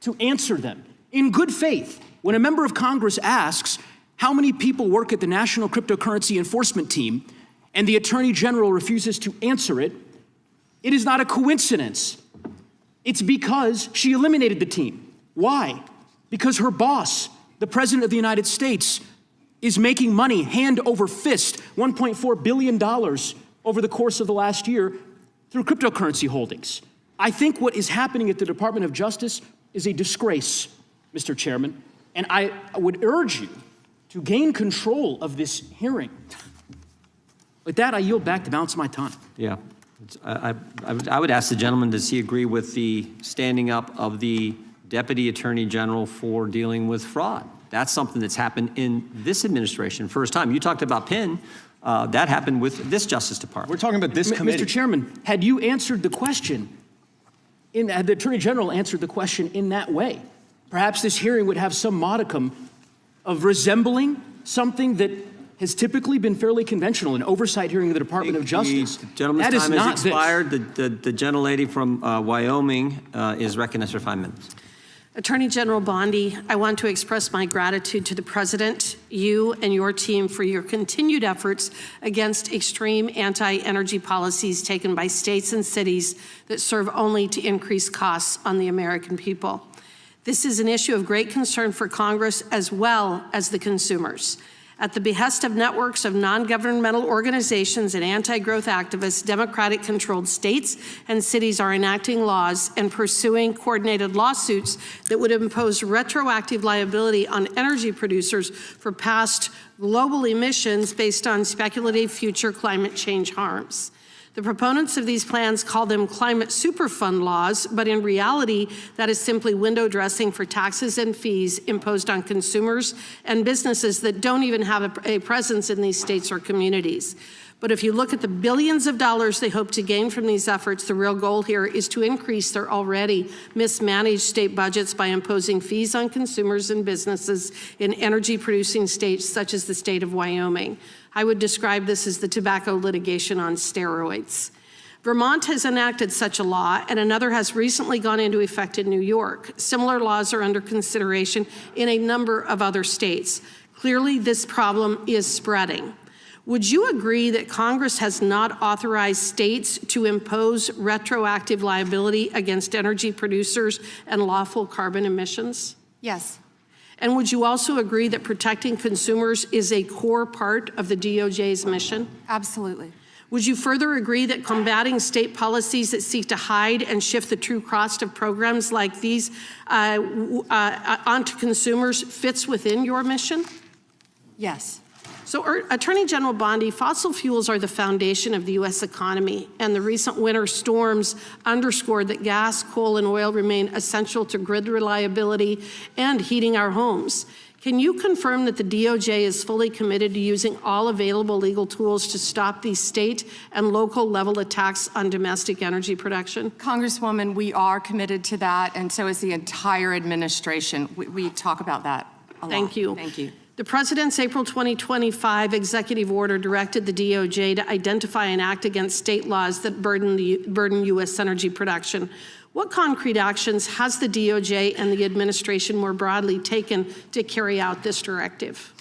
to answer them in good faith. When a member of Congress asks, How many people work at the National Cryptocurrency Enforcement Team and the Attorney General refuses to answer it? It is not a coincidence. It's because she eliminated the team. Why? Because her boss, the President of the United States, is making money hand over fist, $1.4 billion over the course of the last year through cryptocurrency holdings. I think what is happening at the Department of Justice is a disgrace, Mr. Chairman, and I would urge you to gain control of this hearing. With that, I yield back the balance of my time. Yeah. I would ask the gentleman, does he agree with the standing up of the Deputy Attorney General for dealing with fraud? That's something that's happened in this administration. First time. You talked about Penn. That happened with this Justice Department. We're talking about this committee. Mr. Chairman, had you answered the question, had the Attorney General answered the question in that way, perhaps this hearing would have some modicum of resembling something that has typically been fairly conventional, an oversight hearing of the Department of Justice. The gentleman's time has expired. The gentlelady from Wyoming is recognized for 5 minutes. Attorney General Bondi, I want to express my gratitude to the President, you and your team for your continued efforts against extreme anti-energy policies taken by states and cities that serve only to increase costs on the American people. This is an issue of great concern for Congress as well as the consumers. At the behest of networks of non-governmental organizations and anti-growth activists, Democratic-controlled states and cities are enacting laws and pursuing coordinated lawsuits that would impose retroactive liability on energy producers for past global emissions based on speculative future climate change harms. The proponents of these plans call them climate superfund laws, but in reality, that is simply window dressing for taxes and fees imposed on consumers and businesses that don't even have a presence in these states or communities. But if you look at the billions of dollars they hope to gain from these efforts, the real goal here is to increase their already mismanaged state budgets by imposing fees on consumers and businesses in energy-producing states such as the state of Wyoming. I would describe this as the tobacco litigation on steroids. Vermont has enacted such a law, and another has recently gone into effect in New York. Similar laws are under consideration in a number of other states. Clearly, this problem is spreading. Would you agree that Congress has not authorized states to impose retroactive liability against energy producers and lawful carbon emissions? Yes. And would you also agree that protecting consumers is a core part of the DOJ's mission? Absolutely. Would you further agree that combating state policies that seek to hide and shift the true cost of programs like these onto consumers fits within your mission? Yes. So, Attorney General Bondi, fossil fuels are the foundation of the U.S. economy, and the recent winter storms underscored that gas, coal, and oil remain essential to grid reliability and heating our homes. Can you confirm that the DOJ is fully committed to using all available legal tools to stop these state and local level attacks on domestic energy production? Congresswoman, we are committed to that, and so is the entire administration. We talk about that a lot. Thank you. Thank you. The President's April 2025 executive order directed the DOJ to identify and act against state laws that burden U.S. energy production. What concrete actions has the DOJ and the administration more broadly taken to carry out this directive?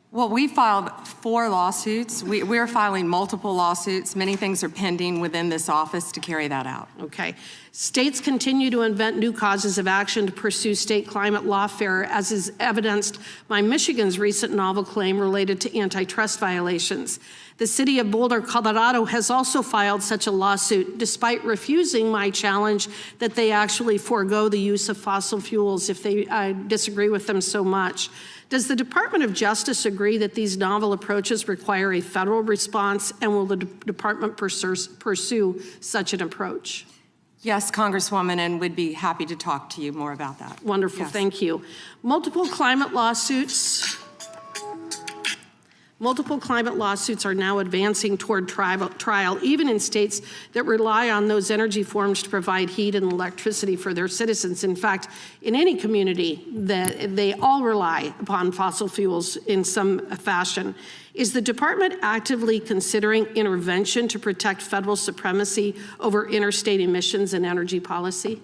Well, we filed 4 lawsuits. We're filing multiple lawsuits. Many things are pending within this office to carry that out. Okay. States continue to invent new causes of action to pursue state climate lawfare, as is evidenced by Michigan's recent novel claim related to antitrust violations. The city of Boulder, Colorado has also filed such a lawsuit, despite refusing my challenge that they actually forego the use of fossil fuels if they disagree with them so much. Does the Department of Justice agree that these novel approaches require a federal response, and will the department pursue such an approach? Yes, Congresswoman, and we'd be happy to talk to you more about that. Wonderful, Yes. Thank you. Multiple climate lawsuits are now advancing toward trial, even in states that rely on those energy forms to provide heat and electricity for their citizens. In fact, in any community, they all rely upon fossil fuels in some fashion. Is the department actively considering intervention to protect federal supremacy over interstate emissions and energy policy?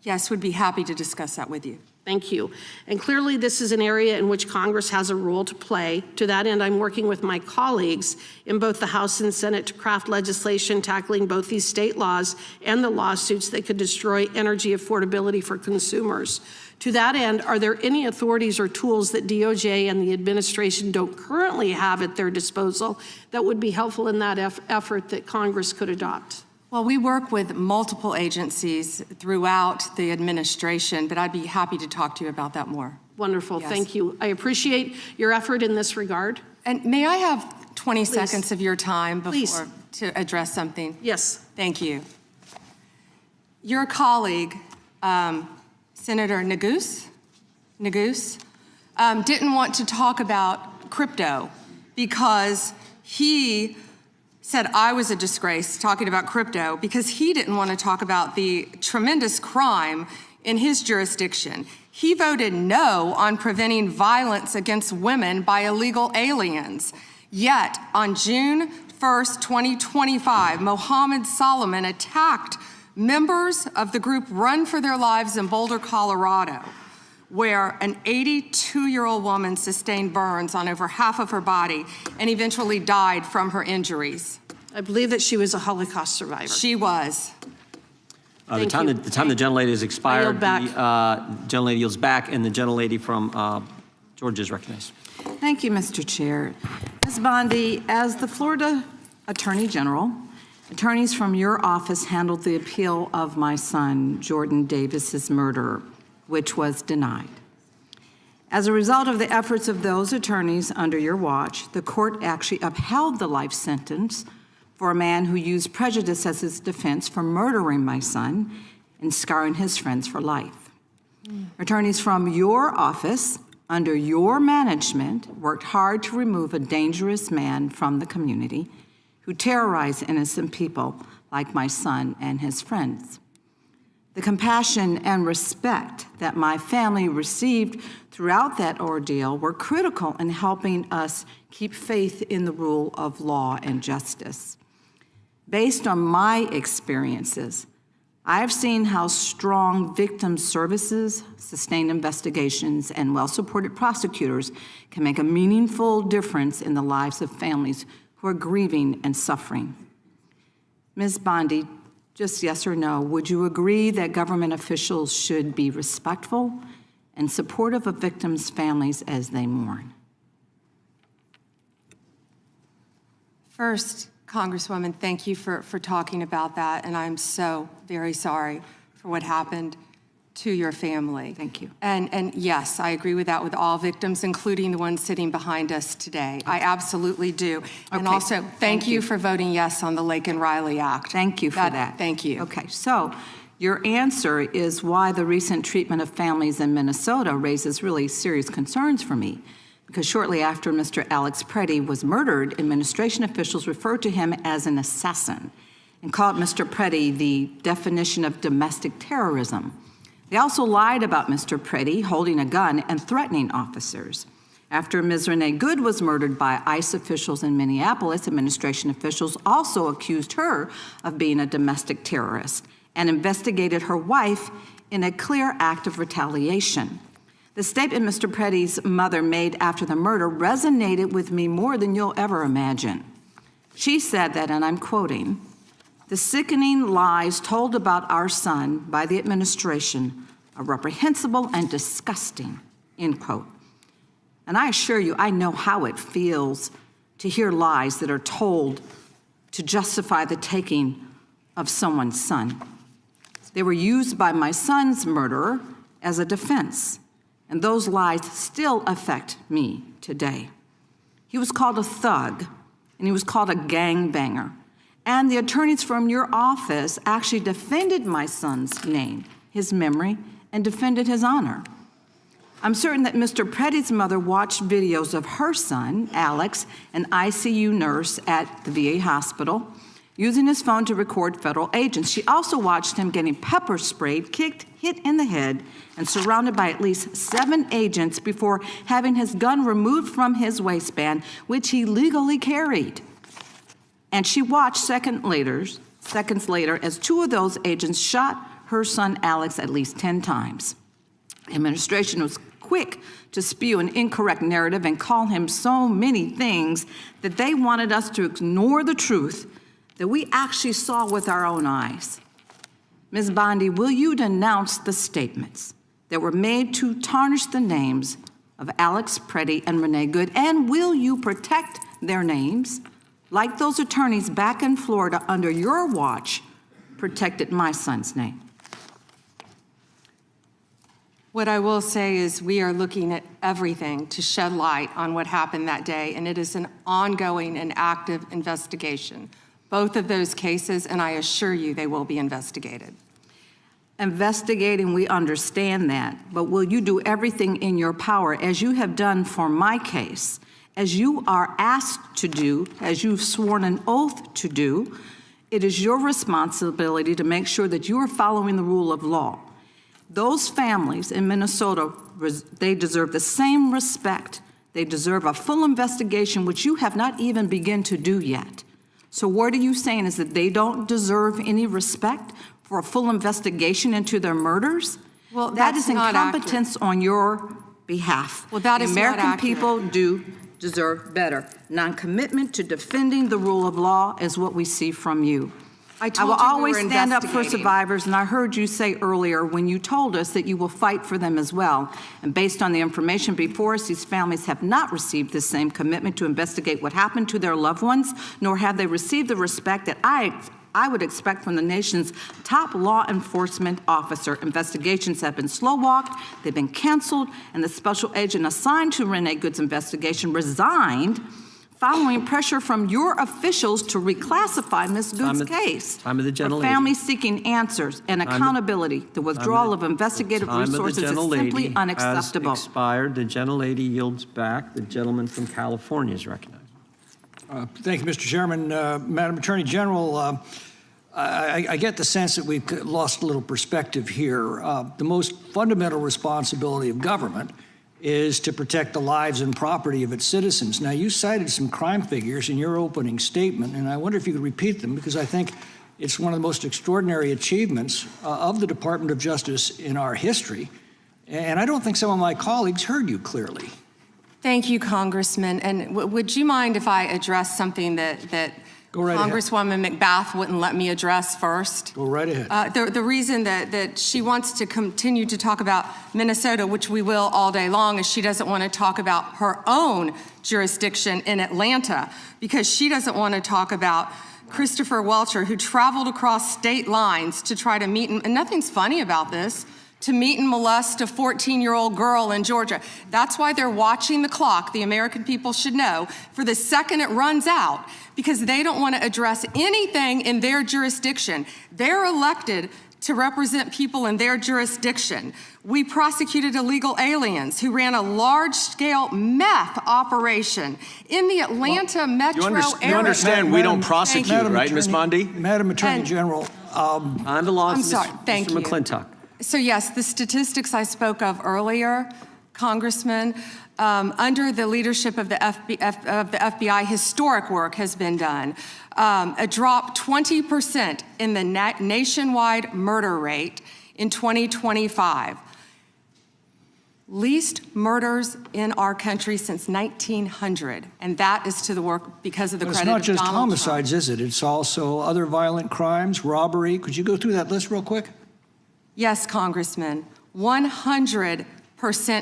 Yes, we'd be happy to discuss that with you. Thank you. And clearly, this is an area in which Congress has a role to play. To that end, I'm working with my colleagues in both the House and Senate to craft legislation tackling both these state laws and the lawsuits that could destroy energy affordability for consumers. To that end, are there any authorities or tools that DOJ and the administration don't currently have at their disposal that would be helpful in that effort that Congress could adopt? Well, we work with multiple agencies throughout the administration, but I'd be happy to talk to you about that more. Wonderful, Yes. thank you. I appreciate your effort in this regard. And may I have 20 Please. seconds of your time Please. before to address something? Yes. Thank you. Your colleague, Senator Neguse, didn't want to talk about crypto because he said I was a disgrace talking about crypto because he didn't want to talk about the tremendous crime in his jurisdiction. He voted no on preventing violence against women by illegal aliens. Yet, on June 1st, 2025, Mohammed Solomon attacked members of the group Run for Their Lives in Boulder, Colorado, where an 82-year-old woman sustained burns on over half of her body and eventually died from her injuries. I believe that she was a Holocaust survivor. She was. The time the gentlelady has expired, I yield back. the gentlelady yields back, and the gentlelady from Georgia is recognized. Thank you, Mr. Chair. Ms. Bondi, as the Florida Attorney General, attorneys from your office handled the appeal of my son, Jordan Davis's murder, which was denied. As a result of the efforts of those attorneys under your watch, the court actually upheld the life sentence for a man who used prejudice as his defense for murdering my son and scarring his friends for life. Attorneys from your office, under your management, worked hard to remove a dangerous man from the community who terrorized innocent people like my son and his friends. The compassion and respect that my family received throughout that ordeal were critical in helping us keep faith in the rule of law and justice. Based on my experiences, I have seen how strong victim services, sustained investigations, and well-supported prosecutors can make a meaningful difference in the lives of families who are grieving and suffering. Ms. Bondi, just yes or no, would you agree that government officials should be respectful and supportive of victims' families as they mourn? First, Congresswoman, thank you for talking about that, and I'm so very sorry for what happened to your family. Thank you. And yes, I agree with that with all victims, including the ones sitting behind us today. I absolutely do. And Okay. also, thank you for voting yes on the Lake and Riley Act. Thank you for that. Thank you. Okay, so your answer is why the recent treatment of families in Minnesota raises really serious concerns for me. Because shortly after Mr. Alex Preddy was murdered, administration officials referred to him as an assassin and called Mr. Preddy the definition of domestic terrorism. They also lied about Mr. Preddy holding a gun and threatening officers. After Ms. Renee Good was murdered by ICE officials in Minneapolis, administration officials also accused her of being a domestic terrorist and investigated her wife in a clear act of retaliation. The statement Mr. Preddy's mother made after the murder resonated with me more than you'll ever imagine. She said that, and I'm quoting, "The sickening lies told about our son by the administration are reprehensible and disgusting," end quote. And I assure you, I know how it feels to hear lies that are told to justify the taking of someone's son. They were used by my son's murderer as a defense, and those lies still affect me today. He was called a thug, and he was called a gangbanger. And the attorneys from your office actually defended my son's name, his memory, and defended his honor. I'm certain that Mr. Preddy's mother watched videos of her son, Alex, an ICU nurse at the VA hospital, using his phone to record federal agents. She also watched him getting pepper sprayed, kicked, hit in the head, and surrounded by at least 7 agents before having his gun removed from his waistband, which he legally carried. And she watched seconds later as 2 of those agents shot her son Alex at least 10 times. Administration was quick to spew an incorrect narrative and call him so many things that they wanted us to ignore the truth that we actually saw with our own eyes. Ms. Bondi, will you denounce the statements that were made to tarnish the names of Alex Preddy and Renee Good, and will you protect their names like those attorneys back in Florida under your watch protected my son's name? What I will say is we are looking at everything to shed light on what happened that day, and it is an ongoing and active investigation. Both of those cases, and I assure you they will be investigated. Investigating, we understand that, but will you do everything in your power, as you have done for my case, as you are asked to do, as you've sworn an oath to do? It is your responsibility to make sure that you are following the rule of law. Those families in Minnesota, they deserve the same respect. They deserve a full investigation, which you have not even begun to do yet. So what are you saying, is that they don't deserve any respect for a full investigation into their murders? Well, that that's is not incompetence on your behalf. Well, that the is not American accurate. people do deserve better. Non-commitment to defending the rule of law is what we see from you. I will told you we always were stand up for investigating. survivors, and I heard you say earlier when you told us that you will fight for them as well. And based on the information before us, these families have not received the same commitment to investigate what happened to their loved ones, nor have they received the respect that I would expect from the nation's top law enforcement officer. Investigations have been slow-walked, they've been canceled, and the special agent assigned to Renee Good's investigation resigned following pressure from your officials to reclassify Ms. Good's case. Time of the For gentlelady. families seeking answers and accountability, the withdrawal of investigative resources is simply unacceptable. Has expired. The gentlelady yields back. The gentleman from California is recognized. Thank you, Mr. Chairman. Madam Attorney General, I get the sense that we've lost a little perspective here. The most fundamental responsibility of government is to protect the lives and property of its citizens. Now, you cited some crime figures in your opening statement, and I wonder if you could repeat them, because I think it's one of the most extraordinary achievements of the Department of Justice in our history. And I don't think some of my colleagues heard you clearly. Thank you, Congressman. And would you mind if I address something that Go right Congresswoman McBath wouldn't let me address first? Go right ahead. The reason that she wants to continue to talk about Minnesota, which we will all day long, is she doesn't want to talk about her own jurisdiction in Atlanta, because she doesn't want to talk about Christopher Welcher, who traveled across state lines to try to meet, and nothing's funny about this, to meet and molest a 14-year-old girl in Georgia. That's why they're watching the clock, the American people should know, for the second it runs out, because they don't want to address anything in their jurisdiction. They're elected to represent people in their jurisdiction. We prosecuted illegal aliens who ran a large-scale meth operation in the Atlanta metro area. You understand we don't prosecute, right, Ms. Bondi? Madam Attorney General. On the law, I'm sorry, thank you. Mr. McClintock. So yes, the statistics I spoke of earlier, Congressman, under the leadership of the FBI, historic work has been done. A drop 20% in the nationwide murder rate in 2025. Least murders in our country since 1900, and that is to the work because of the credit of Donald Trump. It's not just homicides, is it? It's also other violent crimes, robbery. Could you go through that list real quick? Yes, Congressman. 100%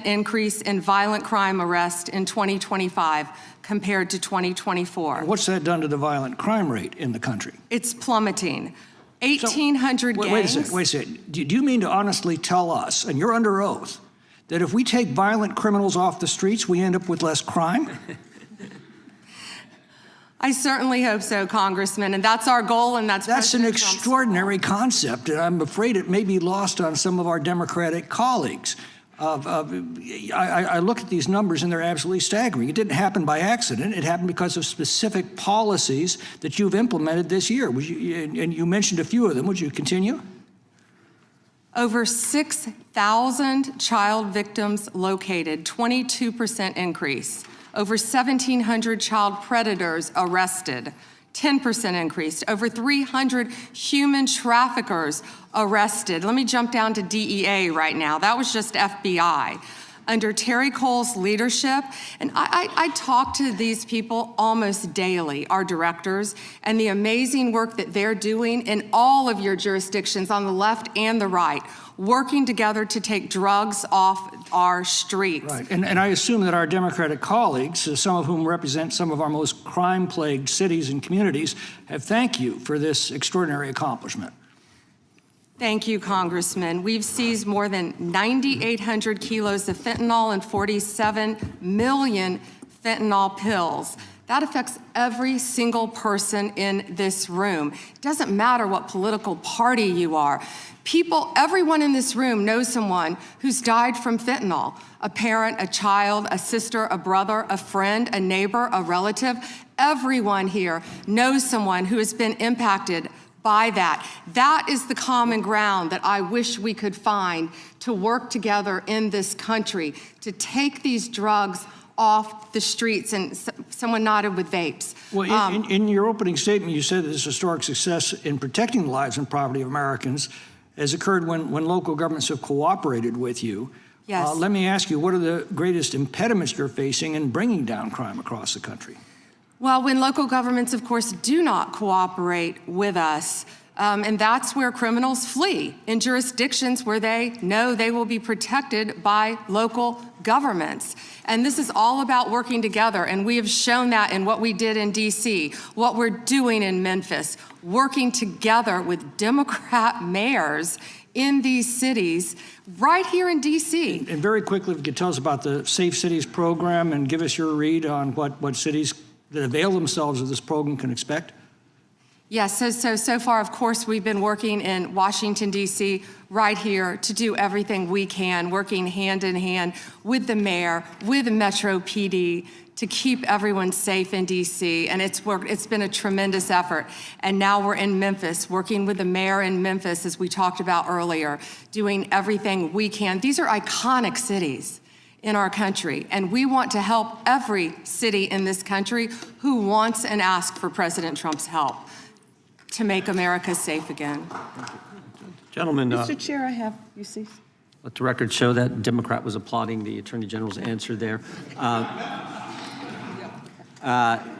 increase in violent crime arrest in 2025 compared to 2024. What's that done to the violent crime rate in the country? It's plummeting. 1,800 gangs. Wait a second. Do you mean to honestly tell us, and you're under oath, that if we take violent criminals off the streets, we end up with less crime? I certainly hope so, Congressman, and that's our goal, and that's an extraordinary concept, and I'm afraid it may be lost on some of our Democratic colleagues. I look at these numbers, and they're absolutely staggering. It didn't happen by accident. It happened because of specific policies that you've implemented this year. And you mentioned a few of them. Would you continue? Over 6,000 child victims located, 22% increase. Over 1,700 child predators arrested, 10% increased. Over 300 human traffickers arrested. Let me jump down to DEA right now. That was just FBI. Under Terry Cole's leadership, and I talk to these people almost daily, our directors, and the amazing work that they're doing in all of your jurisdictions on the left and the right, working together to take drugs off our streets. Right, and I assume that our Democratic colleagues, some of whom represent some of our most crime-plagued cities and communities, have thanked you for this extraordinary accomplishment. Thank you, Congressman. We've seized more than 9,800 kilos of fentanyl and 47 million fentanyl pills. That affects every single person in this room. It doesn't matter what political party you are. People, everyone in this room knows someone who's died from fentanyl. A parent, a child, a sister, a brother, a friend, a neighbor, a relative. Everyone here knows someone who has been impacted by that. That is the common ground that I wish we could find to work together in this country, to take these drugs off the streets. And someone nodded with vapes. Well, in your opening statement, you said that this historic success in protecting the lives and property of Americans has occurred when local governments have cooperated with you. Yes. Let me ask you, what are the greatest impediments you're facing in bringing down crime across the country? Well, when local governments, of course, do not cooperate with us, and that's where criminals flee, in jurisdictions where they know they will be protected by local governments. And this is all about working together, and we have shown that in what we did in D.C., what we're doing in Memphis, working together with Democrat mayors in these cities, right here in D.C. And very quickly, if you could tell us about the Safe Cities program and give us your read on what cities that avail themselves of this program can expect? Yes, so far, of course, we've been working in Washington, D.C., right here to do everything we can, working hand in hand with the mayor, with Metro PD, to keep everyone safe in D.C., and it's been a tremendous effort. And now we're in Memphis, working with the mayor in Memphis, as we talked about earlier, doing everything we can. These are iconic cities in our country, and we want to help every city in this country who wants and asks for President Trump's help to make America safe again. Gentlemen, Mr. Chair, I have, you see. let the record show that Democrat was applauding the Attorney General's answer there.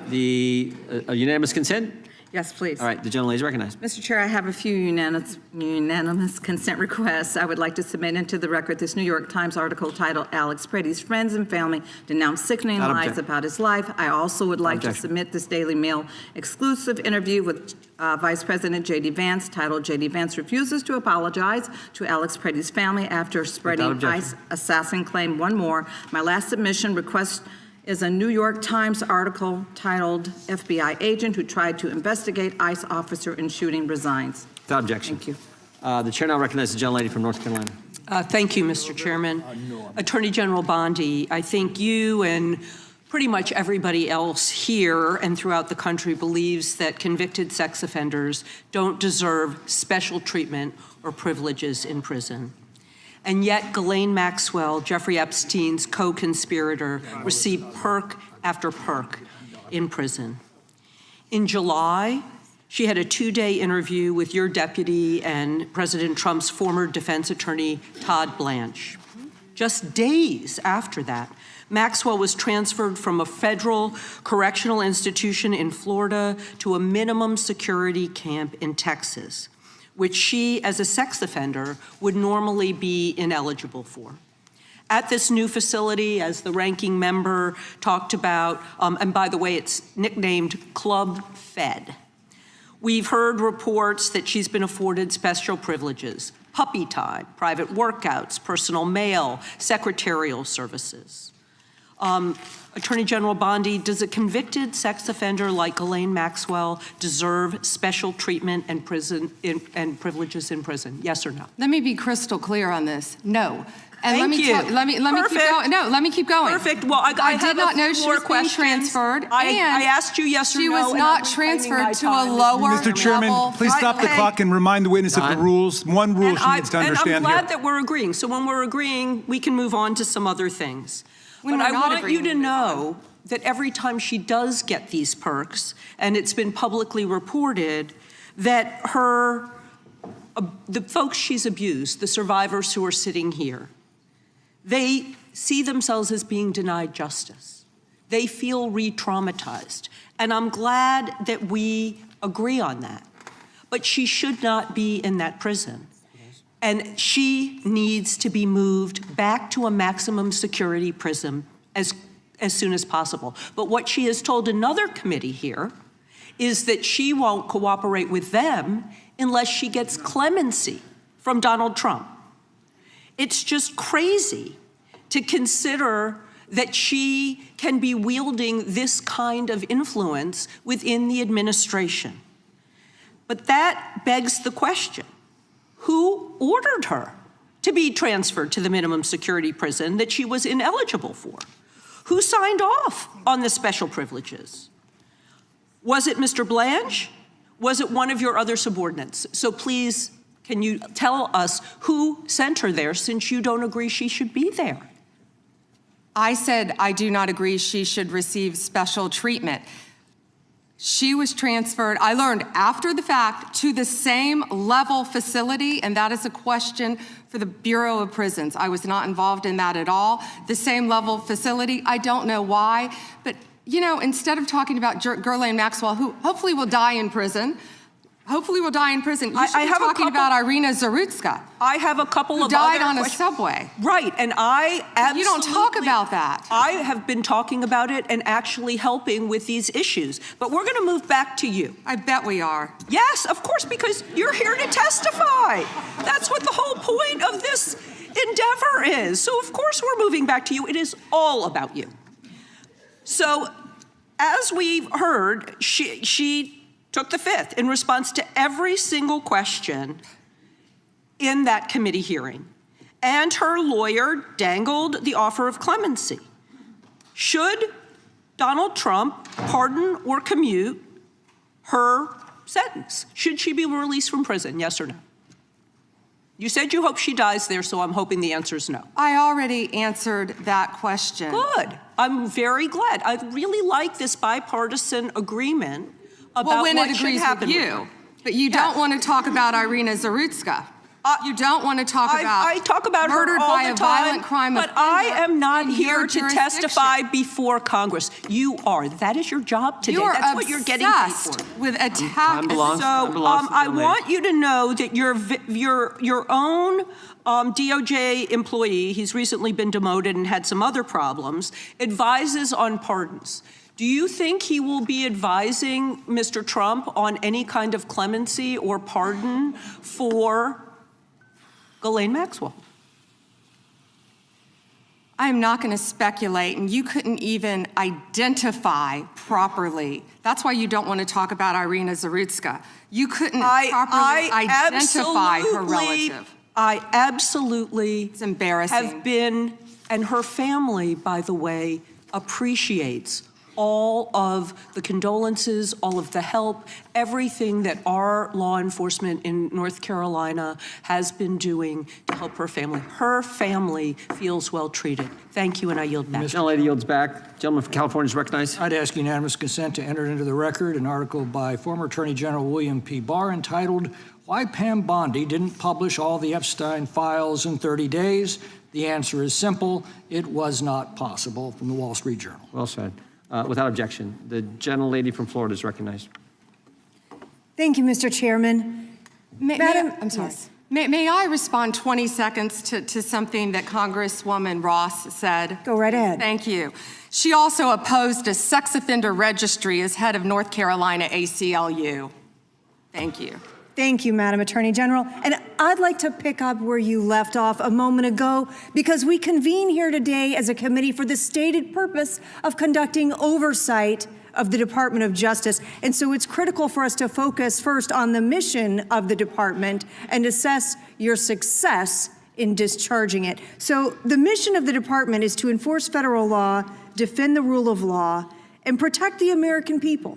The unanimous consent? Yes, please. All right, the gentlelady is recognized. Mr. Chair, I have a few unanimous consent requests. I would like to submit into the record this New York Times article titled Alex Pretty's Friends and Family Denounce Sickening Lies About His Life. I also would like to submit this Daily Mail exclusive interview with Vice President J.D. Vance titled J.D. Vance Refuses to Apologize to Alex Pretty's Family After Spreading ICE Assassin Claim. One more. My last submission request is a New York Times article titled FBI Agent Who Tried to Investigate ICE Officer in Shooting Resigns. Without objection. Thank you. The chair now recognizes the gentlelady from North Carolina. Thank you, Mr. Chairman. Attorney General Bondi, I think you and pretty much everybody else here and throughout the country believes that convicted sex offenders don't deserve special treatment or privileges in prison. And yet Ghislaine Maxwell, Jeffrey Epstein's co-conspirator, received perk after perk in prison. In July, she had a 2-day interview with your deputy and President Trump's former defense attorney, Todd Blanche. Just days after that, Maxwell was transferred from a federal correctional institution in Florida to a minimum security camp in Texas, which she, as a sex offender, would normally be ineligible for. At this new facility, as the ranking member talked about, and by the way, it's nicknamed Club Fed, we've heard reports that she's been afforded special privileges: puppy time, private workouts, personal mail, secretarial services. Attorney General Bondi, does a convicted sex offender like Ghislaine Maxwell deserve special treatment and privileges in prison? Yes or no? Let me be crystal clear on this. No. And Thank you. Let me keep going. No, let me keep going. Perfect. Well, I did not know she was being transferred. I asked you yes or no. She was not transferred to a lower Mr. Chairman, please stop the clock and remind the witness of the rules. One rule she needs to understand and I'm glad here. that we're agreeing. So when we're agreeing, we can move on to some other things. When but we're I not want you to know that every time she does get these perks, and it's been publicly reported, that the folks she's abused, the survivors who are sitting here, they see themselves as being denied justice. They feel re-traumatized. And I'm glad that we agree on that. But she should not be in that prison. And she needs to be moved back to a maximum security prison as soon as possible. But what she has told another committee here is that she won't cooperate with them unless she gets clemency from Donald Trump. It's just crazy to consider that she can be wielding this kind of influence within the administration. But that begs the question, who ordered her to be transferred to the minimum security prison that she was ineligible for? Who signed off on the special privileges? Was it Mr. Blanche? Was it one of your other subordinates? So please, can you tell us who sent her there, since you don't agree she should be there? I said I do not agree she should receive special treatment. She was transferred, I learned after the fact, to the same level facility, and that is a question for the Bureau of Prisons. I was not involved in that at all. The same level facility, I don't know why, but you know, instead of talking about Ghislaine Maxwell, who hopefully will die in prison, you should be talking about Irina Zarutska. I have a couple of died other on a subway. Right, and I absolutely... You don't talk about that. I have been talking about it and actually helping with these issues. But we're going to move back to you. I bet we are. Yes, of course, because you're here to testify. That's what the whole point of this endeavor is. So of course we're moving back to you. It is all about you. So as we've heard, she took the fifth in response to every single question in that committee hearing. And her lawyer dangled the offer of clemency. Should Donald Trump pardon or commute her sentence? Should she be released from prison, yes or no? You said you hope she dies there, so I'm hoping the answer is no. I already answered that question. Good. I'm very glad. I really like this bipartisan agreement about what should happen with you. But you don't want to talk about Irina Zarutska. You don't want to talk about I talk about murdered her all by the a time, violent crime but offender I am not in here your to jurisdiction. testify before Congress. You are. That is your job today. That's what you're getting paid for. With attack. I want you to know that your own DOJ employee, he's recently been demoted and had some other problems, advises on pardons. Do you think he will be advising Mr. Trump on any kind of clemency or pardon for Ghislaine Maxwell? I'm not going to speculate, and you couldn't even identify properly. That's why you don't want to talk about Irina Zarutska. You couldn't properly identify her relative. I absolutely it's embarrassing. Have been, and her family, by the way, appreciates all of the condolences, all of the help, everything that our law enforcement in North Carolina has been doing to help her family. Her family feels well treated. Thank you, and I yield back. Ms. Lady yields back. Gentleman from California is recognized. I'd ask unanimous consent to enter into the record an article by former Attorney General William P. Barr entitled, "Why Pam Bondi Didn't Publish All the Epstein Files in 30 Days." The answer is simple. It was not possible, from the Wall Street Journal. Well said. Without objection, the gentlelady from Florida is recognized. Thank you, Mr. Chairman. I'm sorry. Yes. May I respond 20 seconds to something that Congresswoman Ross said? Go right ahead. Thank you. She also opposed a sex offender registry as head of North Carolina ACLU. Thank you. Thank you, Madam Attorney General. And I'd like to pick up where you left off a moment ago, because we convene here today as a committee for the stated purpose of conducting oversight of the Department of Justice. And so it's critical for us to focus first on the mission of the department and assess your success in discharging it. So the mission of the department is to enforce federal law, defend the rule of law, and protect the American people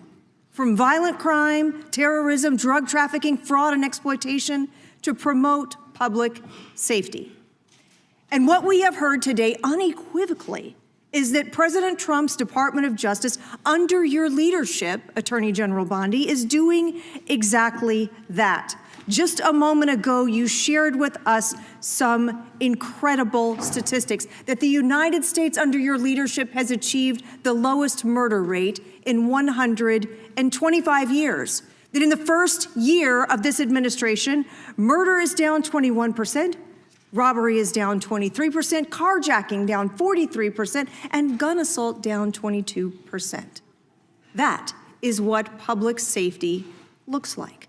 from violent crime, terrorism, drug trafficking, fraud, and exploitation, to promote public safety. And what we have heard today unequivocally is that President Trump's Department of Justice, under your leadership, Attorney General Bondi, is doing exactly that. Just a moment ago, you shared with us some incredible statistics that the United States, under your leadership, has achieved the lowest murder rate in 125 years. That in the first year of this administration, murder is down 21%, robbery is down 23%, carjacking down 43%, and gun assault down 22%. That is what public safety looks like.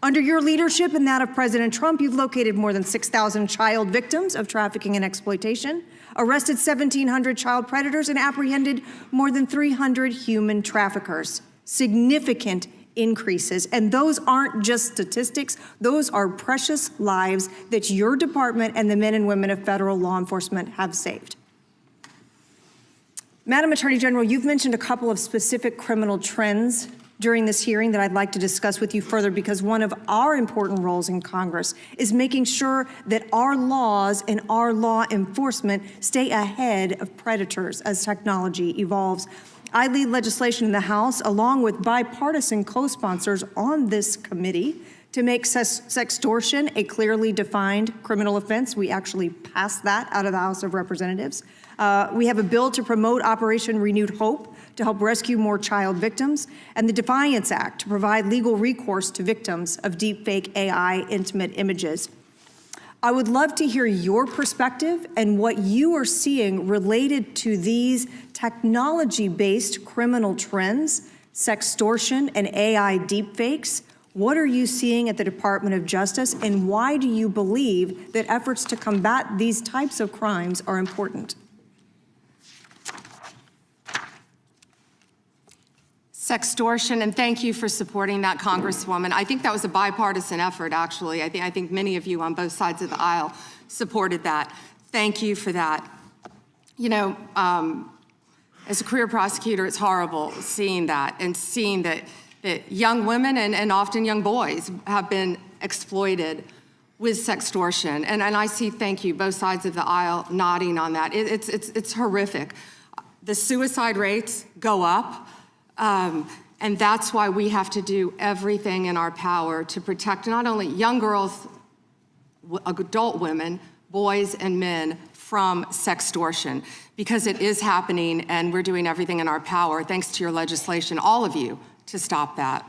Under your leadership and that of President Trump, you've located more than 6,000 child victims of trafficking and exploitation, arrested 1,700 child predators, and apprehended more than 300 human traffickers. Significant increases. And those aren't just statistics. Those are precious lives that your department and the men and women of federal law enforcement have saved. Madam Attorney General, you've mentioned a couple of specific criminal trends during this hearing that I'd like to discuss with you further, because one of our important roles in Congress is making sure that our laws and our law enforcement stay ahead of predators as technology evolves. I lead legislation in the House, along with bipartisan co-sponsors on this committee, to make sextortion a clearly defined criminal offense. We actually passed that out of the House of Representatives. We have a bill to promote Operation Renewed Hope to help rescue more child victims, and the Defiance Act to provide legal recourse to victims of deepfake AI intimate images. I would love to hear your perspective and what you are seeing related to these technology-based criminal trends, sextortion and AI deepfakes. What are you seeing at the Department of Justice, and why do you believe that efforts to combat these types of crimes are important? Sextortion, and thank you for supporting that, Congresswoman. I think that was a bipartisan effort, actually. I think many of you on both sides of the aisle supported that. Thank you for that. You know, as a career prosecutor, it's horrible seeing that and seeing that young women and often young boys have been exploited with sextortion. And I see, thank you, both sides of the aisle nodding on that. It's horrific. The suicide rates go up. And that's why we have to do everything in our power to protect not only young girls, adult women, boys and men from sextortion, because it is happening and we're doing everything in our power, thanks to your legislation, all of you, to stop that.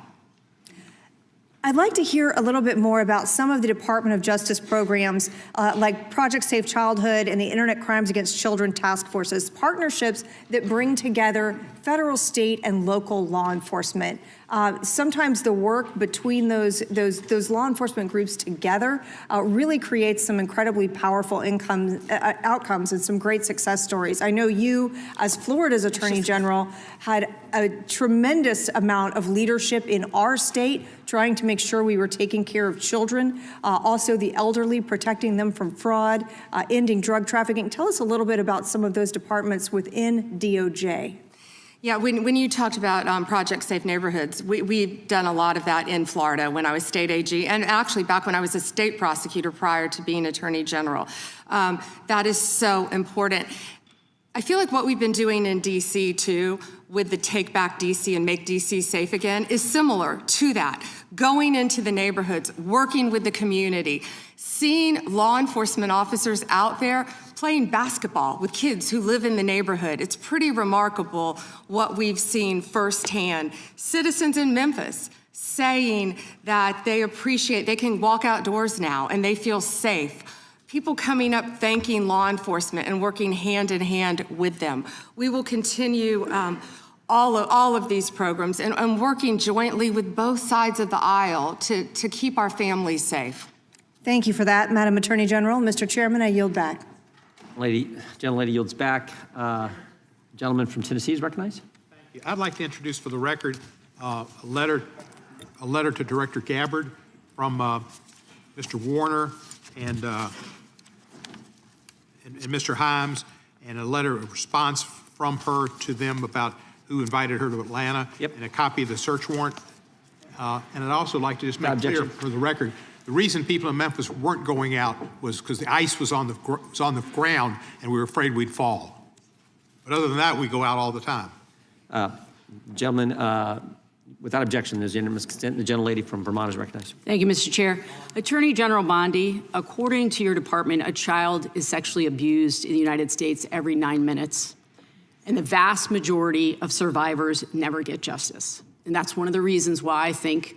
I'd like to hear a little bit more about some of the Department of Justice programs like Project Safe Childhood and the Internet Crimes Against Children Task Forces, partnerships that bring together federal, state, and local law enforcement. Sometimes the work between those law enforcement groups together really creates some incredibly powerful outcomes and some great success stories. I know you, as Florida's Attorney General, had a tremendous amount of leadership in our state trying to make sure we were taking care of children, also the elderly, protecting them from fraud, ending drug trafficking. Tell us a little bit about some of those departments within DOJ. Yeah, when you talked about Project Safe Neighborhoods, we've done a lot of that in Florida when I was state AG, and actually back when I was a state prosecutor prior to being Attorney General. That is so important. I feel like what we've been doing in DC too, with the Take Back DC and Make DC Safe Again, is similar to that. Going into the neighborhoods, working with the community, seeing law enforcement officers out there playing basketball with kids who live in the neighborhood. It's pretty remarkable what we've seen firsthand. Citizens in Memphis saying that they appreciate, they can walk outdoors now and they feel safe. People coming up thanking law enforcement and working hand in hand with them. We will continue all of these programs and working jointly with both sides of the aisle to keep our families safe. Thank you for that, Madam Attorney General. Mr. Chairman, I yield back. Gentlelady yields back. Gentleman from Tennessee is recognized. Thank you. I'd like to introduce for the record a letter to Director Gabbard from Mr. Warner and Mr. Himes, and a letter of response from her to them about who invited her to Atlanta, and a copy of the search warrant. And I'd also like to just make clear for the record, the reason people in Memphis weren't going out was because the ice was on the ground and we were afraid we'd fall. But other than that, we go out all the time. Gentlemen, without objection, there's unanimous consent. The gentlelady from Vermont is recognized. Thank you, Mr. Chair. Attorney General Bondi, according to your department, a child is sexually abused in the United States every 9 minutes, and the vast majority of survivors never get justice. And that's one of the reasons why I think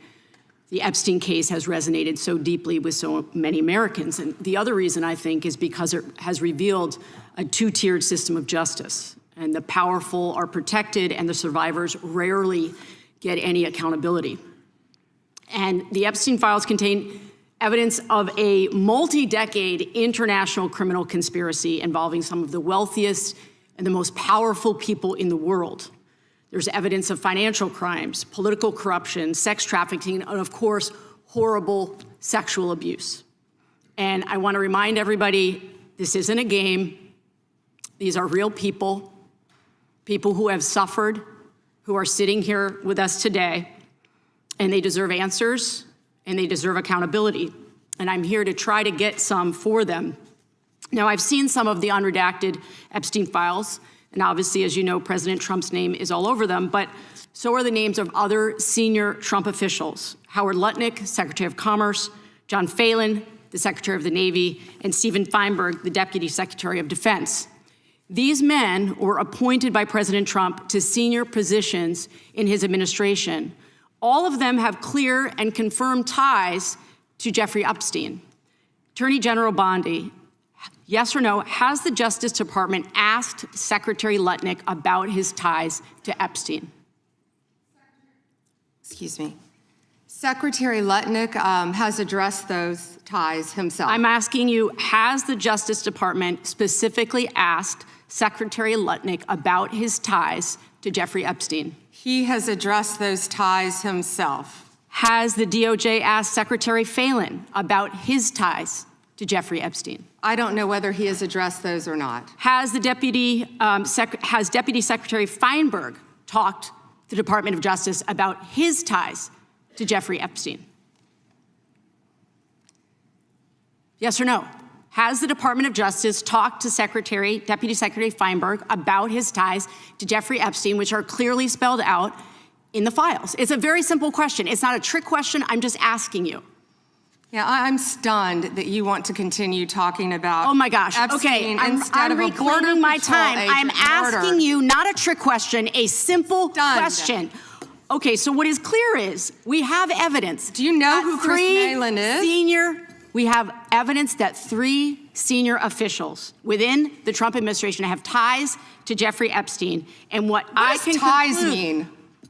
the Epstein case has resonated so deeply with so many Americans. And the other reason, I think, is because it has revealed a two-tiered system of justice. And the powerful are protected, and the survivors rarely get any accountability. And the Epstein files contain evidence of a multi-decade international criminal conspiracy involving some of the wealthiest and the most powerful people in the world. There's evidence of financial crimes, political corruption, sex trafficking, and of course, horrible sexual abuse. And I want to remind everybody, this isn't a game. These are real people, people who have suffered, who are sitting here with us today, and they deserve answers, and they deserve accountability. And I'm here to try to get some for them. Now, I've seen some of the unredacted Epstein files, and obviously, as you know, President Trump's name is all over them, but so are the names of other senior Trump officials: Howard Lutnick, Secretary of Commerce; John Phelan, the Secretary of the Navy; and Stephen Feinberg, the Deputy Secretary of Defense. These men were appointed by President Trump to senior positions in his administration. All of them have clear and confirmed ties to Jeffrey Epstein. Attorney General Bondi, yes or no, has the Justice Department asked Secretary Lutnick about his ties to Epstein? Excuse me. Secretary Lutnick has addressed those ties himself. I'm asking you, has the Justice Department specifically asked Secretary Lutnick about his ties to Jeffrey Epstein? He has addressed those ties himself. Has the DOJ asked Secretary Phelan about his ties to Jeffrey Epstein? I don't know whether he has addressed those or not. Has the Deputy Secretary Feinberg talked to the Department of Justice about his ties to Jeffrey Epstein? Yes or no? Has the Department of Justice talked to Deputy Secretary Feinberg about his ties to Jeffrey Epstein, which are clearly spelled out in the files? It's a very simple question. It's not a trick question. I'm just asking you. Yeah, I'm stunned that you want to continue talking about. Oh my gosh. Epstein Okay, instead I'm of a Border reclaiming my Patrol time. I'm agent asking murder. you not a trick question, a simple question. Okay, so what is clear is we have evidence. Do you know who Chris Malin is? We have evidence that 3 senior officials within the Trump administration have ties to Jeffrey Epstein. And what does ties mean?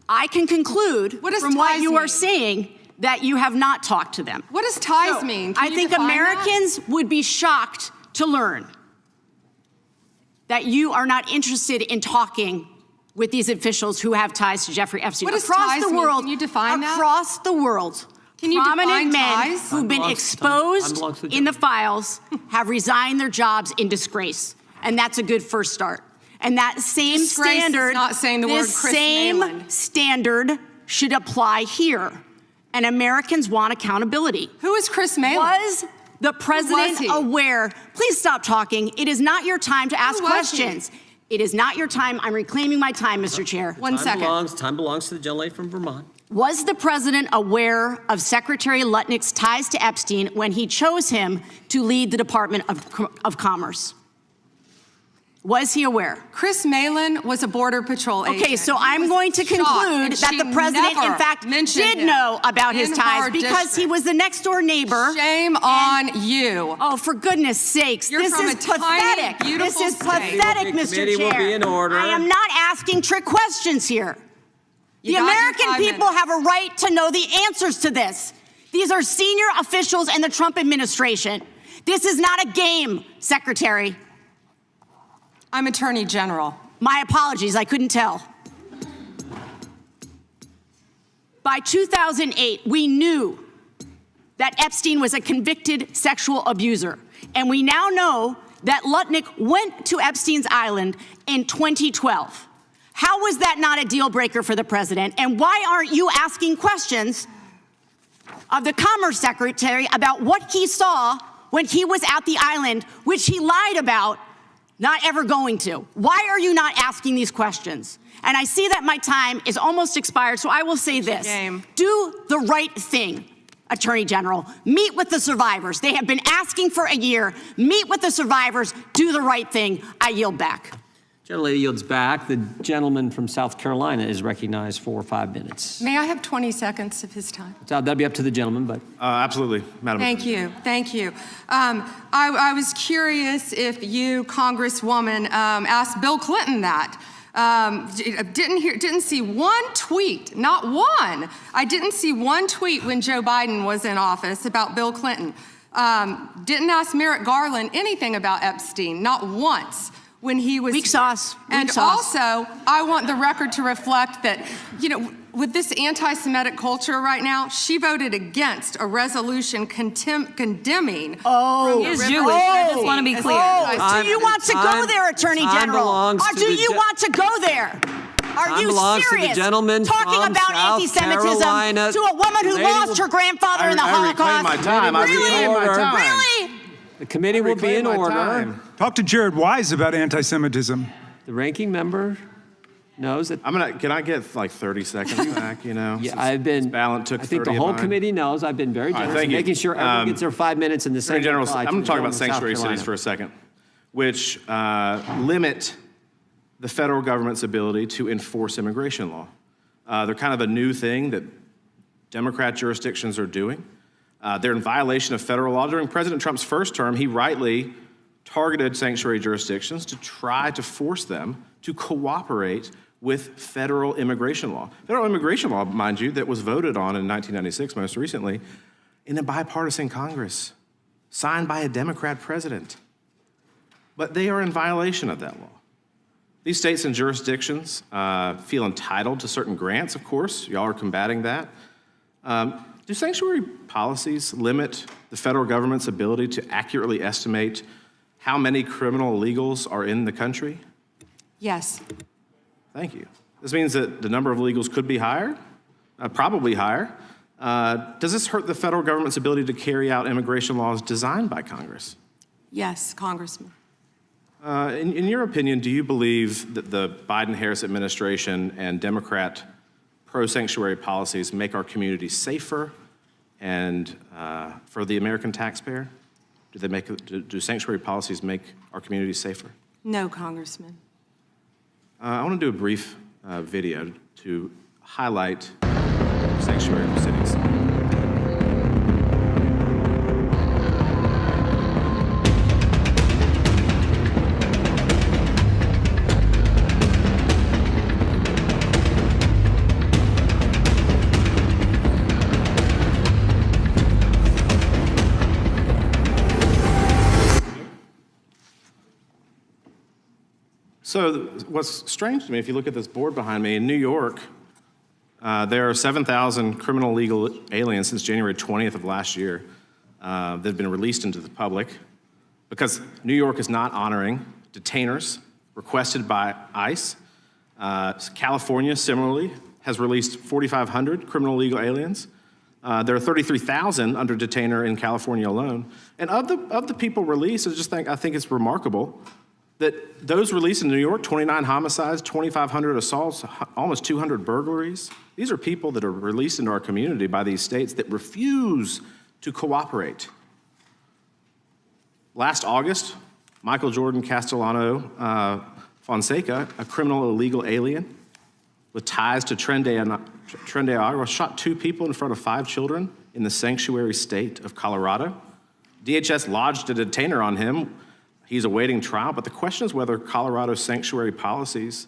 I can conclude What does from what ties you are mean? saying that you have not talked to them. What does ties mean? Can I you think define Americans would be shocked to learn that you are not interested in talking with these officials who have ties to Jeffrey Epstein. What does across ties the mean? world, Can you define that? across the world, Can you prominent define men ties? who've been exposed in the files have resigned their jobs in disgrace, and that's a good first start. And that same Disgrace is standard, not saying the word this Chris same Malin. standard should apply here. And Americans want accountability. Who is Chris Malin? Was the president he? aware? Please stop talking. It is not your time to ask was questions. It is not your time. I'm reclaiming my time, Mr. Chair. One second. Time belongs to the gentlelady from Vermont. Was the president aware of Secretary Lutnick's ties to Epstein when he chose him to lead the Department of Commerce? Was he aware? Chris Malin was a Border Patrol agent. Okay, so He I'm was going to shocked, conclude and that she the president, in never fact, mentioned did him know about his in ties her because district. he was the next door neighbor. Shame on you. Oh, for goodness sakes. You're this from is a tiny, pathetic. beautiful This is state. pathetic, Mr. Committee Chair. will be in order. I am not asking trick questions here. You The got your American 5 people minutes. have a right to know the answers to this. These are senior officials in the Trump administration. This is not a game, Secretary. I'm Attorney General. My apologies, I couldn't tell. By 2008, we knew that Epstein was a convicted sexual abuser. And we now know that Lutnick went to Epstein's Island in 2012. How was that not a deal breaker for the president? And why aren't you asking questions of the Commerce Secretary about what he saw when he was at the island, which he lied about Not ever going to. Why are you not asking these questions? And I see that my time is almost expired, so I will say this. Do the right thing, Attorney General. Meet with the survivors. They have been asking for a year. Meet with the survivors. Do the right thing. I yield back. Gentlelady yields back. The gentleman from South Carolina is recognized for 5 minutes. May I have 20 seconds of his time? That'll be up to the gentleman, but. Absolutely, Madam. Thank you. Thank you. I was curious if you, Congresswoman, asked Bill Clinton that. Didn't see one tweet, not one. I didn't see one tweet when Joe Biden was in office about Bill Clinton. Didn't ask Merrick Garland anything about Epstein, not once. When he was weak sauce. And also, I want the record to reflect that, you know, with this anti-Semitic culture right now, she voted against a resolution condemning. Oh, he is Jewish. I just want to be clear. Oh, do you want to go there, Attorney General? Or do you want to go there? Are you serious? Talking about anti-Semitism to a woman who lost her grandfather in the Holocaust? Really? The committee will be in order. Talk to Jared Wise about anti-Semitism. The ranking member knows that. Can I get like 30 seconds back, you know? Yeah, I've been, I think the whole committee knows I've been very generous in making sure everyone gets their 5 minutes in the same. General, I'm going to talk about sanctuary cities for a second, which limit the federal government's ability to enforce immigration law. They're kind of a new thing that Democrat jurisdictions are doing. They're in violation of federal law. During President Trump's first term, he rightly targeted sanctuary jurisdictions to try to force them to cooperate with federal immigration law. Federal immigration law, mind you, that was voted on in 1996, most recently, in a bipartisan Congress, signed by a Democrat president. But they are in violation of that law. These states and jurisdictions feel entitled to certain grants, of course. Y'all are combating that. Do sanctuary policies limit the federal government's ability to accurately estimate how many criminal illegals are in the country? Yes. Thank you. This means that the number of illegals could be higher, probably higher. Does this hurt the federal government's ability to carry out immigration laws designed by Congress? Yes, Congressman. In your opinion, do you believe that the Biden-Harris administration and Democrat pro-sanctuary policies make our communities safer and for the American taxpayer? Do sanctuary policies make our communities safer? No, Congressman. I want to do a brief video to highlight sanctuary cities. So what's strange to me, if you look at this board behind me, in New York, there are 7,000 criminal illegal aliens since January 20th of last year that have been released into the public because New York is not honoring detainers requested by ICE. California, similarly, has released 4,500 criminal illegal aliens. There are 33,000 under detainer in California alone. And of the people released, I think it's remarkable that those released in New York, 29 homicides, 2,500 assaults, almost 200 burglaries. These are people that are released into our community by these states that refuse to cooperate. Last August, Michael Jordan Castellano Fonseca, a criminal illegal alien with ties to Tren de Agua, shot 2 people in front of 5 children in the sanctuary state of Colorado. DHS lodged a detainer on him. He's awaiting trial, but the question is whether Colorado's sanctuary policies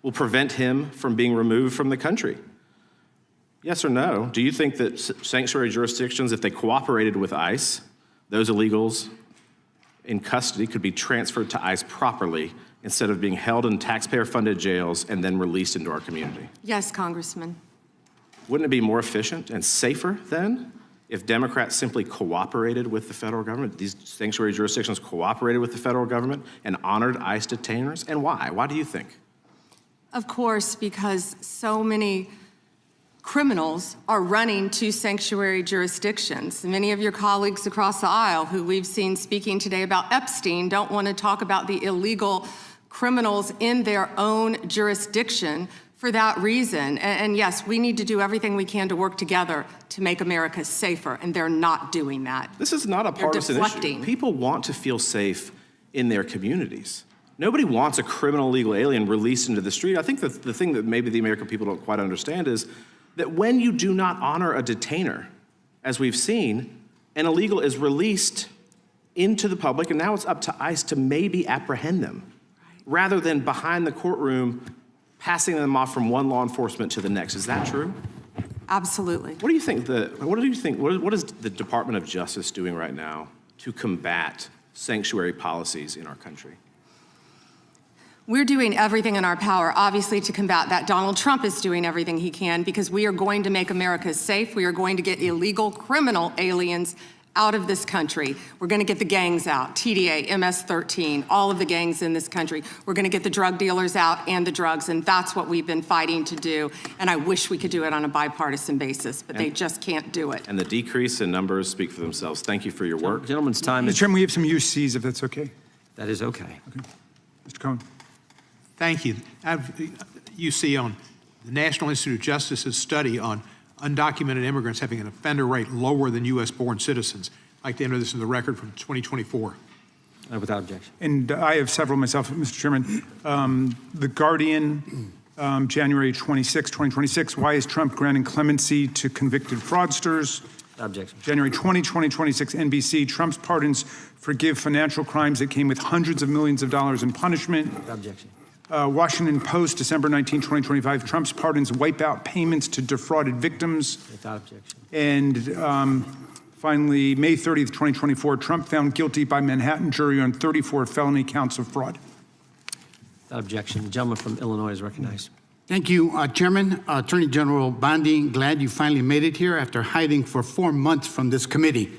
will prevent him from being removed from the country. Yes or no? Do you think that sanctuary jurisdictions, if they cooperated with ICE, those illegals in custody could be transferred to ICE properly instead of being held in taxpayer-funded jails and then released into our community? Yes, Congressman. Wouldn't it be more efficient and safer then if Democrats simply cooperated with the federal government, these sanctuary jurisdictions cooperated with the federal government and honored ICE detainers? And why? Why do you think? Of course, because so many criminals are running to sanctuary jurisdictions. Many of your colleagues across the aisle who we've seen speaking today about Epstein don't want to talk about the illegal criminals in their own jurisdiction for that reason. And yes, we need to do everything we can to work together to make America safer, and they're not doing that. This is not a partisan issue. People want to feel safe in their communities. Nobody wants a criminal illegal alien released into the street. I think the thing that maybe the American people don't quite understand is that when you do not honor a detainer, as we've seen, an illegal is released into the public, and now it's up to ICE to maybe apprehend them, rather than behind the courtroom passing them off from one law enforcement to the next. Is that true? Absolutely. What do you think what is the Department of Justice doing right now to combat sanctuary policies in our country? We're doing everything in our power, obviously, to combat that. Donald Trump is doing everything he can because we are going to make America safe. We are going to get illegal criminal aliens out of this country. We're going to get the gangs out, TDA, MS-13, all of the gangs in this country. We're going to get the drug dealers out and the drugs, and that's what we've been fighting to do. And I wish we could do it on a bipartisan basis, but they just can't do it. And the decrease in numbers speak for themselves. Thank you for your work. Gentleman's time is... Mr. Chairman, we have some UCs, if that's okay. That is okay. Mr. Cohen. Thank you. You see on the National Institute of Justice's study on undocumented immigrants having an offender rate lower than U.S.-born citizens. I'd like to enter this in the record from 2024. Without objection. And I have several myself, Mr. Chairman. The Guardian, January 26, 2026, why is Trump granting clemency to convicted fraudsters? Objection. January 20, 2026, NBC, Trump's pardons forgive financial crimes that came with hundreds of millions of dollars in punishment. Objection. Washington Post, December 19, 2025, Trump's pardons wipe out payments to defrauded victims. Without objection. And finally, May 30th, 2024, Trump found guilty by Manhattan jury on 34 felony counts of fraud. Without objection. The gentleman from Illinois is recognized. Thank you, Chairman. Attorney General Bondi, glad you finally made it here after hiding for 4 months from this committee.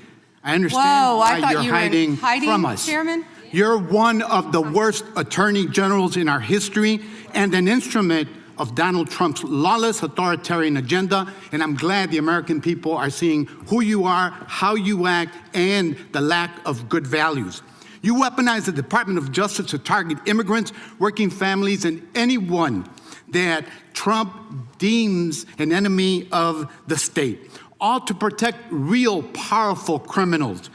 I understand why you're hiding from us. Chairman? You're one of the worst attorney generals in our history and an instrument of Donald Trump's lawless authoritarian agenda, and I'm glad the American people are seeing who you are, how you act, and the lack of good values. You weaponize the Department of Justice to target immigrants, working families, and anyone that Trump deems an enemy of the state, all to protect real powerful criminals,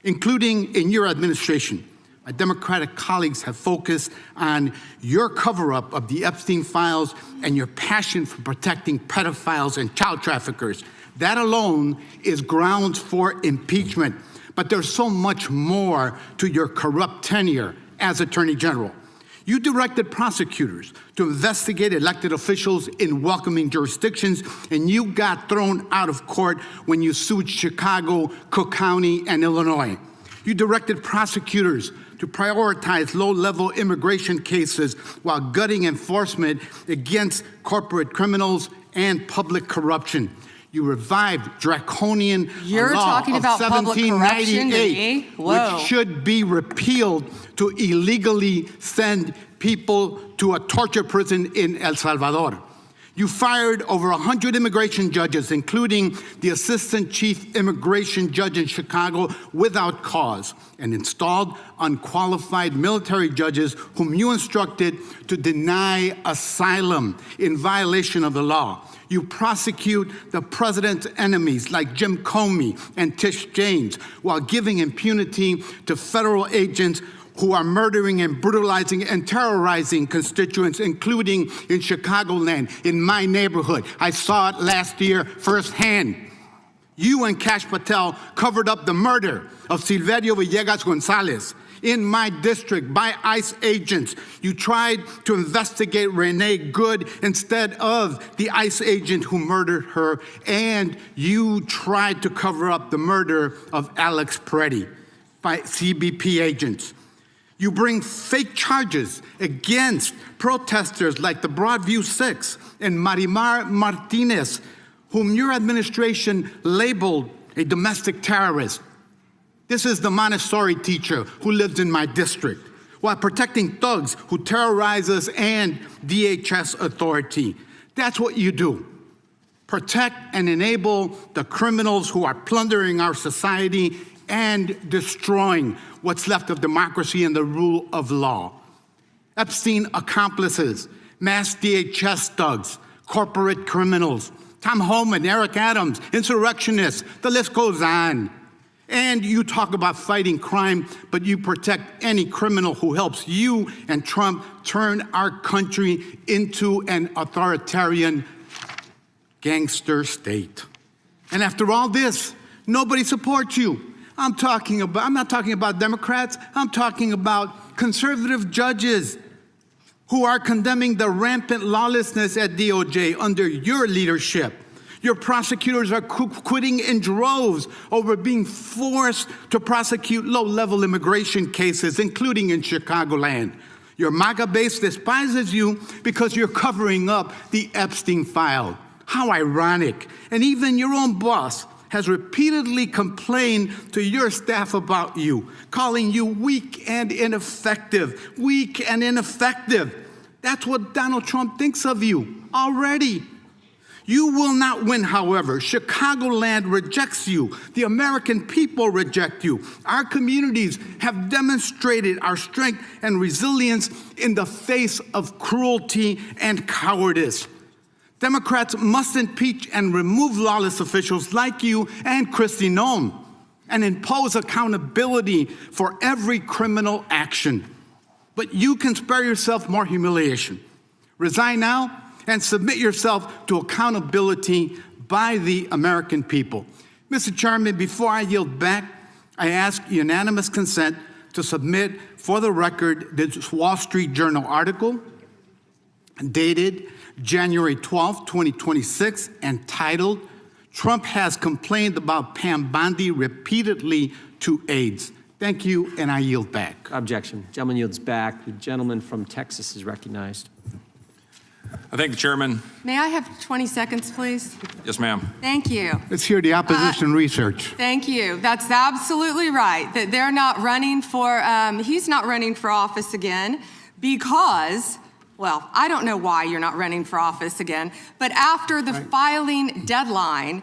including in your administration. My Democratic colleagues have focused on your cover-up of the Epstein files and your passion for protecting pedophiles and child traffickers. That alone is grounds for impeachment. But there's so much more to your corrupt tenure as Attorney General. You directed prosecutors to investigate elected officials in welcoming jurisdictions, and you got thrown out of court when you sued Chicago, Cook County, and Illinois. You directed prosecutors to prioritize low-level immigration cases while gutting enforcement against corporate criminals and public corruption. You revived draconian law of 1798, which should be repealed to illegally send people to a torture prison in El Salvador. You fired over 100 immigration judges, including the assistant chief immigration judge in Chicago, without cause, and installed unqualified military judges whom you instructed to deny asylum in violation of the law. You prosecute the president's enemies like Jim Comey and Tish James while giving impunity to federal agents who are murdering and brutalizing and terrorizing constituents, including in Chicagoland, in my neighborhood. I saw it last year firsthand. You and Kash Patel covered up the murder of Silverio Villegas Gonzalez in my district by ICE agents. You tried to investigate Renee Good instead of the ICE agent who murdered her, and you tried to cover up the murder of Alex Peretti by CBP agents. You bring fake charges against protesters like the Broadview Six and Marimar Martinez, whom your administration labeled a domestic terrorist. This is the Montessori teacher who lives in my district, while protecting thugs who terrorize us and DHS authority. That's what you do. protect and enable the criminals who are plundering our society and destroying what's left of democracy and the rule of law. Epstein accomplices, mass DHS thugs, corporate criminals, Tom Homan, Eric Adams, insurrectionists, the list goes on. And you talk about fighting crime, but you protect any criminal who helps you and Trump turn our country into an authoritarian gangster state. And after all this, nobody supports you. I'm not talking about Democrats, I'm talking about conservative judges who are condemning the rampant lawlessness at DOJ under your leadership. Your prosecutors are quitting in droves over being forced to prosecute low-level immigration cases, including in Chicagoland. Your MAGA base despises you because you're covering up the Epstein file. How ironic. And even your own boss has repeatedly complained to your staff about you, calling you weak and ineffective. Weak and ineffective. That's what Donald Trump thinks of you already. You will not win, however. Chicagoland rejects you. The American people reject you. Our communities have demonstrated our strength and resilience in the face of cruelty and cowardice. Democrats must impeach and remove lawless officials like you and Kristi Noem and impose accountability for every criminal action. But you can spare yourself more humiliation. Resign now and submit yourself to accountability by the American people. Mr. Chairman, before I yield back, I ask unanimous consent to submit for the record this Wall Street Journal article dated January 12, 2026, entitled, "Trump has complained about Pam Bondi repeatedly to aides." Thank you, and I yield back. Objection. Gentleman yields back. The gentleman from Texas is recognized. I thank the chairman. May I have 20 seconds, please? Yes, ma'am. Thank you. Let's hear the opposition research. Thank you. That's absolutely right, that they're not running for, he's not running for office again because, well, I don't know why you're not running for office again, but after the filing deadline,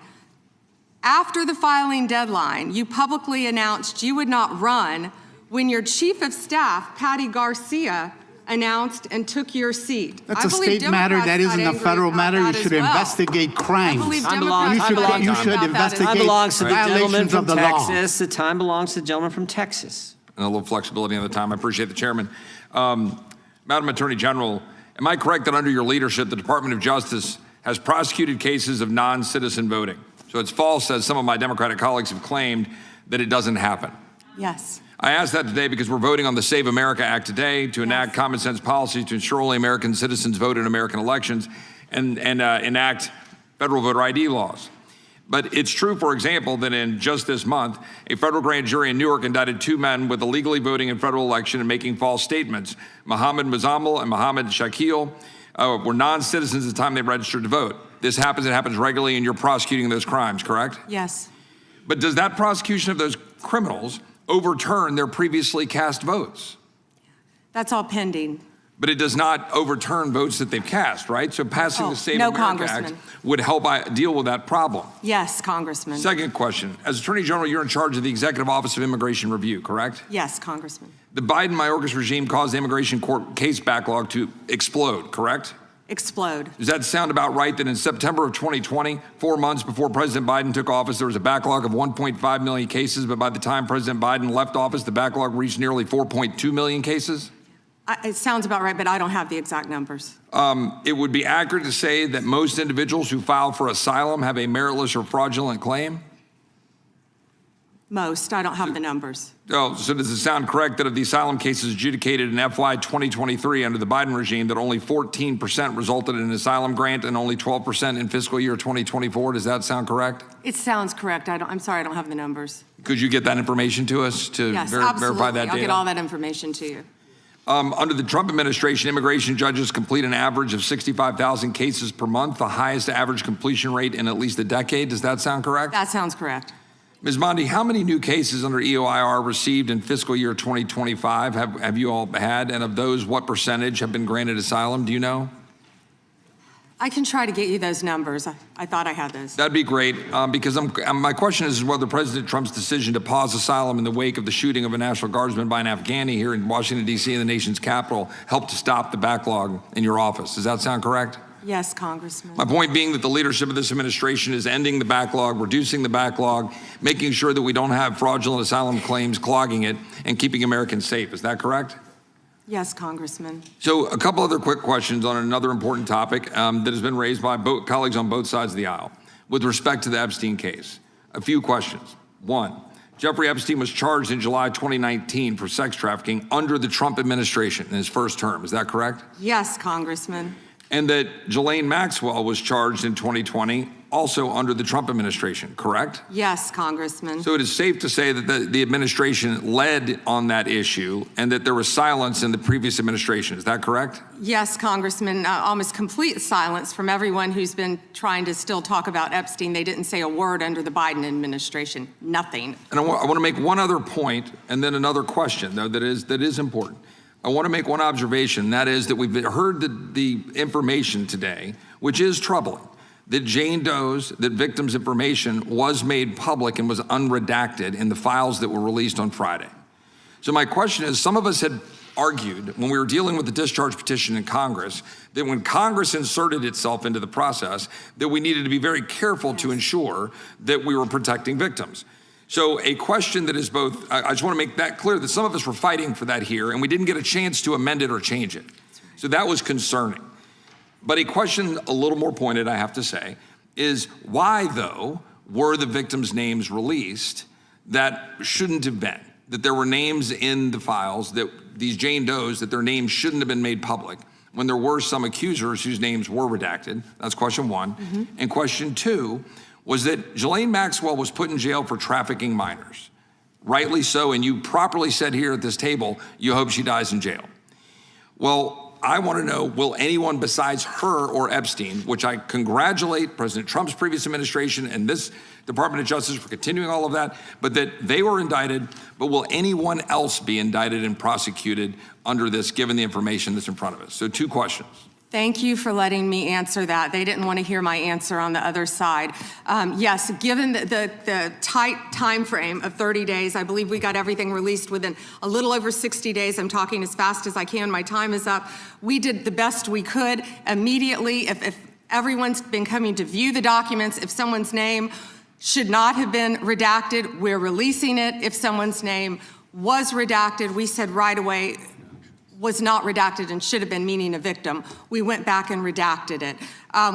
you publicly announced you would not run when your chief of staff, Patty Garcia, announced and took your seat. That's a state matter. That isn't a federal matter. You should investigate crimes. You should investigate violations of the law. The time belongs to the gentleman from Texas. And a little flexibility on the time. I appreciate the chairman. Madam Attorney General, am I correct that under your leadership, the Department of Justice has prosecuted cases of non-citizen voting? So it's false, as some of my Democratic colleagues have claimed, that it doesn't happen. Yes. I ask that today because we're voting on the Save America Act today to enact common sense policies to ensure only American citizens vote in American elections and enact federal voter ID laws. But it's true, for example, that in just this month, a federal grand jury in Newark indicted 2 men with illegally voting in federal election and making false statements. Mohammed Muzammil and Mohammed Shakil were non-citizens at the time they registered to vote. This happens, it happens regularly, and you're prosecuting those crimes, correct? Yes. But does that prosecution of those criminals overturn their previously cast votes? That's all pending. But it does not overturn votes that they've cast, right? So passing the Save America Act would help deal with that problem. Yes, Congressman. Second question. As Attorney General, you're in charge of the Executive Office of Immigration Review, correct? Yes, Congressman. The Biden-Mayorkas regime caused the immigration court case backlog to explode, correct? Explode. Does that sound about right, that in September of 2020, 4 months before President Biden took office, there was a backlog of 1.5 million cases, but by the time President Biden left office, the backlog reached nearly 4.2 million cases? It sounds about right, but I don't have the exact numbers. It would be accurate to say that most individuals who file for asylum have a meritless or fraudulent claim? Most. I don't have the numbers. Oh, so does it sound correct that of the asylum cases adjudicated in FY 2023 under the Biden regime, that only 14% resulted in an asylum grant and only 12% in fiscal year 2024? Does that sound correct? It sounds correct. I'm sorry, I don't have the numbers. Could you get that information to us to verify that data? I'll get all that information to you. Under the Trump administration, immigration judges complete an average of 65,000 cases per month, the highest average completion rate in at least a decade. Does that sound correct? That sounds correct. Ms. Bondi, how many new cases under EOIR received in fiscal year 2025 have you all had? And of those, what percentage have been granted asylum? Do you know? I can try to get you those numbers. I thought I had those. That'd be great, because my question is whether President Trump's decision to pause asylum in the wake of the shooting of a National Guardsman by an Afghani here in Washington, D.C., in the nation's capital, helped to stop the backlog in your office. Does that sound correct? Yes, Congressman. My point being that the leadership of this administration is ending the backlog, reducing the backlog, making sure that we don't have fraudulent asylum claims clogging it, and keeping Americans safe. Is that correct? Yes, Congressman. So a couple other quick questions on another important topic that has been raised by colleagues on both sides of the aisle with respect to the Epstein case. A few questions. One, Jeffrey Epstein was charged in July 2019 for sex trafficking under the Trump administration in his first term. Is that correct? Yes, Congressman. And that Ghislaine Maxwell was charged in 2020 also under the Trump administration, correct? Yes, Congressman. So it is safe to say that the administration led on that issue and that there was silence in the previous administration. Is that correct? Yes, Congressman. Almost complete silence from everyone who's been trying to still talk about Epstein. They didn't say a word under the Biden administration. Nothing. And I want to make one other point and then another question, though, that is important. I want to make one observation, that is that we've heard the information today, which is troubling, that Jane Doe's, that victims' information was made public and was unredacted in the files that were released on Friday. So my question is, some of us had argued when we were dealing with the discharge petition in Congress, that when Congress inserted itself into the process, that we needed to be very careful to ensure that we were protecting victims. So a question that is both, I just want to make that clear that some of us were fighting for that here and we didn't get a chance to amend it or change it. So that was concerning. But a question a little more pointed, I have to say, is why, though, were the victims' names released that shouldn't have been? That there were names in the files, that these Jane Does, that their names shouldn't have been made public when there were some accusers whose names were redacted? That's question one. Mm-hmm. And question two was that Ghislaine Maxwell was put in jail for trafficking minors. Rightly so, and you properly said here at this table, you hope she dies in jail. Well, I want to know, will anyone besides her or Epstein, which I congratulate President Trump's previous administration and this Department of Justice for continuing all of that, but that they were indicted, but will anyone else be indicted and prosecuted under this, given the information that's in front of us? So two questions. Thank you for letting me answer that. They didn't want to hear my answer on the other side. Yes, given the tight time frame of 30 days, I believe we got everything released within a little over 60 days. I'm talking as fast as I can. My time is up. We did the best we could immediately. If everyone's been coming to view the documents, if someone's name should not have been redacted, we're releasing it. If someone's name was redacted, we said right away, was not redacted and should have been, meaning a victim, we went back and redacted it.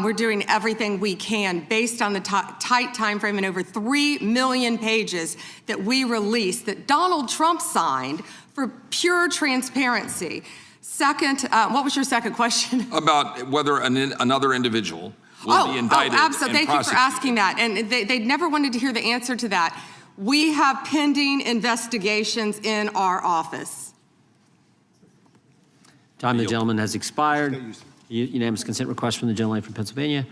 We're doing everything we can based on the tight time frame and over 3 million pages that we released that Donald Trump signed for pure transparency. Second, what was your second question? About whether another individual will be indicted and absolutely. Thank you for asking that. And they never wanted to hear the answer to that. We have pending investigations in our office. Time of the gentleman has expired. Unanimous consent request from the gentleman from Pennsylvania.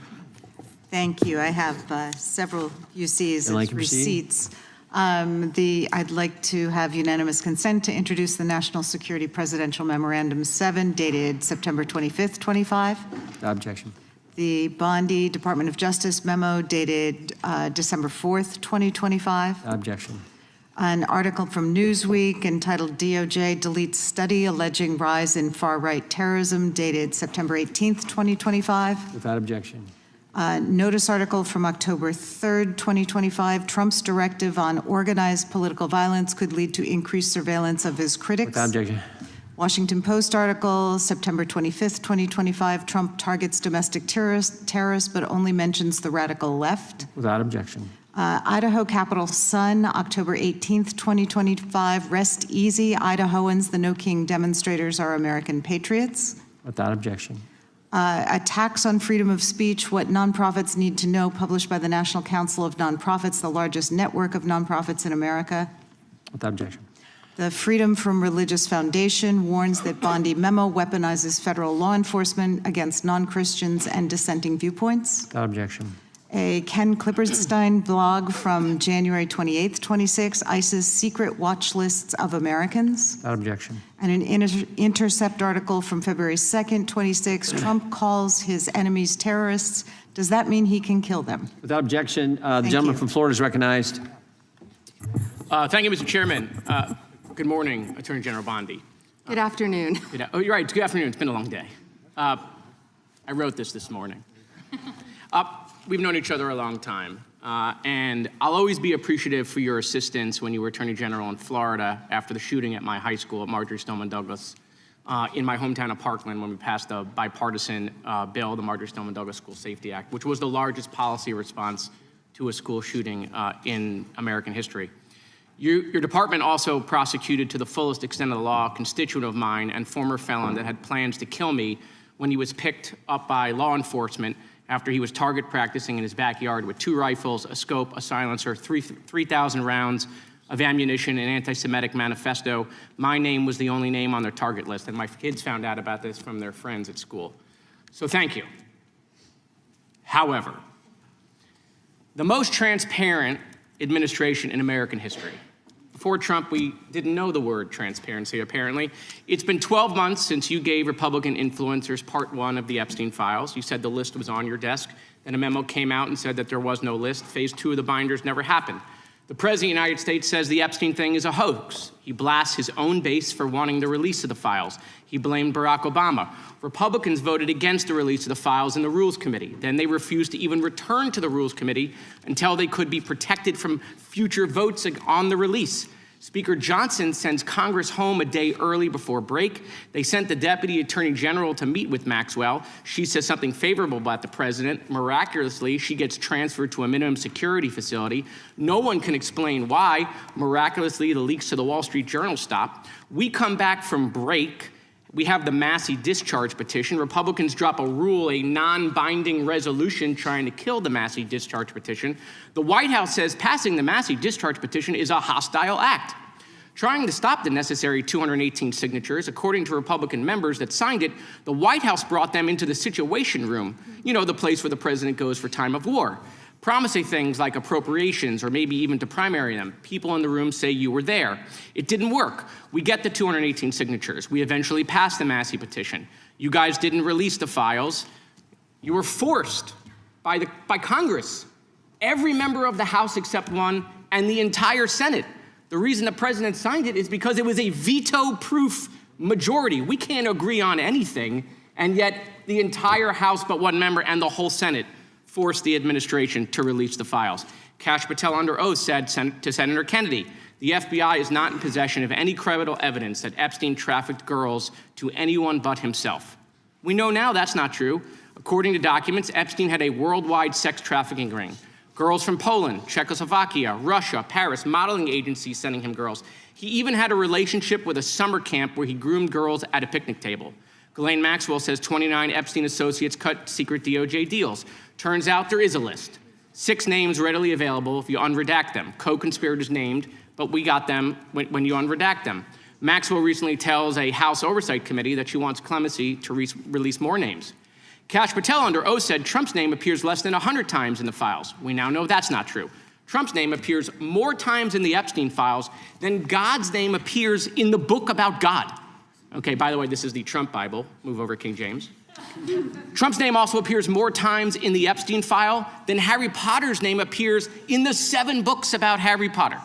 Thank you. I have several UCs as receipts. I'd like to have unanimous consent to introduce the National Security Presidential Memorandum 7, dated September 25th, 25. No objection. The Bondi Department of Justice memo dated December 4th, 2025. No objection. An article from Newsweek entitled DOJ Deletes Study Alleging Rise in Far-Right Terrorism, dated September 18th, 2025. Without objection. Notice article from October 3rd, 2025. Trump's directive on organized political violence could lead to increased surveillance of his critics. Without objection. Washington Post article, September 25th, 2025. Trump targets domestic terrorists, but only mentions the radical left. Without objection. Idaho Capital Sun, October 18th, 2025. Rest easy, Idahoans. The No King demonstrators are American patriots. Without objection. Attacks on freedom of speech, what nonprofits need to know, published by the National Council of Nonprofits, the largest network of nonprofits in America. Without objection. The Freedom from Religious Foundation warns that Bondi memo weaponizes federal law enforcement against non-Christians and dissenting viewpoints. Without objection. A Ken Klipperstein blog from January 28th, 26, ICE's secret watch lists of Americans. Without objection. And an Intercept article from February 2nd, 26, Trump calls his enemies terrorists. Does that mean he can kill them? Without objection, the gentleman from Florida is recognized. Thank you, Mr. Chairman. Good morning, Attorney General Bondi. Good afternoon. Oh, you're right. Good afternoon. It's been a long day. I wrote this morning. We've known each other a long time, and I'll always be appreciative for your assistance when you were Attorney General in Florida after the shooting at my high school at Marjory Stoneman Douglas in my hometown of Parkland when we passed a bipartisan bill, the Marjory Stoneman Douglas School Safety Act, which was the largest policy response to a school shooting in American history. Your department also prosecuted to the fullest extent of the law a constituent of mine and former felon that had plans to kill me when he was picked up by law enforcement after he was target practicing in his backyard with 2 rifles, a scope, a silencer, 3,000 rounds of ammunition, an anti-Semitic manifesto. My name was the only name on their target list, and my kids found out about this from their friends at school. So thank you. However, the most transparent administration in American history. Before Trump, we didn't know the word transparency, apparently. It's been 12 months since you gave Republican influencers part 1 of the Epstein files. You said the list was on your desk. Then a memo came out and said that there was no list. Phase 2 of the binders never happened. The President of the United States says the Epstein thing is a hoax. He blasts his own base for wanting the release of the files. He blamed Barack Obama. Republicans voted against the release of the files in the Rules Committee. Then they refused to even return to the Rules Committee until they could be protected from future votes on the release. Speaker Johnson sends Congress home a day early before break. They sent the Deputy Attorney General to meet with Maxwell. She says something favorable about the president. Miraculously, she gets transferred to a minimum security facility. No one can explain why. Miraculously, the leaks to the Wall Street Journal stop. We come back from break. We have the Massey discharge petition. Republicans drop a rule, a non-binding resolution trying to kill the Massey discharge petition. The White House says passing the Massey discharge petition is a hostile act. Trying to stop the necessary 218 signatures, according to Republican members that signed it, the White House brought them into the Situation Room, you know, the place where the president goes for time of war, promising things like appropriations or maybe even to primary them. People in the room say you were there. It didn't work. We get the 218 signatures. We eventually passed the Massey petition. You guys didn't release the files. You were forced by Congress, every member of the House except one, and the entire Senate. The reason the president signed it is because it was a veto-proof majority. We can't agree on anything, and yet the entire House but one member and the whole Senate forced the administration to release the files. Kash Patel under oath said to Senator Kennedy, the FBI is not in possession of any credible evidence that Epstein trafficked girls to anyone but himself. We know now that's not true. According to documents, Epstein had a worldwide sex trafficking ring. Girls from Poland, Czechoslovakia, Russia, Paris, modeling agencies sending him girls. He even had a relationship with a summer camp where he groomed girls at a picnic table. Ghislaine Maxwell says 29 Epstein associates cut secret DOJ deals. Turns out there is a list. 6 names readily available if you unredact them. Co-conspirators named, but we got them when you unredact them. Maxwell recently tells a House Oversight Committee that she wants clemency to release more names. Kash Patel under oath said Trump's name appears less than 100 times in the files. We now know that's not true. Trump's name appears more times in the Epstein files than God's name appears in the book about God. Okay, by the way, this is the Trump Bible. Move over, King James. Trump's name also appears more times in the Epstein file than Harry Potter's name appears in the 7 books about Harry Potter.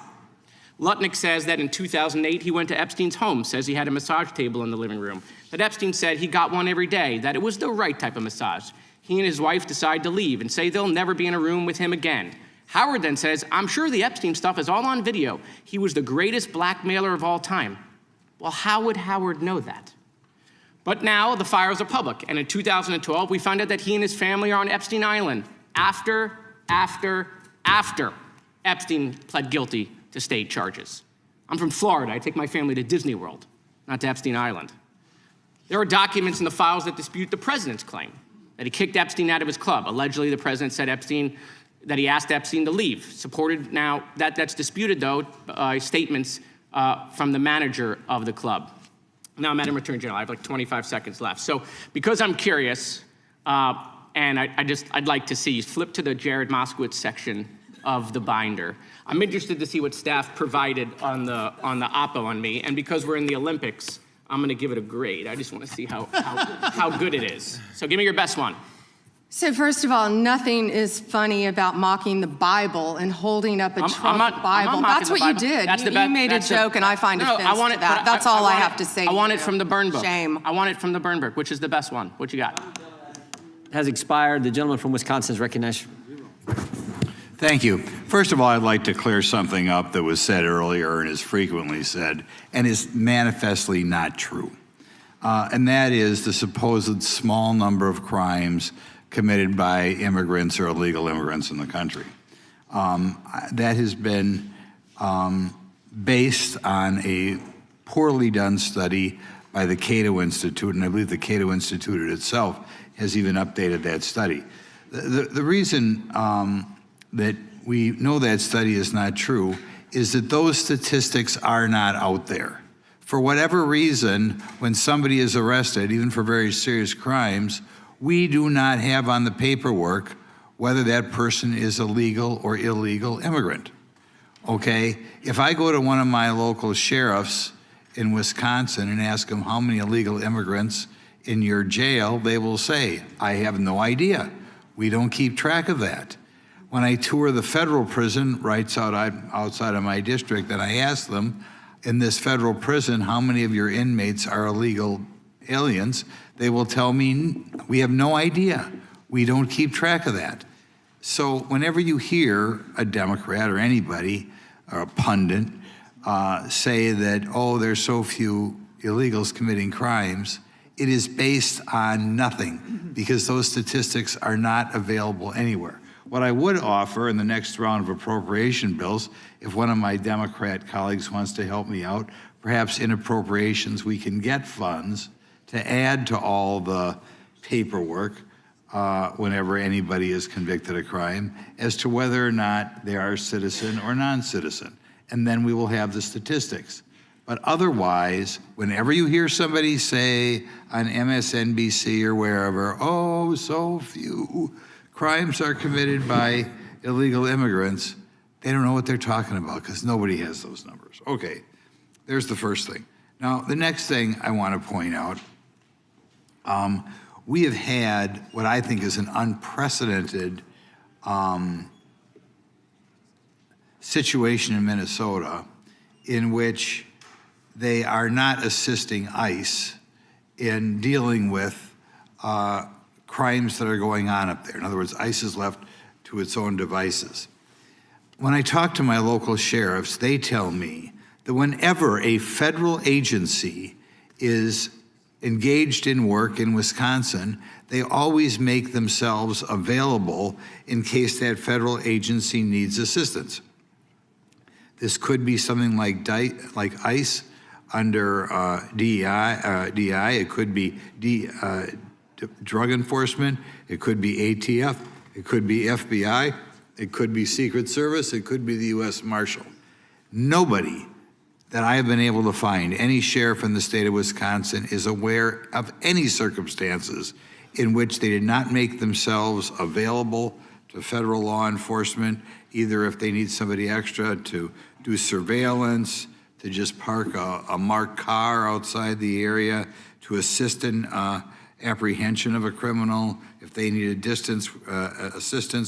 Lutnick says that in 2008, he went to Epstein's home, says he had a massage table in the living room, that Epstein said he got one every day, that it was the right type of massage. He and his wife decide to leave and say they'll never be in a room with him again. Howard then says, I'm sure the Epstein stuff is all on video. He was the greatest blackmailer of all time. Well, how would Howard know that? But now the files are public, and in 2012, we found out that he and his family are on Epstein Island after Epstein pled guilty to state charges. I'm from Florida. I take my family to Disney World, not to Epstein Island. There are documents in the files that dispute the president's claim that he kicked Epstein out of his club. Allegedly, the president said that he asked Epstein to leave. Supported now, that's disputed though, statements from the manager of the club. Now, Madam Attorney General, I have like 25 seconds left. So because I'm curious, And I'd like to see you flip to the Jared Moskowitz section of the binder. I'm interested to see what staff provided on the oppo on me, and because we're in the Olympics, I'm going to give it a grade. I just want to see how good it is. So give me your best one. So first of all, nothing is funny about mocking the Bible and holding up a Trump Bible. That's what you did. You made a joke, and I find offense to that. That's all I have to say. I want it from the burn book. Shame. I want it from the burn book, which is the best one. What you got? Has expired. The gentleman from Wisconsin is recognized. Thank you. First of all, I'd like to clear something up that was said earlier and is frequently said and is manifestly not true. And that is the supposed small number of crimes committed by immigrants or illegal immigrants in the country. That has been based on a poorly done study by the Cato Institute, and I believe the Cato Institute itself has even updated that study. The reason that we know that study is not true is that those statistics are not out there. For whatever reason, when somebody is arrested, even for very serious crimes, we do not have on the paperwork whether that person is a legal or illegal immigrant. Okay? If I go to one of my local sheriffs in Wisconsin and ask them how many illegal immigrants in your jail, they will say, I have no idea. We don't keep track of that. When I tour the federal prison right outside of my district, and I ask them, in this federal prison, how many of your inmates are illegal aliens, they will tell me, we have no idea. We don't keep track of that. So whenever you hear a Democrat or anybody, or a pundit, say that, oh, there's so few illegals committing crimes, it is based on nothing, because those statistics are not available anywhere. What I would offer in the next round of appropriation bills, if one of my Democrat colleagues wants to help me out, perhaps in appropriations we can get funds to add to all the paperwork whenever anybody is convicted of crime as to whether or not they are citizen or non-citizen. And then we will have the statistics. But otherwise, whenever you hear somebody say on MSNBC or wherever, oh, so few crimes are committed by illegal immigrants, they don't know what they're talking about because nobody has those numbers. Okay, there's the first thing. Now, the next thing I want to point out, we have had what I think is an unprecedented situation in Minnesota in which they are not assisting ICE in dealing with crimes that are going on up there. In other words, ICE is left to its own devices. When I talk to my local sheriffs, they tell me that whenever a federal agency is engaged in work in Wisconsin, they always make themselves available in case that federal agency needs assistance. This could be something like ICE under DEI. It could be drug enforcement. It could be ATF. It could be FBI. It could be Secret Service. It could be the U.S. Marshal. Nobody that I have been able to find, any sheriff in the state of Wisconsin, is aware of any circumstances in which they did not make themselves available to federal law enforcement, either if they need somebody extra to do surveillance, to just park a marked car outside the area, to assist in apprehension of a criminal, if they need assistance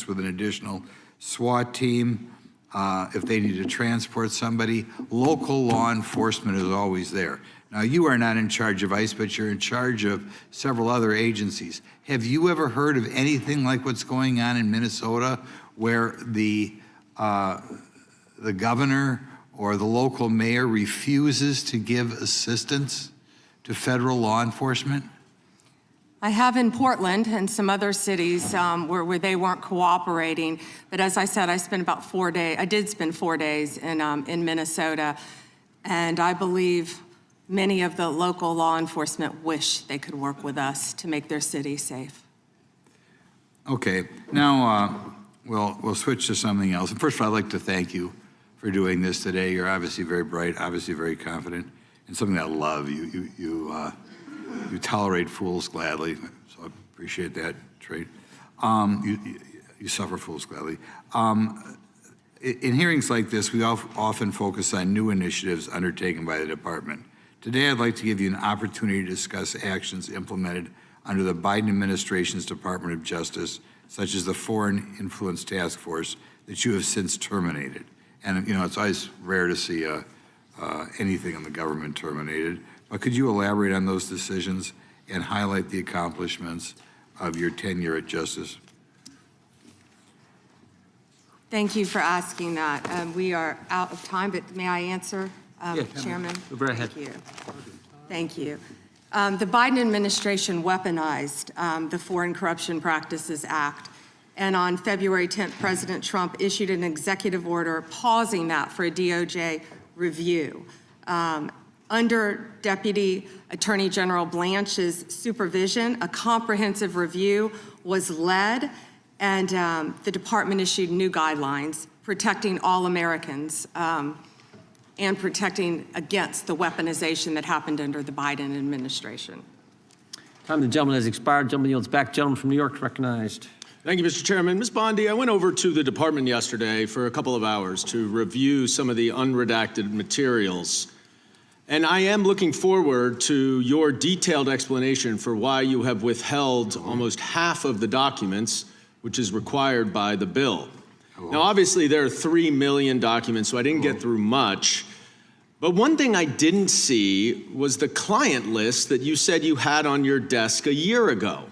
with an additional SWAT team, if they need to transport somebody. Local law enforcement is always there. Now, you are not in charge of ICE, but you're in charge of several other agencies. Have you ever heard of anything like what's going on in Minnesota, where the governor or the local mayor refuses to give assistance to federal law enforcement? I have in Portland and some other cities where they weren't cooperating. But as I said, I spent about 4 days. I did spend 4 days in Minnesota, and I believe many of the local law enforcement wish they could work with us to make their city safe. Okay, now we'll switch to something else. First of all, I'd like to thank you for doing this today. You're obviously very bright, obviously very confident, and something I love. You tolerate fools gladly, so I appreciate that trait. You suffer fools gladly. In hearings like this, we often focus on new initiatives undertaken by the department. Today, I'd like to give you an opportunity to discuss actions implemented under the Biden administration's Department of Justice, such as the Foreign Influence Task Force that you have since terminated. And it's always rare to see anything in the government terminated, but could you elaborate on those decisions and highlight the accomplishments of your tenure at Justice? Thank you for asking that. We are out of time, but may I answer, Chairman? Go ahead. Thank you. The Biden administration weaponized the Foreign Corruption Practices Act, and on February 10th, President Trump issued an executive order pausing that for a DOJ review. Under Deputy Attorney General Blanche's supervision, a comprehensive review was led, and the department issued new guidelines protecting all Americans and protecting against the weaponization that happened under the Biden administration. Time of the gentleman has expired. Gentleman yields back. Gentleman from New York is recognized. Thank you, Mr. Chairman. Ms. Bondi, I went over to the department yesterday for a couple of hours to review some of the unredacted materials. And I am looking forward to your detailed explanation for why you have withheld almost half of the documents, which is required by the bill. Now, obviously, there are 3 million documents, so I didn't get through much. But one thing I didn't see was the client list that you said you had on your desk a year ago.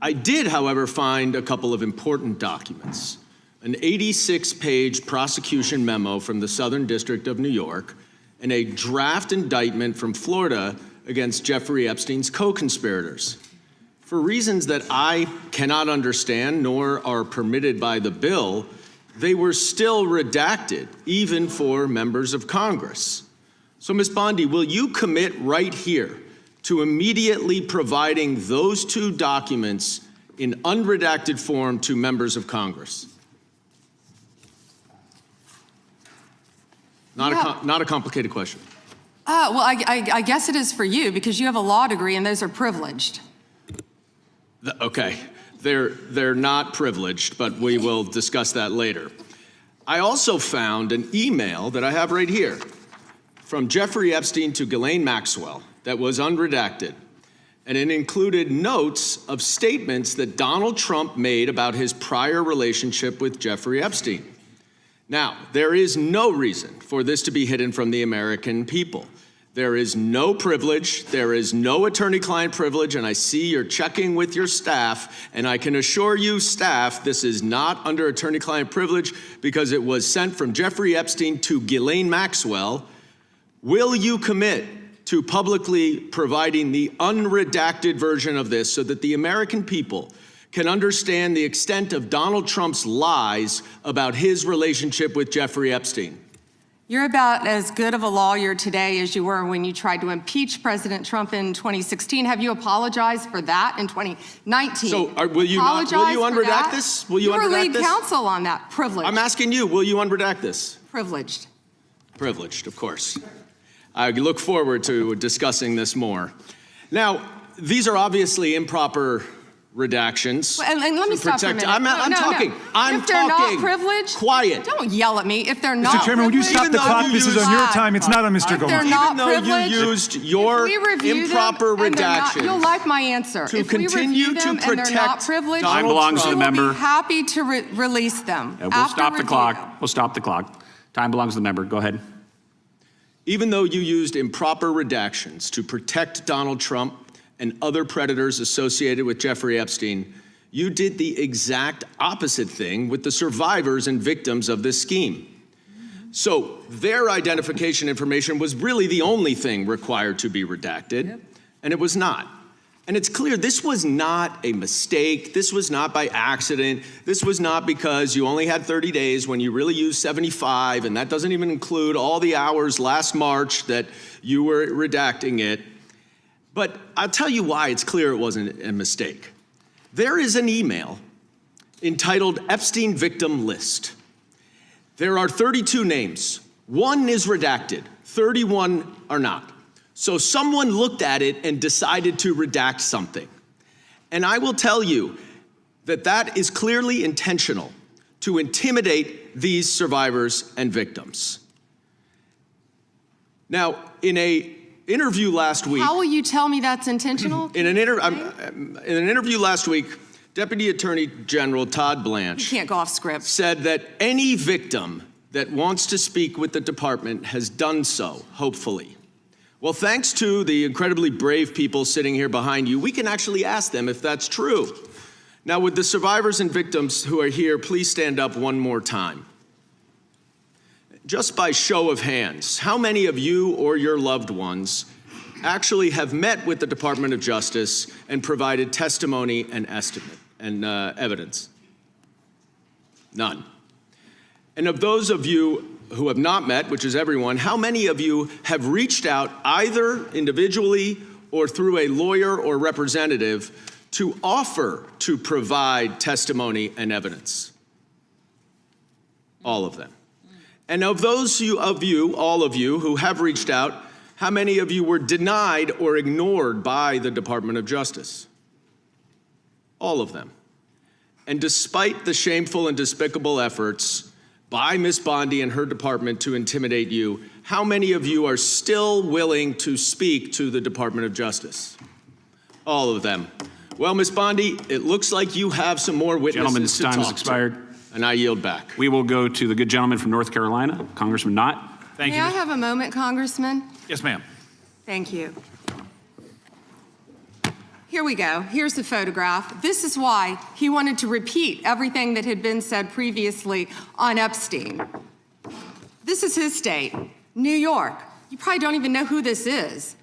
I did, however, find a couple of important documents. An 86-page prosecution memo from the Southern District of New York and a draft indictment from Florida against Jeffrey Epstein's co-conspirators. For reasons that I cannot understand nor are permitted by the bill, they were still redacted, even for members of Congress. So, Ms. Bondi, will you commit right here to immediately providing those two documents in unredacted form to members of Congress? Not a complicated question. Well, I guess it is for you because you have a law degree and those are privileged. Okay, they're not privileged, but we will discuss that later. I also found an email that I have right here from Jeffrey Epstein to Ghislaine Maxwell that was unredacted, and it included notes of statements that Donald Trump made about his prior relationship with Jeffrey Epstein. Now, there is no reason for this to be hidden from the American people. There is no privilege, there is no attorney-client privilege, and I see you're checking with your staff, and I can assure you, staff, this is not under attorney-client privilege because it was sent from Jeffrey Epstein to Ghislaine Maxwell. Will you commit to publicly providing the unredacted version of this so that the American people can understand the extent of Donald Trump's lies about his relationship with Jeffrey Epstein? You're about as good of a lawyer today as you were when you tried to impeach President Trump in 2016. Have you apologized for that in 2019? So will you unredact this? Will you unredact this? You were lead counsel on that. Privileged. I'm asking you, will you unredact this? Privileged. Privileged, of course. I look forward to discussing this more. Now, these are obviously improper redactions. Well, and let me stop for a minute. I'm talking. If they're not privileged, quiet. Don't yell at me. If they're not Mr. Chairman, would you stop the clock? This is on your time. It's not on Mr. Gomez. They're not privileged. Even though you used your improper redactions. You'll like my answer. To continue to protect and they're not privileged, time belongs to the member. We'll be happy to release them. We'll stop the clock. We'll stop the clock. Time belongs to the member. Go ahead. Even though you used improper redactions to protect Donald Trump and other predators associated with Jeffrey Epstein, you did the exact opposite thing with the survivors and victims of this scheme. So their identification information was really the only thing required to be redacted, and it was not. And it's clear this was not a mistake. This was not by accident. This was not because you only had 30 days when you really used 75, and that doesn't even include all the hours last March that you were redacting it. But I'll tell you why it's clear it wasn't a mistake. There is an email entitled Epstein Victim List. There are 32 names. One is redacted, 31 are not. So someone looked at it and decided to redact something. And I will tell you, that is clearly intentional to intimidate these survivors and victims. Now, in an interview last week... How will you tell me that's intentional? In an interview last week, Deputy Attorney General Todd Blanche... You can't go off script. ...said that any victim that wants to speak with the department has done so, hopefully. Well, thanks to the incredibly brave people sitting here behind you, we can actually ask them if that's true. Now, would the survivors and victims who are here please stand up one more time? Just by show of hands, how many of you or your loved ones actually have met with the Department of Justice and provided testimony and estimate and evidence? None. And of those of you who have not met, which is everyone, how many of you have reached out either individually or through a lawyer or representative to offer to provide testimony and evidence? All of them. And of those of you, all of you, who have reached out, how many of you were denied or ignored by the Department of Justice? All of them. And despite the shameful and despicable efforts by Ms. Bondi and her department to intimidate you, how many of you are still willing to speak to the Department of Justice? All of them. Well, Ms. Bondi, it looks like you have some more witnesses to talk to. Gentleman's time has expired. And I yield back. We will go to the good gentleman from North Carolina, Congressman Knott. Thank you. May I have a moment, Congressman? Yes, ma'am. Thank you. Here we go. Here's the photograph. This is why he wanted to repeat everything that had been said previously on Epstein. This is his state, New York. You probably don't even know who this is.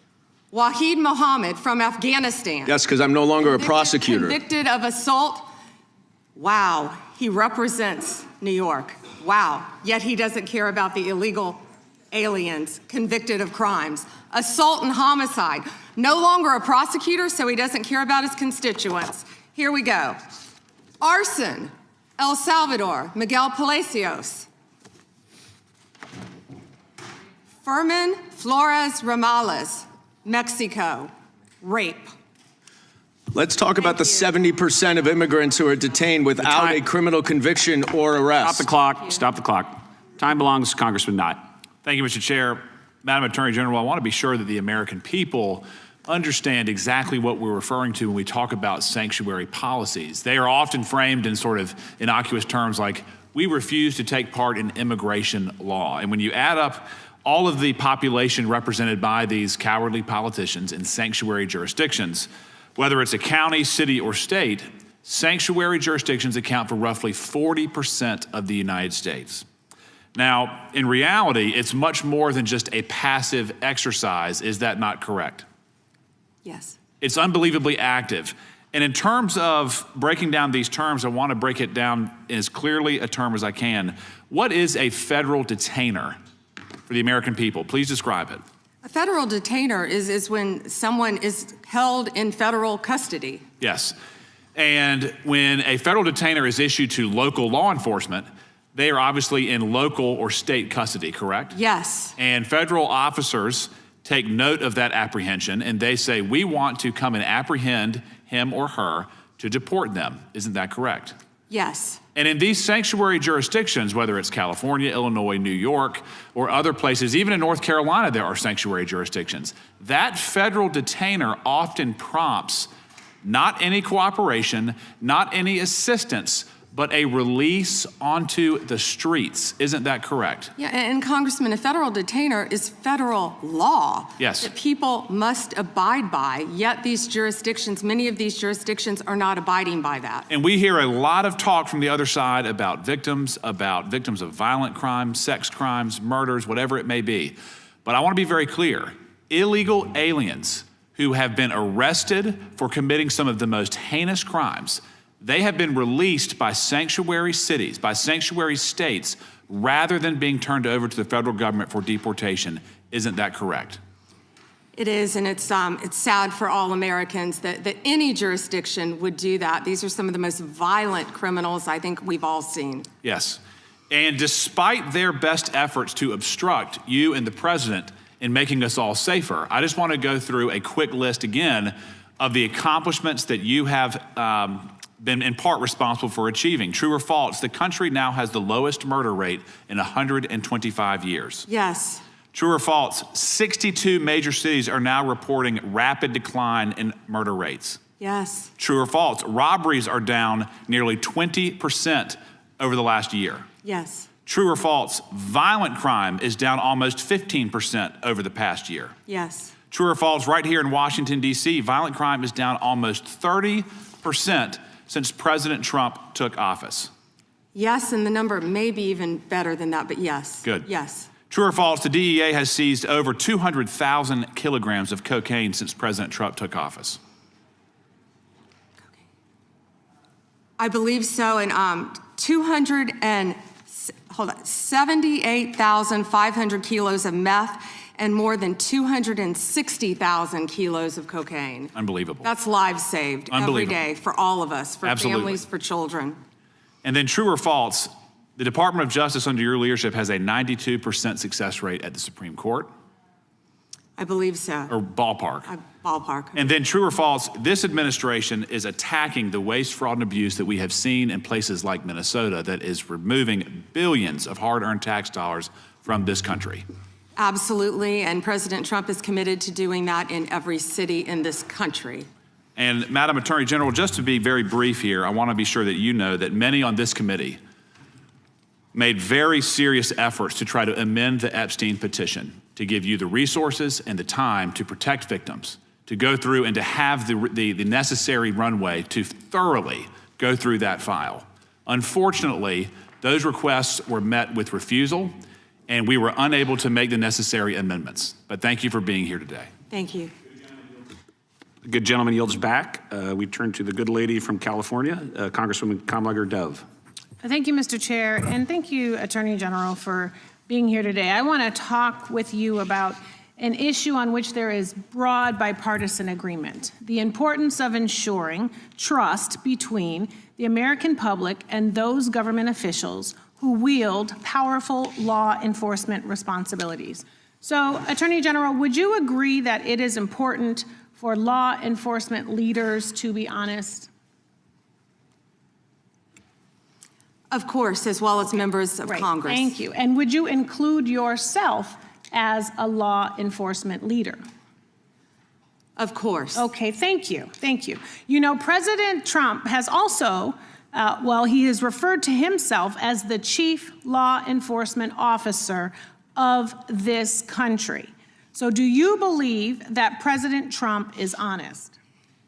Wahid Mohammed from Afghanistan. Yes, because I'm no longer a prosecutor. Convicted of assault. Wow, he represents New York. Wow, yet he doesn't care about the illegal aliens convicted of crimes. Assault and homicide. No longer a prosecutor, so he doesn't care about his constituents. Here we go. Arson, El Salvador, Miguel Palacios. Fermin Flores Ramales, Mexico, rape. Let's talk about the 70% of immigrants who are detained without a criminal conviction or arrest. Stop the clock. Stop the clock. Time belongs to Congressman Knott. Thank you, Mr. Chair. Madam Attorney General, I want to be sure that the American people understand exactly what we're referring to when we talk about sanctuary policies. They are often framed in sort of innocuous terms like, we refuse to take part in immigration law. And when you add up all of the population represented by these cowardly politicians in sanctuary jurisdictions, whether it's a county, city, or state, sanctuary jurisdictions account for roughly 40% of the United States. Now, in reality, it's much more than just a passive exercise. Is that not correct? Yes. It's unbelievably active. And in terms of breaking down these terms, I want to break it down as clearly a term as I can. What is a federal detainer for the American people? Please describe it. A federal detainer is when someone is held in federal custody. Yes. And when a federal detainer is issued to local law enforcement, they are obviously in local or state custody, correct? Yes. And federal officers take note of that apprehension and they say, we want to come and apprehend him or her to deport them. Isn't that correct? Yes. And in these sanctuary jurisdictions, whether it's California, Illinois, New York, or other places, even in North Carolina, there are sanctuary jurisdictions. That federal detainer often prompts not any cooperation, not any assistance, but a release onto the streets. Isn't that correct? Yeah, and Congressman, a federal detainer is federal law. Yes. That people must abide by, yet these jurisdictions, many of these jurisdictions are not abiding by that. And we hear a lot of talk from the other side about victims of violent crimes, sex crimes, murders, whatever it may be. But I want to be very clear. Illegal aliens who have been arrested for committing some of the most heinous crimes, they have been released by sanctuary cities, by sanctuary states, rather than being turned over to the federal government for deportation. Isn't that correct? It is, and it's sad for all Americans that any jurisdiction would do that. These are some of the most violent criminals I think we've all seen. Yes. And despite their best efforts to obstruct you and the president in making us all safer, I just want to go through a quick list again of the accomplishments that you have been in part responsible for achieving. True or false, the country now has the lowest murder rate in 125 years. Yes. True or false, 62 major cities are now reporting rapid decline in murder rates. Yes. True or false, robberies are down nearly 20% over the last year. Yes. True or false, violent crime is down almost 15% over the past year. Yes. True or false, right here in Washington, D.C., violent crime is down almost 30% since President Trump took office. Yes, and the number may be even better than that, but yes. Good. Yes. True or false, the DEA has seized over 200,000 kilograms of cocaine since President Trump took office. I believe so, and 78,500 kilos of meth and more than 260,000 kilos of cocaine. Unbelievable. That's lives saved every day for all of us, for Absolutely. families, for children. And then true or false, the Department of Justice under your leadership has a 92% success rate at the Supreme Court. I believe so. Or ballpark. Ballpark. And then true or false, this administration is attacking the waste, fraud, and abuse that we have seen in places like Minnesota that is removing billions of hard-earned tax dollars from this country. Absolutely, and President Trump is committed to doing that in every city in this country. And Madam Attorney General, just to be very brief here, I want to be sure that you know that many on this committee made very serious efforts to try to amend the Epstein petition to give you the resources and the time to protect victims, to go through and to have the necessary runway to thoroughly go through that file. Unfortunately, those requests were met with refusal, and we were unable to make the necessary amendments. But thank you for being here today. Thank you. The good gentleman yields back. We turn to the good lady from California, Congresswoman Kamlager Dove. Thank you, Mr. Chair, and thank you, Attorney General, for being here today. I want to talk with you about an issue on which there is broad bipartisan agreement: the importance of ensuring trust between the American public and those government officials who wield powerful law enforcement responsibilities. So, Attorney General, would you agree that it is important for law enforcement leaders to be honest? Of course, as well as members of Congress. Thank you. And would you include yourself as a law enforcement leader? Of course. Okay, thank you. Thank you. You know, President Trump has also, he has referred to himself as the chief law enforcement officer of this country. So do you believe that President Trump is honest?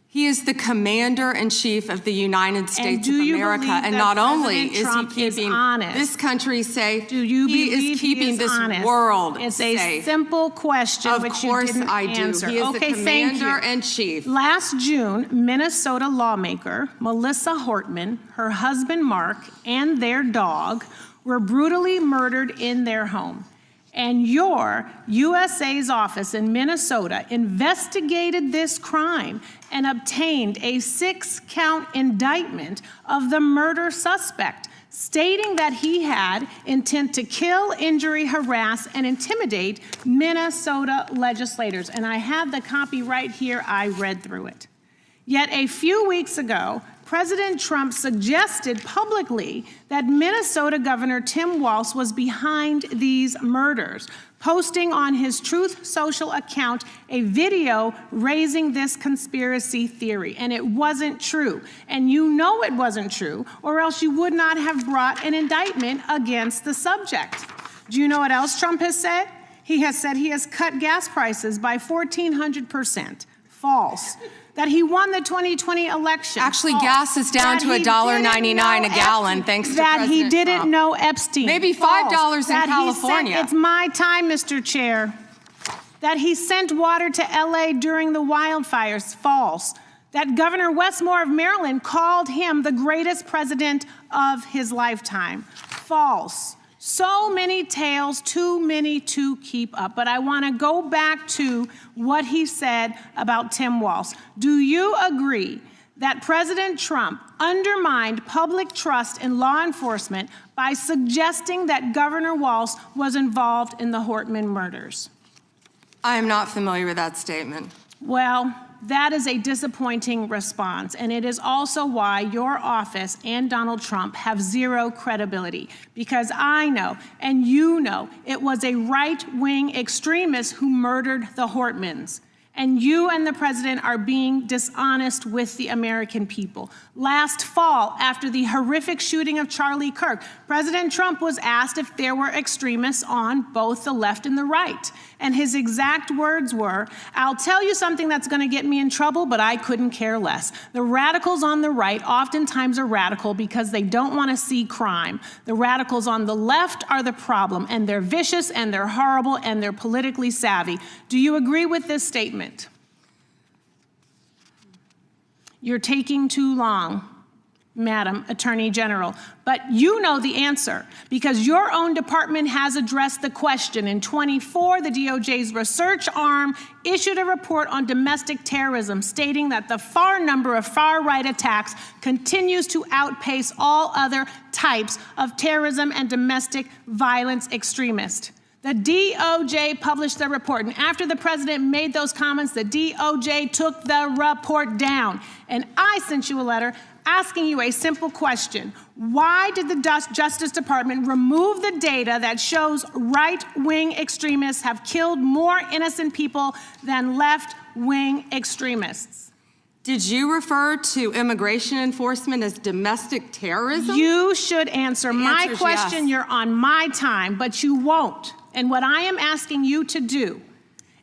He is the commander-in-chief of the United States of America, and not only is he keeping this country safe, he is keeping this world safe. It's a simple question, which you didn't answer. He is the commander-in-chief. Last June, Minnesota lawmaker Melissa Hortman, her husband Mark, and their dog were brutally murdered in their home. And your USA's office in Minnesota investigated this crime and obtained a 6-count indictment of the murder suspect, stating that he had intent to kill, injury, harass, and intimidate Minnesota legislators. And I have the copy right here. I read through it. Yet a few weeks ago, President Trump suggested publicly that Minnesota Governor Tim Walz was behind these murders, posting on his Truth Social account a video raising this conspiracy theory. And it wasn't true. And you know it wasn't true, or else you would not have brought an indictment against the subject. Do you know what else Trump has said? He has said he has cut gas prices by 1,400%. False. That he won the 2020 election. Actually, gas is down to $1.99 a gallon, thanks to President Trump. That he didn't know Epstein. Maybe $5 in California. It's my time, Mr. Chair. That he sent water to LA during the wildfires. False. That Governor Westmore of Maryland called him the greatest president of his lifetime. False. So many tales, too many to keep up. But I want to go back to what he said about Tim Walz. Do you agree that President Trump undermined public trust in law enforcement by suggesting that Governor Walz was involved in the Hortman murders? I am not familiar with that statement. Well, that is a disappointing response. And it is also why your office and Donald Trump have zero credibility. Because I know, and you know, it was a right-wing extremist who murdered the Hortmans. And you and the president are being dishonest with the American people. Last fall, after the horrific shooting of Charlie Kirk, President Trump was asked if there were extremists on both the left and the right. And his exact words were, "I'll tell you something that's going to get me in trouble, but I couldn't care less. The radicals on the right oftentimes are radical because they don't want to see crime. The radicals on the left are the problem, and they're vicious, and they're horrible, and they're politically savvy." Do you agree with this statement? You're taking too long, Madam Attorney General. But you know the answer, because your own department has addressed the question. In 24, the DOJ's research arm issued a report on domestic terrorism, stating that the number of far-right attacks continues to outpace all other types of terrorism and domestic violence extremists. The DOJ published the report, and after the president made those comments, the DOJ took the report down. And I sent you a letter asking you a simple question. Why did the Justice Department remove the data that shows right-wing extremists have killed more innocent people than left-wing extremists? Did you refer to immigration enforcement as domestic terrorism? You should answer my question. Yes. You're on my time, but you won't. And what I am asking you to do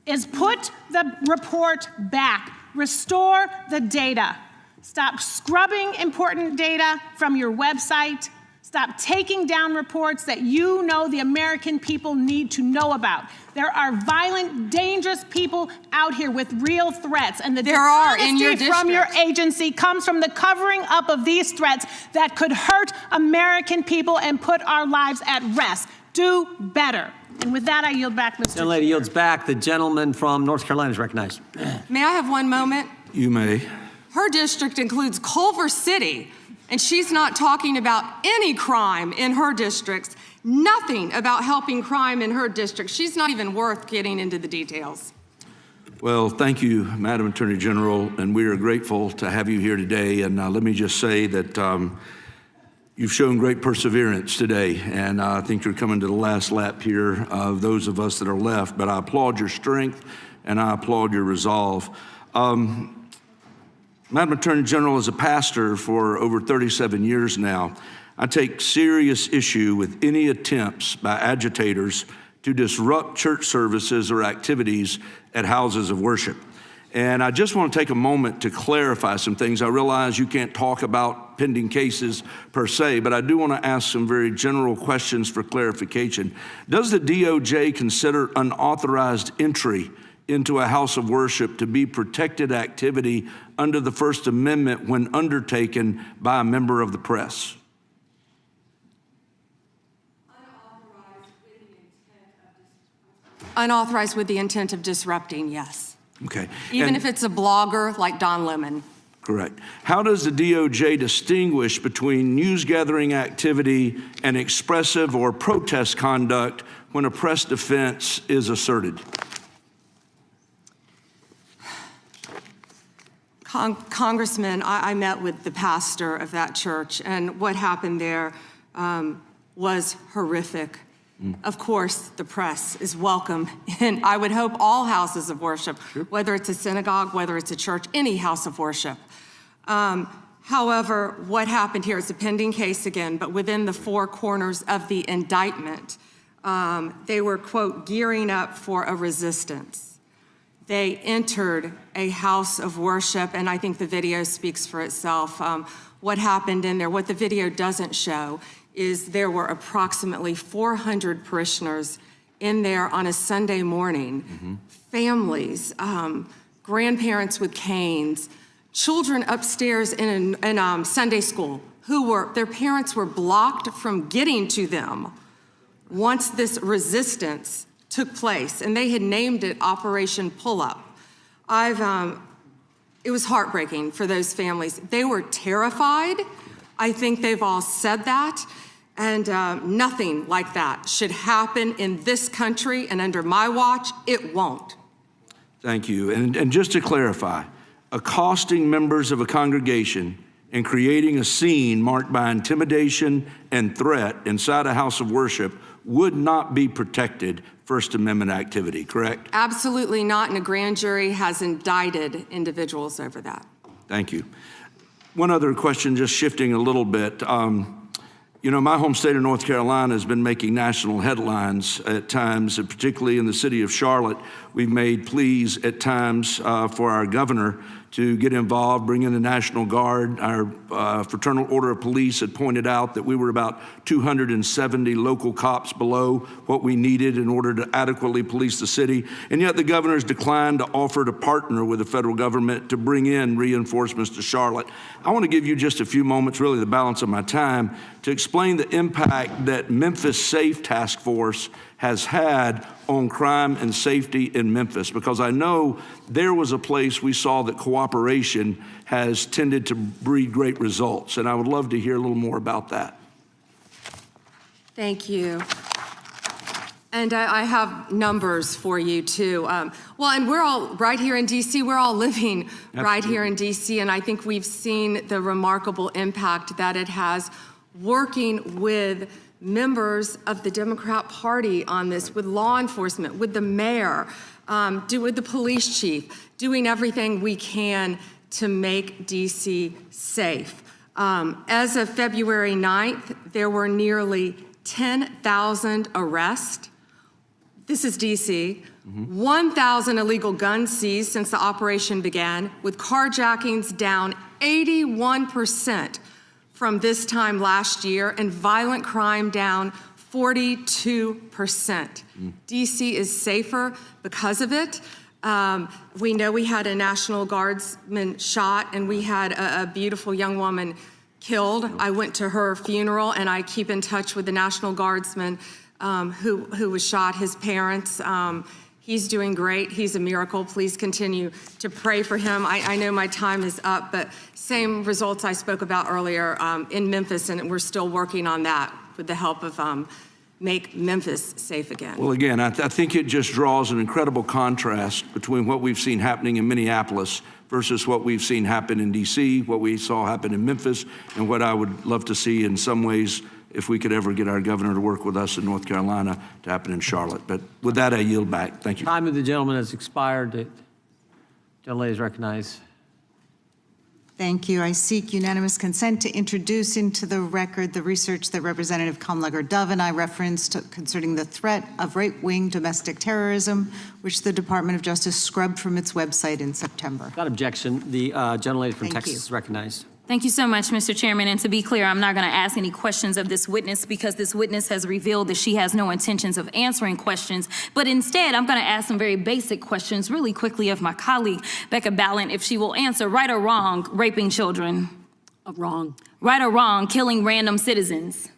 is put the report back, restore the data. Stop scrubbing important data from your website. Stop taking down reports that you know the American people need to know about. There are violent, dangerous people out here with real threats, and the dishonesty from your agency comes from the covering up of these threats that could hurt American people and put our lives at rest. Do better. And with that, I yield back, Mr. Chair. The lady yields back. The gentleman from North Carolina is recognized. May I have one moment? You may. Her district includes Culver City, and she's not talking about any crime in her districts, nothing about helping crime in her district. She's not even worth getting into the details. Well, thank you, Madam Attorney General, and we are grateful to have you here today. And let me just say that you've shown great perseverance today, and I think you're coming to the last lap here of those of us that are left, but I applaud your strength and I applaud your resolve. Madam Attorney General, as a pastor for over 37 years now, I take serious issue with any attempts by agitators to disrupt church services or activities at houses of worship. And I just want to take a moment to clarify some things. I realize you can't talk about pending cases per se, but I do want to ask some very general questions for clarification. Does the DOJ consider unauthorized entry into a house of worship to be protected activity under the First Amendment when undertaken by a member of the press? Unauthorized with the intent of disrupting, yes. Okay. Even if it's a blogger like Don Lemon. Correct. How does the DOJ distinguish between news gathering activity and expressive or protest conduct when a press defense is asserted? Congressman, I met with the pastor of that church, and what happened there was horrific. Of course, the press is welcome, and I would hope all houses of worship, whether it's a synagogue, whether it's a church, any house of worship. However, what happened here is a pending case again, but within the four corners of the indictment, they were, quote, gearing up for a resistance. They entered a house of worship, and I think the video speaks for itself. What happened in there, what the video doesn't show, is there were approximately 400 parishioners in there on a Sunday morning, families, grandparents with canes, children upstairs in Sunday school their parents were blocked from getting to them once this resistance took place, and they had named it Operation Pull-Up. It was heartbreaking for those families. They were terrified. I think they've all said that, and nothing like that should happen in this country, and under my watch, it won't. Thank you. And just to clarify, accosting members of a congregation and creating a scene marked by intimidation and threat inside a house of worship would not be protected First Amendment activity, correct? Absolutely not, and a grand jury has indicted individuals over that. Thank you. One other question, just shifting a little bit. You know, my home state of North Carolina has been making national headlines at times, and particularly in the city of Charlotte. We've made pleas at times for our governor to get involved, bring in the National Guard. Our Fraternal Order of Police had pointed out that we were about 270 local cops below what we needed in order to adequately police the city. And yet the governor's declined to offer to partner with the federal government to bring in reinforcements to Charlotte. I want to give you just a few moments, really the balance of my time, to explain the impact that Memphis Safe Task Force has had on crime and safety in Memphis, because I know there was a place we saw that cooperation has tended to breed great results, and I would love to hear a little more about that. Thank you. And I have numbers for you too. Well, and we're all right here in DC, we're all living right here in DC, and I think we've seen the remarkable impact that it has working with members of the Democrat Party on this, with law enforcement, with the mayor, with the police chief, doing everything we can to make DC safe. As of February 9th, there were nearly 10,000 arrests. This is DC. 1,000 illegal guns seized since the operation began, with carjackings down 81% from this time last year, and violent crime down 42%. DC is safer because of it. We know we had a National Guardsman shot, and we had a beautiful young woman killed. I went to her funeral, and I keep in touch with the National Guardsman who was shot, his parents. He's doing great. He's a miracle. Please continue to pray for him. I know my time is up, but same results I spoke about earlier in Memphis, and we're still working on that with the help of Make Memphis Safe Again. Well, again, I think it just draws an incredible contrast between what we've seen happening in Minneapolis versus what we've seen happen in DC, what we saw happen in Memphis, and what I would love to see in some ways, if we could ever get our governor to work with us in North Carolina, to happen in Charlotte. But with that, I yield back. Thank you. Time of the gentleman has expired. The gentlelady is recognized. Thank you. I seek unanimous consent to introduce into the record the research that Representative Kamlager-Dove and I referenced concerning the threat of right-wing domestic terrorism, which the Department of Justice scrubbed from its website in September. Without objection, the gentlelady from Thank Texas you. is recognized. Thank you so much, Mr. Chairman. And to be clear, I'm not going to ask any questions of this witness because this witness has revealed that she has no intentions of answering questions. But instead, I'm going to ask some very basic questions really quickly of my colleague, Becca Ballant, if she will answer right or wrong, raping children. Wrong. Right or wrong, killing random citizens.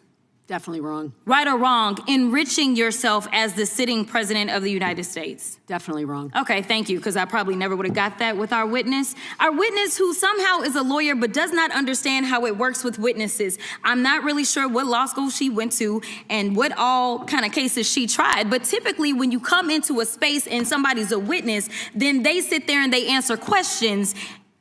Definitely wrong. Right or wrong, enriching yourself as the sitting president of the United States. Definitely wrong. Okay, thank you, because I probably never would have got that with our witness. Our witness who somehow is a lawyer but does not understand how it works with witnesses. I'm not really sure what law school she went to and what all kind of cases she tried, but typically when you come into a space and somebody's a witness, then they sit there and they answer questions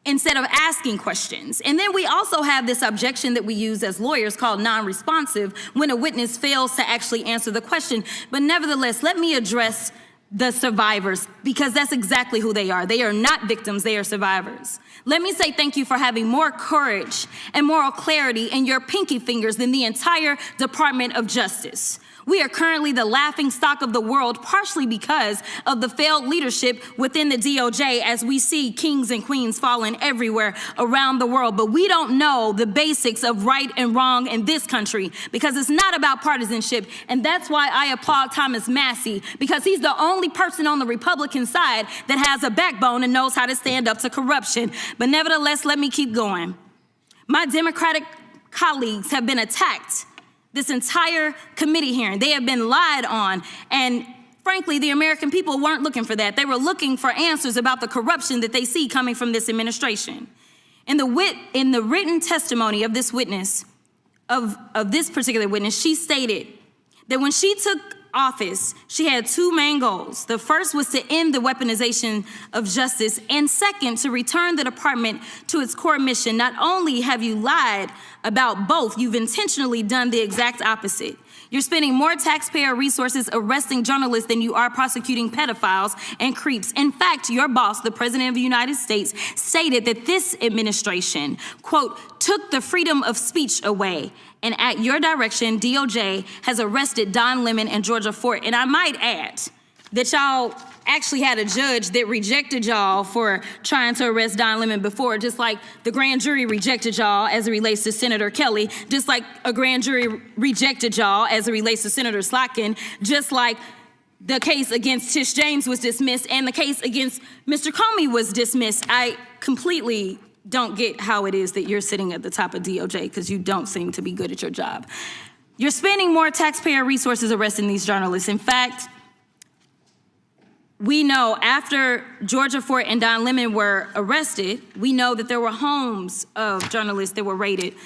instead of asking questions. And then we also have this objection that we use as lawyers called non-responsive when a witness fails to actually answer the question. But nevertheless, let me address the survivors, because that's exactly who they are. They are not victims, they are survivors. Let me say thank you for having more courage and moral clarity in your pinky fingers than the entire Department of Justice. We are currently the laughing stock of the world, partially because of the failed leadership within the DOJ, as we see kings and queens falling everywhere around the world. But we don't know the basics of right and wrong in this country, because it's not about partisanship. And that's why I applaud Thomas Massie, because he's the only person on the Republican side that has a backbone and knows how to stand up to corruption. But nevertheless, let me keep going. My Democratic colleagues have been attacked this entire committee hearing. They have been lied on, and frankly, the American people weren't looking for that. They were looking for answers about the corruption that they see coming from this administration. In the written testimony of this witness, of this particular witness, she stated that when she took office, she had two main goals. The first was to end the weaponization of justice, and second, to return the department to its core mission. Not only have you lied about both, you've intentionally done the exact opposite. You're spending more taxpayer resources arresting journalists than you are prosecuting pedophiles and creeps. In fact, your boss, the President of the United States, stated that this administration, quote, took the freedom of speech away. And at your direction, DOJ has arrested Don Lemon and Georgia Fort. And I might add that y'all actually had a judge that rejected y'all for trying to arrest Don Lemon before, just like the grand jury rejected y'all as it relates to Senator Kelly, just like a grand jury rejected y'all as it relates to Senator Slotkin, just like the case against Tish James was dismissed and the case against Mr. Comey was dismissed. I completely don't get how it is that you're sitting at the top of DOJ because you don't seem to be good at your job. You're spending more taxpayer resources arresting these journalists. In fact, we know after Georgia Fort and Don Lemon were arrested, we know that there were homes of journalists that were raided.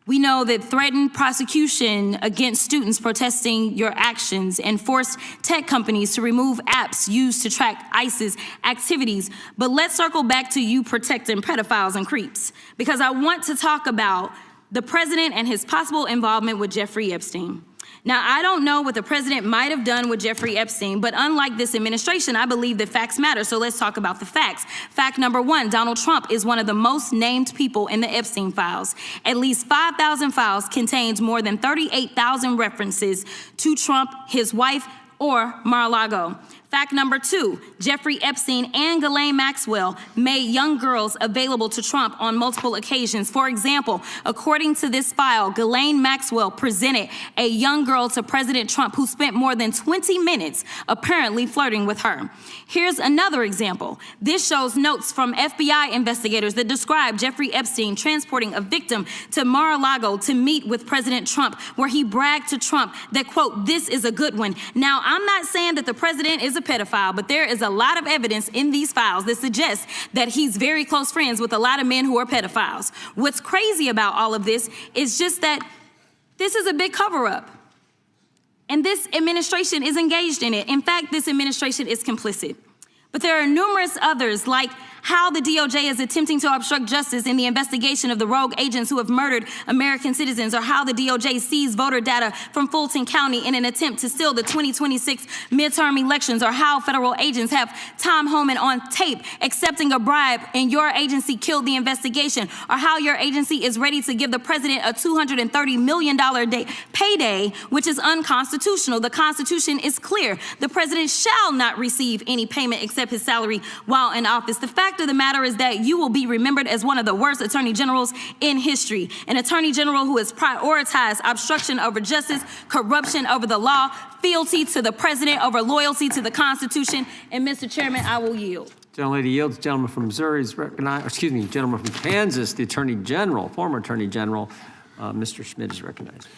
We know that threatened prosecution against students protesting your actions and forced tech companies to remove apps used to track ISIS activities. But let's circle back to you protecting pedophiles and creeps, because I want to talk about the president and his possible involvement with Jeffrey Epstein. Now, I don't know what the president might have done with Jeffrey Epstein, but unlike this administration, I believe that facts matter. So let's talk about the facts. Fact number one, Donald Trump is one of the most named people in the Epstein files. At least 5,000 files contained more than 38,000 references to Trump, his wife, or Mar-a-Lago. Fact number two, Jeffrey Epstein and Ghislaine Maxwell made young girls available to Trump on multiple occasions. For example, according to this file, Ghislaine Maxwell presented a young girl to President Trump who spent more than 20 minutes apparently flirting with her. Here's another example. This shows notes from FBI investigators that describe Jeffrey Epstein transporting a victim to Mar-a-Lago to meet with President Trump, where he bragged to Trump that, quote, this is a good one. Now, I'm not saying that the president is a pedophile, but there is a lot of evidence in these files that suggests that he's very close friends with a lot of men who are pedophiles. What's crazy about all of this is just that this is a big cover-up. And this administration is engaged in it. In fact, this administration is complicit. But there are numerous others, like how the DOJ is attempting to obstruct justice in the investigation of the rogue agents who have murdered American citizens, or how the DOJ seized voter data from Fulton County in an attempt to steal the 2026 midterm elections, or how federal agents have Tom Homan on tape accepting a bribe and your agency killed the investigation, or how your agency is ready to give the president a $230 million payday, which is unconstitutional. The Constitution is clear. The president shall not receive any payment except his salary while in office. The fact of the matter is that you will be remembered as one of the worst attorney generals in history, an attorney general who has prioritized obstruction over justice, corruption over the law, fealty to the president over loyalty to the Constitution. And Mr. Chairman, I will yield. Gentlelady yields. Gentleman from Missouri is recognized. Excuse me, gentleman from Kansas, the Attorney General, former Attorney General, Mr. Schmidt is recognized.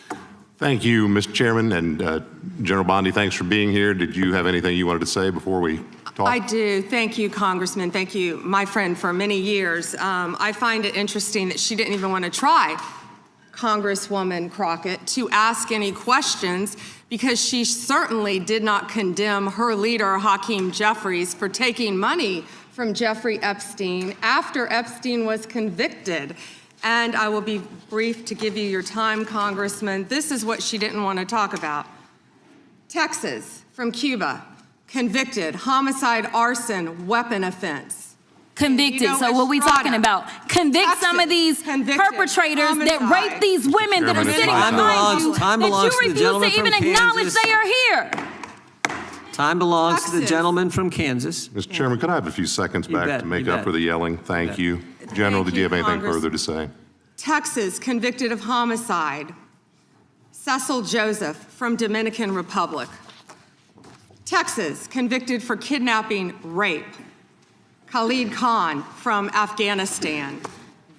Thank you, Mr. Chairman, and General Bondi, thanks for being here. Did you have anything you wanted to say before we talk? I do. Thank you, Congressman. Thank you, my friend, for many years. I find it interesting that she didn't even want to try, Congresswoman Crockett, to ask any questions, because she certainly did not condemn her leader, Hakeem Jeffries, for taking money from Jeffrey Epstein after Epstein was convicted. And I will be brief to give you your time, Congressman. This is what she didn't want to talk about. Texas, from Cuba, convicted, homicide, arson, weapon offense. Convicted, You know, so what are we talking about? Convict Texas, some of these perpetrators that homicide. rape these women that are sitting behind you, that you refuse to even acknowledge they are here. Time belongs to the gentleman from Kansas. Mr. Chairman, could I have a few seconds back to make up for the yelling? Thank you. General, did you have anything further to say? Texas, convicted of homicide. Cecil Joseph from Dominican Republic. Texas, convicted for kidnapping, rape. Khalid Khan from Afghanistan.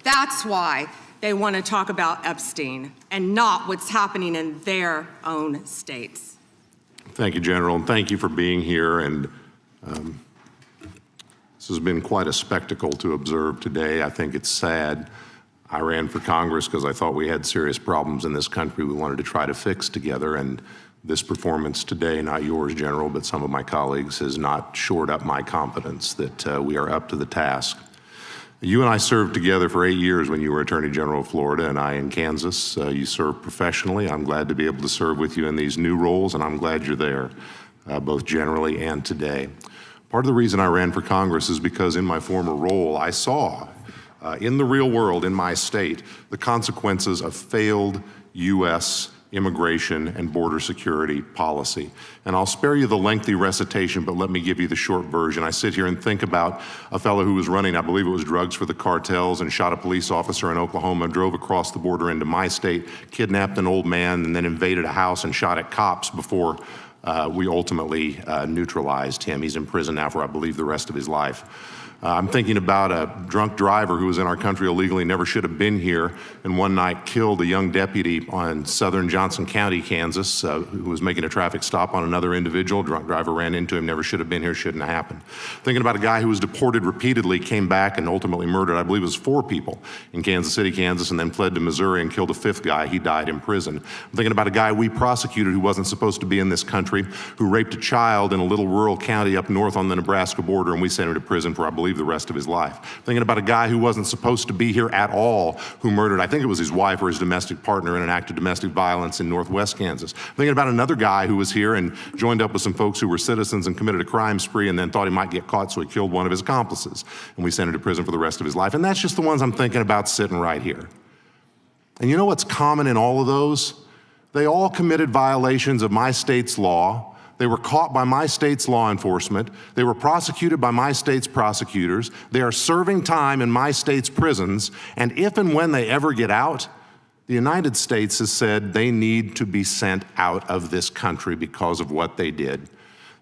That's why they want to talk about Epstein and not what's happening in their own states. Thank you, General, and thank you for being here. And this has been quite a spectacle to observe today. I think it's sad I ran for Congress because I thought we had serious problems in this country we wanted to try to fix together, and this performance today, not yours, General, but some of my colleagues, has not shored up my confidence that we are up to the task. You and I served together for 8 years when you were Attorney General of Florida and I in Kansas. You served professionally. I'm glad to be able to serve with you in these new roles, and I'm glad you're there, both generally and today. Part of the reason I ran for Congress is because in my former role, I saw in the real world, in my state, the consequences of failed U.S. immigration and border security policy. And I'll spare you the lengthy recitation, but let me give you the short version. I sit here and think about a fellow who was running, I believe it was drugs for the cartels, and shot a police officer in Oklahoma, drove across the border into my state, kidnapped an old man, and then invaded a house and shot at cops before we ultimately neutralized him. He's in prison now for, I believe, the rest of his life. I'm thinking about a drunk driver who was in our country illegally, never should have been here, and one night killed a young deputy on southern Johnson County, Kansas, who was making a traffic stop on another individual. Drunk driver ran into him, never should have been here, shouldn't have happened. Thinking about a guy who was deported repeatedly, came back and ultimately murdered, I believe it was 4 people in Kansas City, Kansas, and then fled to Missouri and killed a 5th guy. He died in prison. I'm thinking about a guy we prosecuted who wasn't supposed to be in this country, who raped a child in a little rural county up north on the Nebraska border, and we sent him to prison for, I believe, the rest of his life. Thinking about a guy who wasn't supposed to be here at all, who murdered, I think it was his wife or his domestic partner in an act of domestic violence in northwest Kansas. Thinking about another guy who was here and joined up with some folks who were citizens and committed a crime spree and then thought he might get caught, so he killed one of his accomplices. And we sent him to prison for the rest of his life. And that's just the ones I'm thinking about sitting right here. And you know what's common in all of those? They all committed violations of my state's law. They were caught by my state's law enforcement. They were prosecuted by my state's prosecutors. They are serving time in my state's prisons. And if and when they ever get out, the United States has said they need to be sent out of this country because of what they did.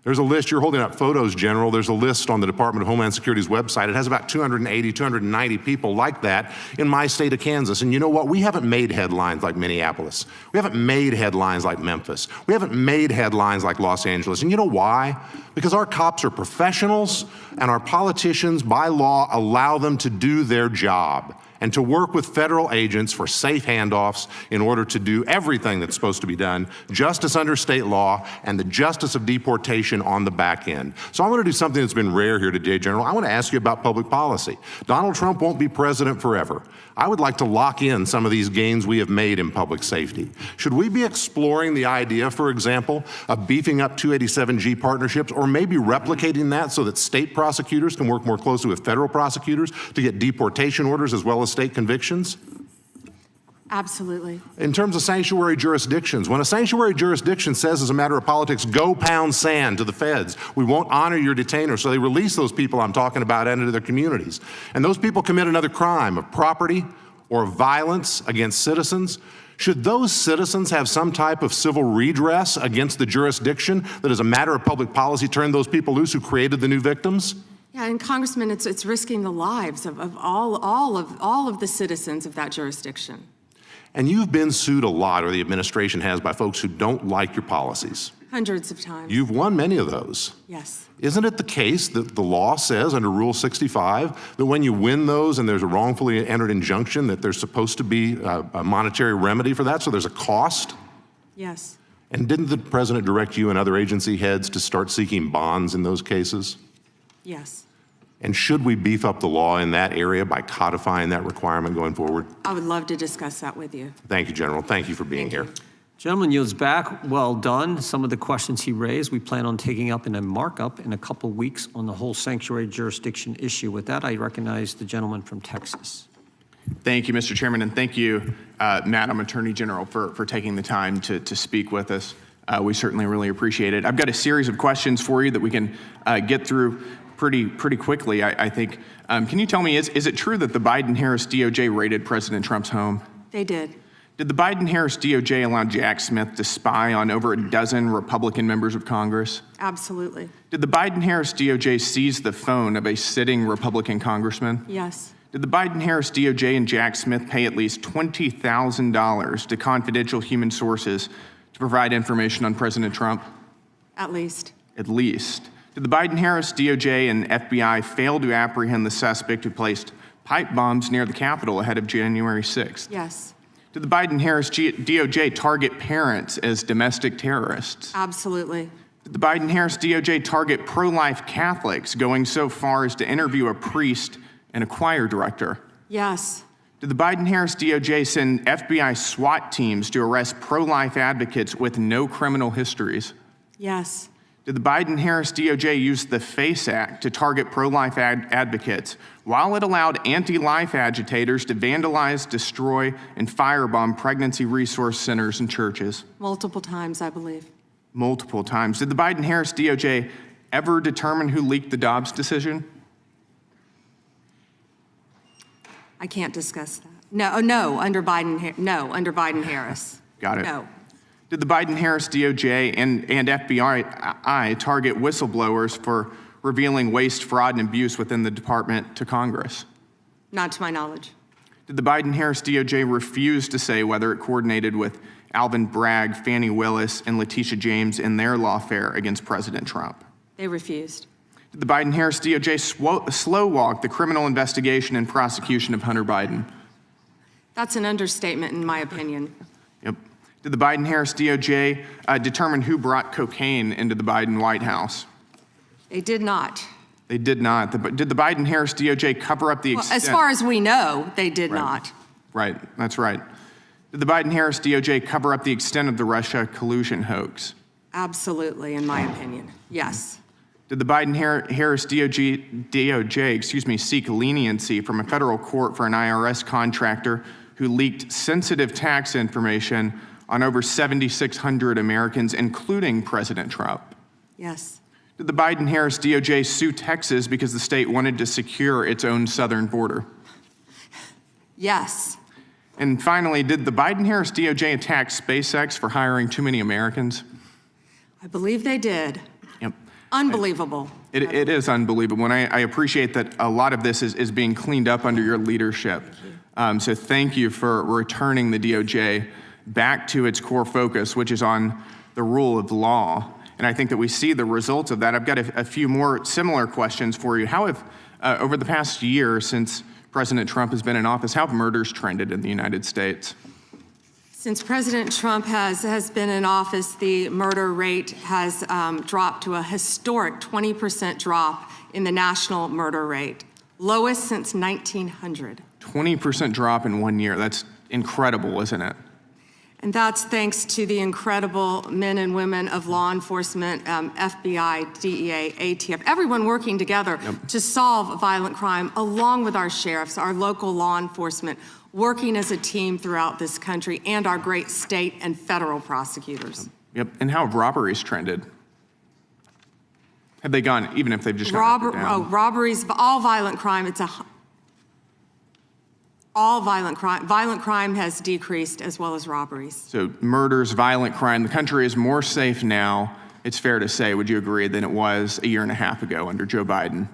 There's a list, you're holding up photos, General. There's a list on the Department of Homeland Security's website. It has about 280, 290 people like that in my state of Kansas. And you know what? We haven't made headlines like Minneapolis. We haven't made headlines like Memphis. We haven't made headlines like Los Angeles. And you know why? Because our cops are professionals and our politicians, by law, allow them to do their job and to work with federal agents for safe handoffs in order to do everything that's supposed to be done, justice under state law, and the justice of deportation on the back end. So I want to do something that's been rare here today, General. I want to ask you about public policy. Donald Trump won't be president forever. I would like to lock in some of these gains we have made in public safety. Should we be exploring the idea, for example, of beefing up 287G partnerships, or maybe replicating that so that state prosecutors can work more closely with federal prosecutors to get deportation orders as well as state convictions? Absolutely. In terms of sanctuary jurisdictions, when a sanctuary jurisdiction says as a matter of politics, go pound sand to the feds, we won't honor your detainer, so they release those people I'm talking about into their communities. And those people commit another crime of property or violence against citizens. Should those citizens have some type of civil redress against the jurisdiction that as a matter of public policy turned those people loose who created the new victims? Yeah, and Congressman, it's risking the lives of all of the citizens of that jurisdiction. And you've been sued a lot, or the administration has, by folks who don't like your policies. Hundreds of times. You've won many of those. Yes. Isn't it the case that the law says under Rule 65 that when you win those and there's a wrongfully entered injunction that there's supposed to be a monetary remedy for that, so there's a cost? Yes. And didn't the president direct you and other agency heads to start seeking bonds in those cases? Yes. And should we beef up the law in that area by codifying that requirement going forward? I would love to discuss that with you. Thank you, General. Thank you for being here. Gentleman yields back. Well done. Some of the questions he raised, we plan on taking up in a markup in a couple weeks on the whole sanctuary jurisdiction issue. With that, I recognize the gentleman from Texas. Thank you, Mr. Chairman, and thank you, Madam Attorney General, for taking the time to speak with us. We certainly really appreciate it. I've got a series of questions for you that we can get through pretty quickly, I think. Can you tell me, is it true that the Biden-Harris DOJ raided President Trump's home? They did. Did the Biden-Harris DOJ allow Jack Smith to spy on over a dozen Republican members of Congress? Absolutely. Did the Biden-Harris DOJ seize the phone of a sitting Republican congressman? Yes. Did the Biden-Harris DOJ and Jack Smith pay at least $20,000 to confidential human sources to provide information on President Trump? At least. At least. Did the Biden-Harris DOJ and FBI fail to apprehend the suspect who placed pipe bombs near the Capitol ahead of January 6th? Yes, Did the Biden-Harris DOJ target parents as domestic terrorists? absolutely. Did the Biden-Harris DOJ target pro-life Catholics, going so far as to interview a priest and a choir director? Yes, Did the Biden-Harris DOJ send FBI SWAT teams to arrest pro-life advocates with no criminal histories? yes, Did the Biden-Harris DOJ use the FACE Act to target pro-life advocates while it allowed anti-life agitators to vandalize, destroy, and firebomb pregnancy resource centers and churches? multiple times, I believe. Multiple times. Did the Biden-Harris DOJ ever determine who leaked the Dobbs decision? I can't discuss that. No, under Biden-Harris. Got it. No. Did the Biden-Harris DOJ and FBI target whistleblowers for revealing waste, fraud, and abuse within the department to Congress? Not to my knowledge. Did the Biden-Harris DOJ refuse to say whether it coordinated with Alvin Bragg, Fani Willis, and Letitia James in their lawfare against President Trump? They refused. Did the Biden-Harris DOJ slow-walk the criminal investigation and prosecution of Hunter Biden? That's an understatement, in my opinion. Yep. Did the Biden-Harris DOJ determine who brought cocaine into the Biden White House? They did not. They did not. Did the Biden-Harris DOJ cover up the extent? As far as we know, they did not. Right, that's right. Did the Biden-Harris DOJ cover up the extent of the Russia collusion hoax? Absolutely, in my opinion. Yes. Did the Biden-Harris DOJ seek leniency from a federal court for an IRS contractor who leaked sensitive tax information on over 7,600 Americans, including President Trump? Yes. Did the Biden-Harris DOJ sue Texas because the state wanted to secure its own southern border? Yes. And finally, did the Biden-Harris DOJ attack SpaceX for hiring too many Americans? I believe they did. Yep. Unbelievable. It is unbelievable, and I appreciate that a lot of this is being cleaned up under your leadership. So thank you for returning the DOJ back to its core focus, which is on the rule of law. And I think that we see the results of that. I've got a few more similar questions for you. How have, over the past year since President Trump has been in office, how have murders trended in the United States? Since President Trump has been in office, the murder rate has dropped to a historic 20% drop in the national murder rate, lowest since 1900. 20% drop in 1 year. That's incredible, isn't it? And that's thanks to the incredible men and women of law enforcement, FBI, DEA, ATF, everyone working together to solve violent crime, along with our sheriffs, our local law enforcement, working as a team throughout this country, and our great state and federal prosecutors. Yep. And how have robberies trended? Have they gone, even if they've just gone down? Robberies, all violent crime, all violent crime has decreased, as well as robberies. So murders, violent crime, the country is more safe now, it's fair to say, would you agree, than it was a year and a half ago under Joe Biden?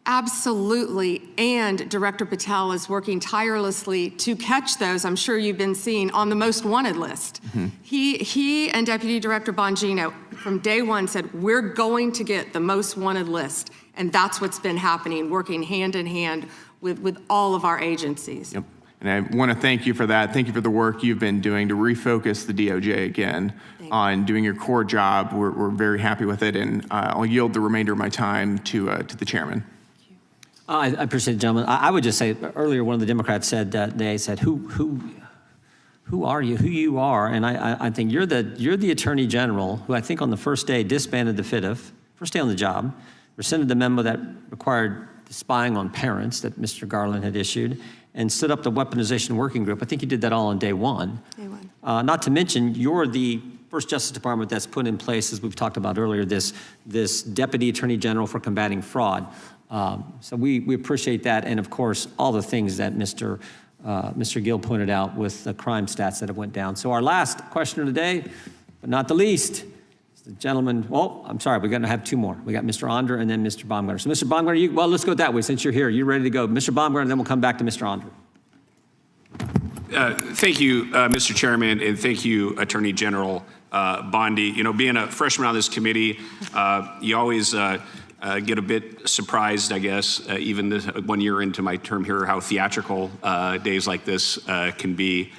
Absolutely, and Director Patel is working tirelessly to catch those, I'm sure you've been seeing, on the most wanted list. Mm-hmm. He and Deputy Director Bongino from day one said, we're going to get the most wanted list, and that's what's been happening, working hand in hand with all of our agencies. Yep. And I want to thank you for that. Thank you for the work you've been doing to refocus the DOJ again on doing your core job. We're very happy with it, and I'll yield the remainder of my time to the chairman. I appreciate it, gentlemen. I would just say earlier, one of the Democrats said that they said, "Who are you? Who you are?" And I think you're the Attorney General who I think on the first day disbanded the FIDF, first day on the job, rescinded the memo that required the spying on parents that Mr. Garland had issued, and stood up the weaponization working group. I think you did that all on day one. Day one. Not to mention, you're the first Justice Department that's put in place, as we've talked about earlier, this Deputy Attorney General for combating fraud. So we appreciate that, and of course, all the things that Mr. Gill pointed out with the crime stats that have went down. So our last questioner today, but not the least, is the gentleman, well, I'm sorry, we're gonna have two more. We got Mr. Onder and then Mr. Baumgartner. So Mr. Baumgartner, well, let's go that way since you're here. You're ready to go. Mr. Baumgartner, and then we'll come back to Mr. Onder. Thank you, Mr. Chairman, and thank you, Attorney General Bondi. You know, being a freshman on this committee, you always get a bit surprised, I guess, even 1 year into my term here, how theatrical days like this can be.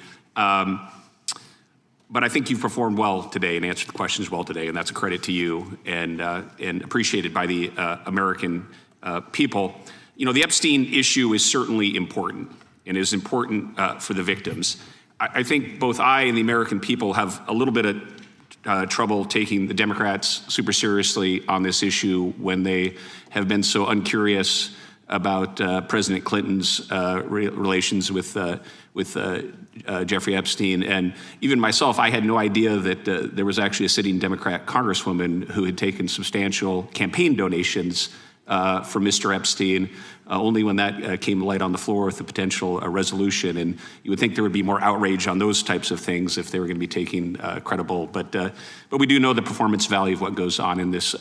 But I think you've performed well today and answered the questions well today, and that's a credit to you and appreciated by the American people. You know, the Epstein issue is certainly important and is important for the victims. I think both I and the American people have a little bit of trouble taking the Democrats super seriously on this issue when they have been so uncurious about President Clinton's relations with Jeffrey Epstein. And even myself, I had no idea that there was actually a sitting Democrat congresswoman who had taken substantial campaign donations from Mr. Epstein, only when that came to light on the floor with the potential resolution. And you would think there would be more outrage on those types of things if they were going to be taken credible. But we do know the performance value of what goes on in this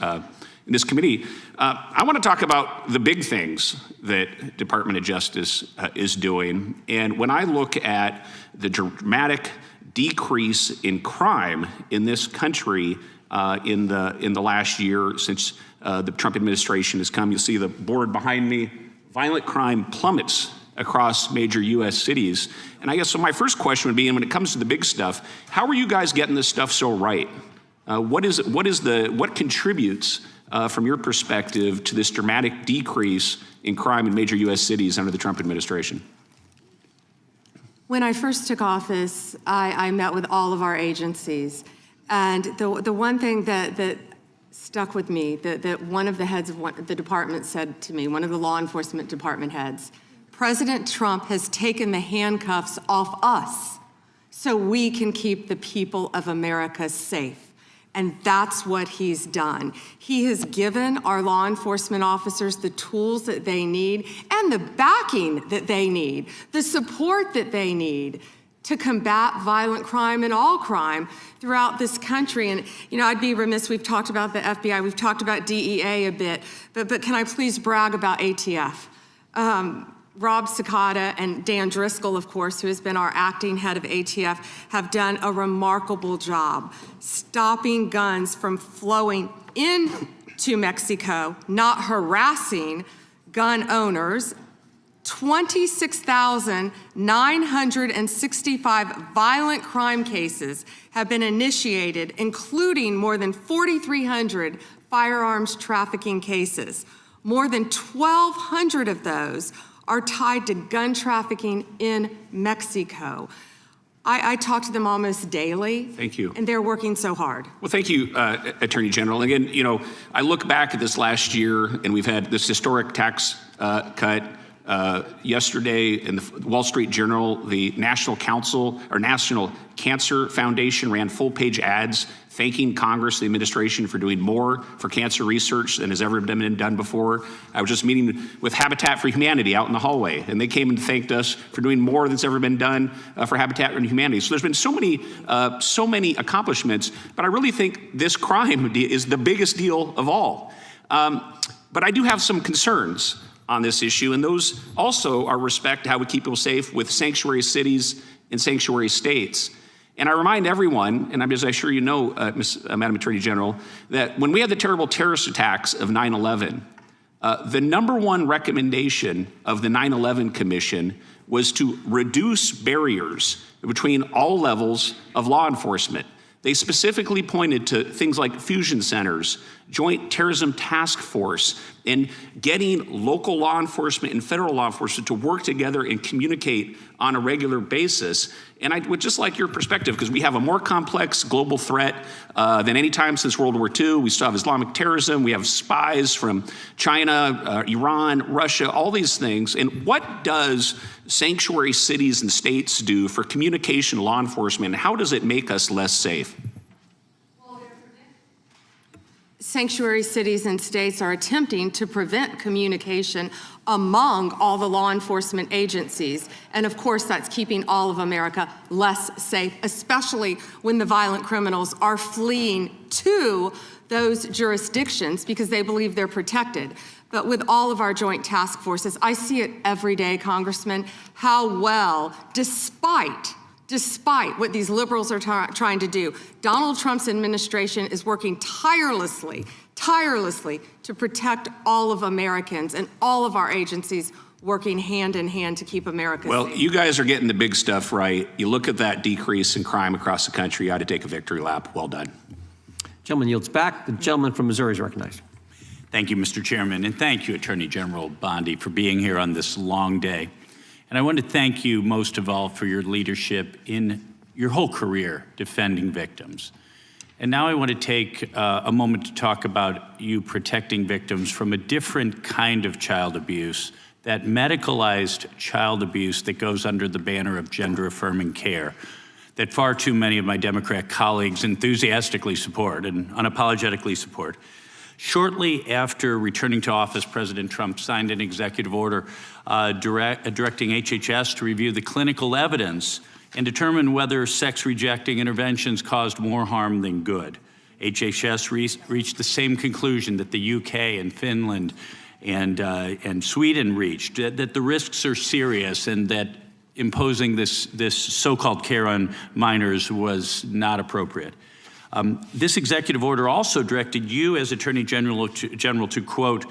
committee. I want to talk about the big things that Department of Justice is doing. And when I look at the dramatic decrease in crime in this country in the last year since the Trump administration has come, you'll see the board behind me. Violent crime plummets across major U.S. cities. And I guess so my first question would be, and when it comes to the big stuff, how are you guys getting this stuff so right? What contributes from your perspective to this dramatic decrease in crime in major U.S. cities under the Trump administration? When I first took office, I met with all of our agencies. And the one thing that stuck with me, that one of the heads of the department said to me, one of the law enforcement department heads, President Trump has taken the handcuffs off us so we can keep the people of America safe. And that's what he's done. He has given our law enforcement officers the tools that they need and the backing that they need, the support that they need to combat violent crime and all crime throughout this country. And, you know, I'd be remiss, we've talked about the FBI, we've talked about DEA a bit, but can I please brag about ATF? Rob Cicada and Dan Driscoll, of course, who has been our acting head of ATF, have done a remarkable job stopping guns from flowing into Mexico, not harassing gun owners. 26,965 violent crime cases have been initiated, including more than 4,300 firearms trafficking cases. More than 1,200 of those are tied to gun trafficking in Mexico. I talk to them almost daily. Thank you. And they're working so hard. Well, thank you, Attorney General. Again, you know, I look back at this last year, and we've had this historic tax cut. Yesterday in the Wall Street Journal, the National Cancer Foundation ran full-page ads thanking Congress, the administration, for doing more for cancer research than has ever been done before. I was just meeting with Habitat for Humanity out in the hallway, and they came and thanked us for doing more than's ever been done for Habitat for Humanity. So there's been so many accomplishments, but I really think this crime is the biggest deal of all. But I do have some concerns on this issue, and those also are respect how we keep people safe with sanctuary cities and sanctuary states. And I remind everyone, and as I'm sure you know, Madam Attorney General, that when we had the terrible terrorist attacks of 9/11, the number one recommendation of the 9/11 Commission was to reduce barriers between all levels of law enforcement. They specifically pointed to things like fusion centers, Joint Terrorism Task Force, and getting local law enforcement and federal law enforcement to work together and communicate on a regular basis. And I would just like your perspective, because we have a more complex global threat than any time since World War II. We still have Islamic terrorism. We have spies from China, Iran, Russia, all these things. And what does sanctuary cities and states do for communication law enforcement? And how does it make us less safe? Sanctuary cities and states are attempting to prevent communication among all the law enforcement agencies. And of course, that's keeping all of America less safe, especially when the violent criminals are fleeing to those jurisdictions because they believe they're protected. But with all of our joint task forces, I see it every day, Congressman, how well, despite what these liberals are trying to do, Donald Trump's administration is working tirelessly tirelessly to protect all of Americans and all of our agencies working hand in hand to keep America Well, safe. you guys are getting the big stuff right. You look at that decrease in crime across the country, you ought to take a victory lap. Well done. Gentleman yields back. The gentleman from Missouri is recognized. Thank you, Mr. Chairman, and thank you, Attorney General Bondi, for being here on this long day. And I want to thank you most of all for your leadership in your whole career defending victims. And now I want to take a moment to talk about you protecting victims from a different kind of child abuse, that medicalized child abuse that goes under the banner of gender-affirming care, that far too many of my Democrat colleagues enthusiastically support and unapologetically support. Shortly after returning to office, President Trump signed an executive order directing HHS to review the clinical evidence and determine whether sex-rejecting interventions caused more harm than good. HHS reached the same conclusion that the UK and Finland and Sweden reached, that the risks are serious and that imposing this so-called care on minors was not appropriate. This executive order also directed you as Attorney General to, quote,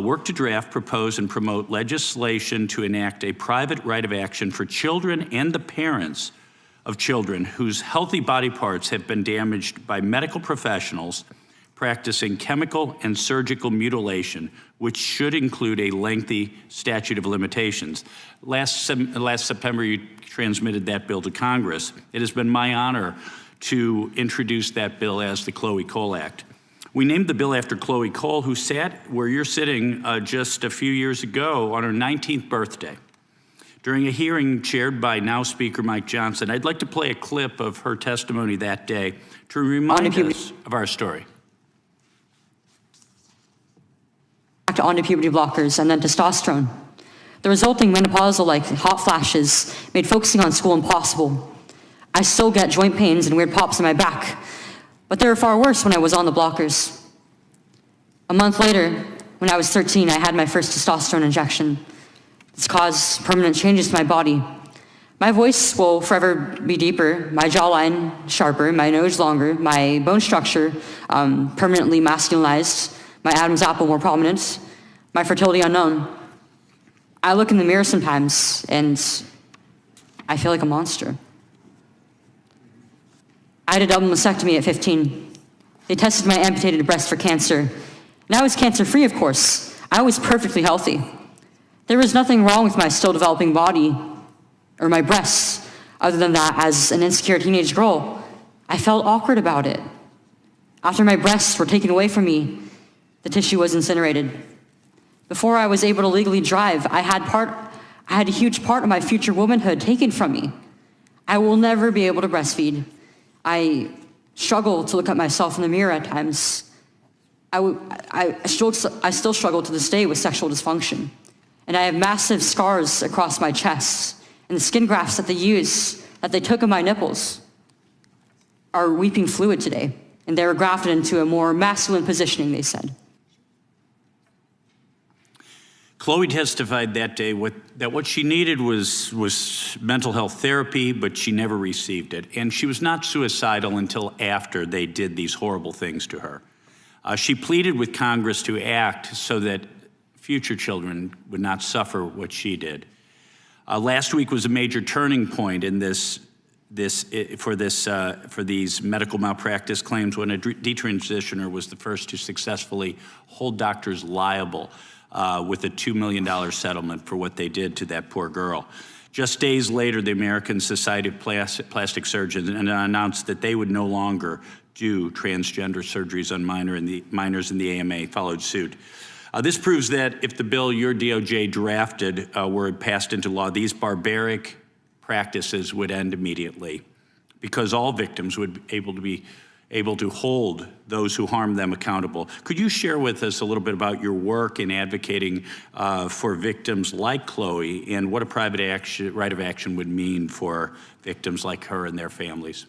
work to draft, propose, and promote legislation to enact a private right of action for children and the parents of children whose healthy body parts have been damaged by medical professionals practicing chemical and surgical mutilation, which should include a lengthy statute of limitations. Last September, you transmitted that bill to Congress. It has been my honor to introduce that bill as the Chloe Cole Act. We named the bill after Chloe Cole, who sat where you're sitting just a few years ago on her 19th birthday. During a hearing chaired by now Speaker Mike Johnson, I'd like to play a clip of her testimony that day to remind us of our story. Onto puberty blockers and then testosterone. The resulting menopausal-like hot flashes made focusing on school impossible. I still get joint pains and weird pops in my back, but they were far worse when I was on the blockers. A month later, when I was 13, I had my first testosterone injection. This caused permanent changes to my body. My voice will forever be deeper, my jawline sharper, my nose longer, my bone structure permanently masculinized, my Adam's apple more prominent, my fertility unknown. I look in the mirror sometimes and I feel like a monster. I had a double mastectomy at 15. They tested my amputated breast for cancer. And I was cancer-free, of course. I was perfectly healthy. There was nothing wrong with my still developing body or my breasts, other than that, as an insecure teenage girl, I felt awkward about it. After my breasts were taken away from me, the tissue was incinerated. Before I was able to legally drive, I had a huge part of my future womanhood taken from me. I will never be able to breastfeed. I struggle to look at myself in the mirror at times. I still struggle to this day with sexual dysfunction. And I have massive scars across my chest, and the skin grafts that they took of my nipples are weeping fluid today, and they were grafted into a more masculine positioning, they said. Chloe testified that day that what she needed was mental health therapy, but she never received it. And she was not suicidal until after they did these horrible things to her. She pleaded with Congress to act so that future children would not suffer what she did. Last week was a major turning point in for these medical malpractice claims when a detransitioner was the first to successfully hold doctors liable with a $2 million settlement for what they did to that poor girl. Just days later, the American Society of Plastic Surgeons announced that they would no longer do transgender surgeries on minors, and the AMA followed suit. This proves that if the bill your DOJ drafted were passed into law, these barbaric practices would end immediately, because all victims would be able to hold those who harm them accountable. Could you share with us a little bit about your work in advocating for victims like Chloe and what a private right of action would mean for victims like her and their families?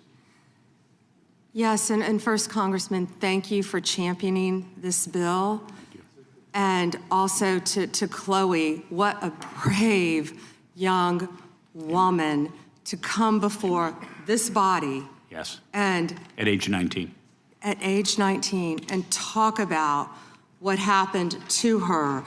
Yes, and first, Congressman, thank you for championing this bill. And also to Chloe, what a brave young woman to come before this body. Yes. And at age 19. at age 19 and talk about what happened to her.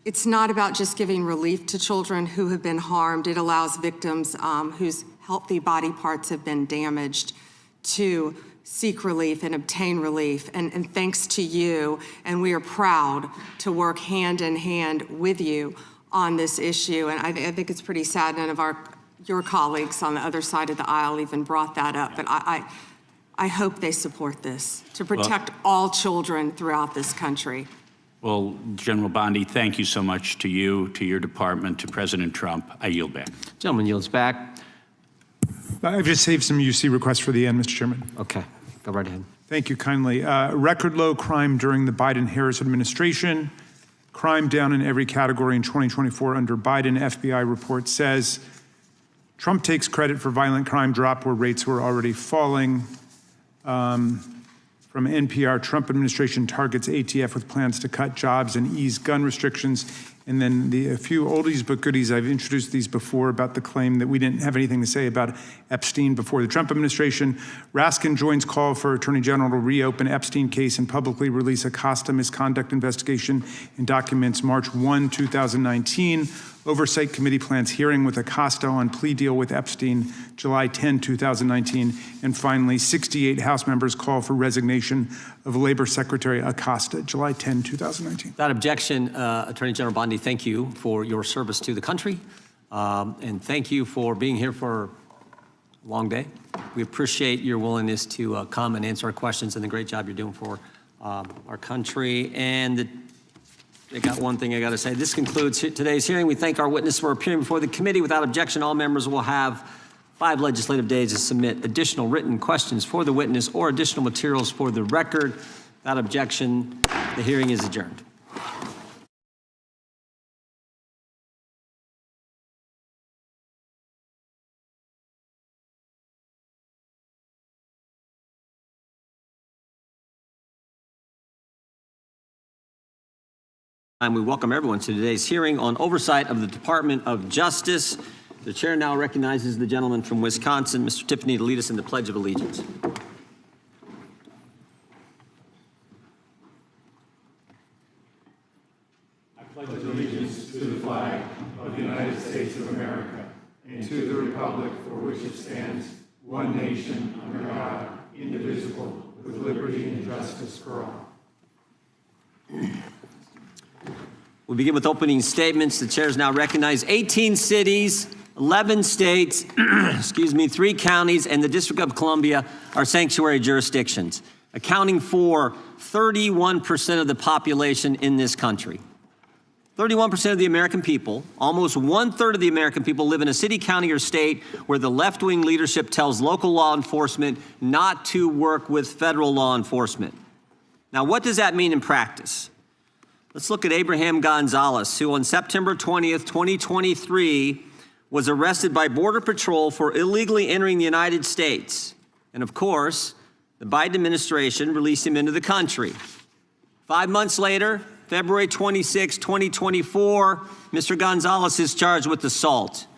It's not about just giving relief to children who have been harmed. It allows victims whose healthy body parts have been damaged to seek relief and obtain relief. And thanks to you, and we are proud to work hand in hand with you on this issue. And I think it's pretty sad none of your colleagues on the other side of the aisle even brought that up. But I hope they support this to protect all children throughout this country. Well, General Bondi, thank you so much to you, to your department, to President Trump. I yield back. Gentleman yields back. I've just saved some UC requests for the end, Mr. Chairman. Okay, go right ahead. Thank you kindly. Record low crime during the Biden-Harris administration. Crime down in every category in 2024 under Biden. FBI report says Trump takes credit for violent crime drop where rates were already falling. From NPR, Trump administration targets ATF with plans to cut jobs and ease gun restrictions. And then a few oldies but goodies, I've introduced these before about the claim that we didn't have anything to say about Epstein before the Trump administration. Raskin joins call for Attorney General to reopen Epstein case and publicly release Acosta misconduct investigation in documents March 1, 2019. Oversight Committee plans hearing with Acosta on plea deal with Epstein, July 10, 2019. And finally, 68 House members call for resignation of Labor Secretary Acosta, July 10, 2019. Without objection, Attorney General Bondi, thank you for your service to the country. And thank you for being here for a long day. We appreciate your willingness to come and answer our questions and the great job you're doing for our country. And I got one thing I got to say. This concludes today's hearing. We thank our witness for appearing before the committee. Without objection, all members will have 5 legislative days to submit additional written questions for the witness or additional materials for the record. Without objection, the hearing is adjourned. And we welcome everyone to today's hearing on oversight of the Department of Justice. The chair now recognizes the gentleman from Wisconsin, Mr. Tiffany, to lead us in the Pledge of Allegiance. I pledge allegiance to the flag of the United States of America and to the republic for which it stands, one nation, under God, indivisible, with liberty and justice for all. We begin with opening statements. The chair is now recognized. 18 cities, 11 states, 3 counties, and the District of Columbia are sanctuary jurisdictions, accounting for 31% of the population in this country. 31% of the American people, almost 1/3 of the American people, live in a city, county, or state where the left-wing leadership tells local law enforcement not to work with federal law enforcement. Now, what does that mean in practice? Let's look at Abraham Gonzalez, who on September 20th, 2023, was arrested by Border Patrol for illegally entering the United States. And of course, the Biden administration released him into the country. 5 months later, February 26, 2024, Mr. Gonzalez is charged with assault.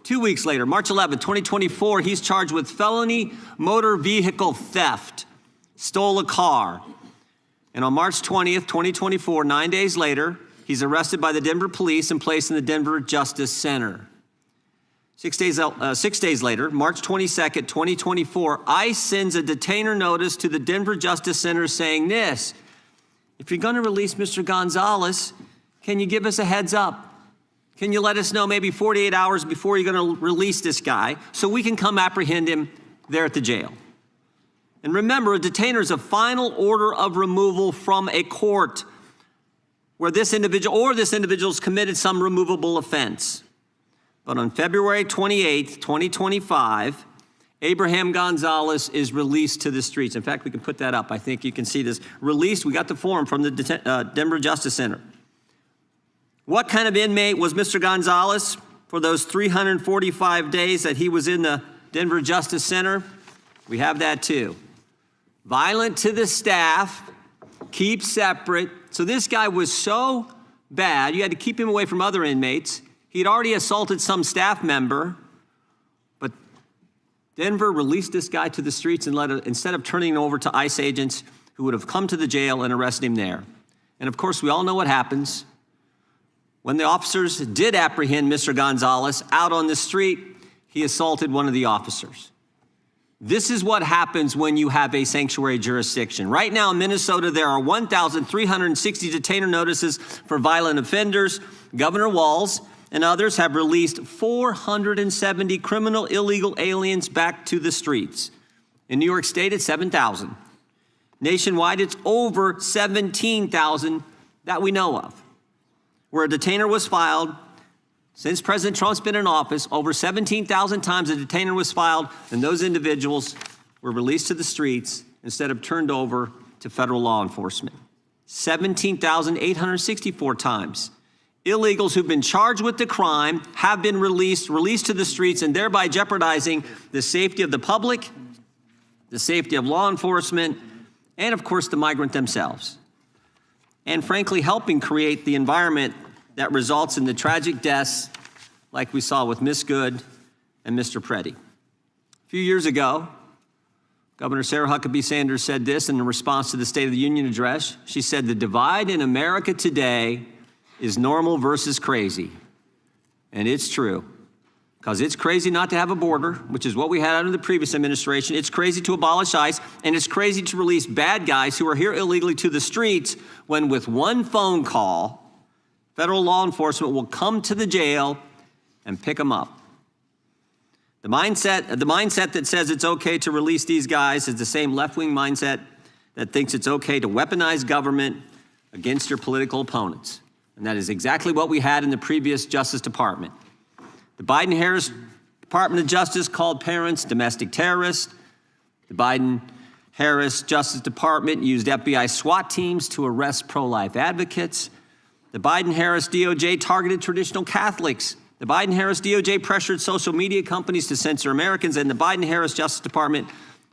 2 weeks later, March 11, 2024, he's charged with felony motor vehicle theft, stole a car. And on March 20th, 2024, 9 days later, he's arrested by the Denver police and placed in the Denver Justice Center. 6 days later, March 22nd, 2024, ICE sends a detainer notice to the Denver Justice Center saying this: if you're going to release Mr. Gonzalez, can you give us a heads up? Can you let us know maybe 48 hours before you're going to release this guy so we can come apprehend him there at the jail? And remember, a detainer is a final order of removal from a court where this individual or this individual's committed some removable offense. But on February 28th, 2025, Abraham Gonzalez is released to the streets. In fact, we can put that up. I think you can see this. Released, we got the form from the Denver Justice Center. What kind of inmate was Mr. Gonzalez for those 345 days that he was in the Denver Justice Center? We have that too. Violent to the staff, keep separate. So this guy was so bad, you had to keep him away from other inmates. He'd already assaulted some staff member, but Denver released this guy to the streets and instead of turning him over to ICE agents who would have come to the jail and arrested him there. And of course, we all know what happens. When the officers did apprehend Mr. Gonzalez out on the street, he assaulted one of the officers. This is what happens when you have a sanctuary jurisdiction. Right now in Minnesota, there are 1,360 detainer notices for violent offenders. Governor Walz and others have released 470 criminal illegal aliens back to the streets. In New York State, it's 7,000. Nationwide, it's over 17,000 that we know of. Where a detainer was filed, since President Trump's been in office, over 17,000 times a detainer was filed, and those individuals were released to the streets instead of turned over to federal law enforcement. 17,864 times. Illegals who've been charged with the crime have been released to the streets, and thereby jeopardizing the safety of the public, the safety of law enforcement, and of course the migrant themselves. And frankly, helping create the environment that results in the tragic deaths like we saw with Miss Good and Mr. Preddy. A few years ago, Governor Sarah Huckabee Sanders said this in response to the State of the Union address. She said, "The divide in America today is normal versus crazy." And it's true, because it's crazy not to have a border, which is what we had under the previous administration. It's crazy to abolish ICE, and it's crazy to release bad guys who are here illegally to the streets when with one phone call, federal law enforcement will come to the jail and pick them up. The mindset that says it's okay to release these guys is the same left-wing mindset that thinks it's okay to weaponize government against your political opponents. And that is exactly what we had in the previous Justice Department. The Biden-Harris Department of Justice called parents domestic terrorists. The Biden-Harris Justice Department used FBI SWAT teams to arrest pro-life advocates. The Biden-Harris DOJ targeted traditional Catholics. The Biden-Harris DOJ pressured social media companies to censor Americans, and the Biden-Harris Justice Department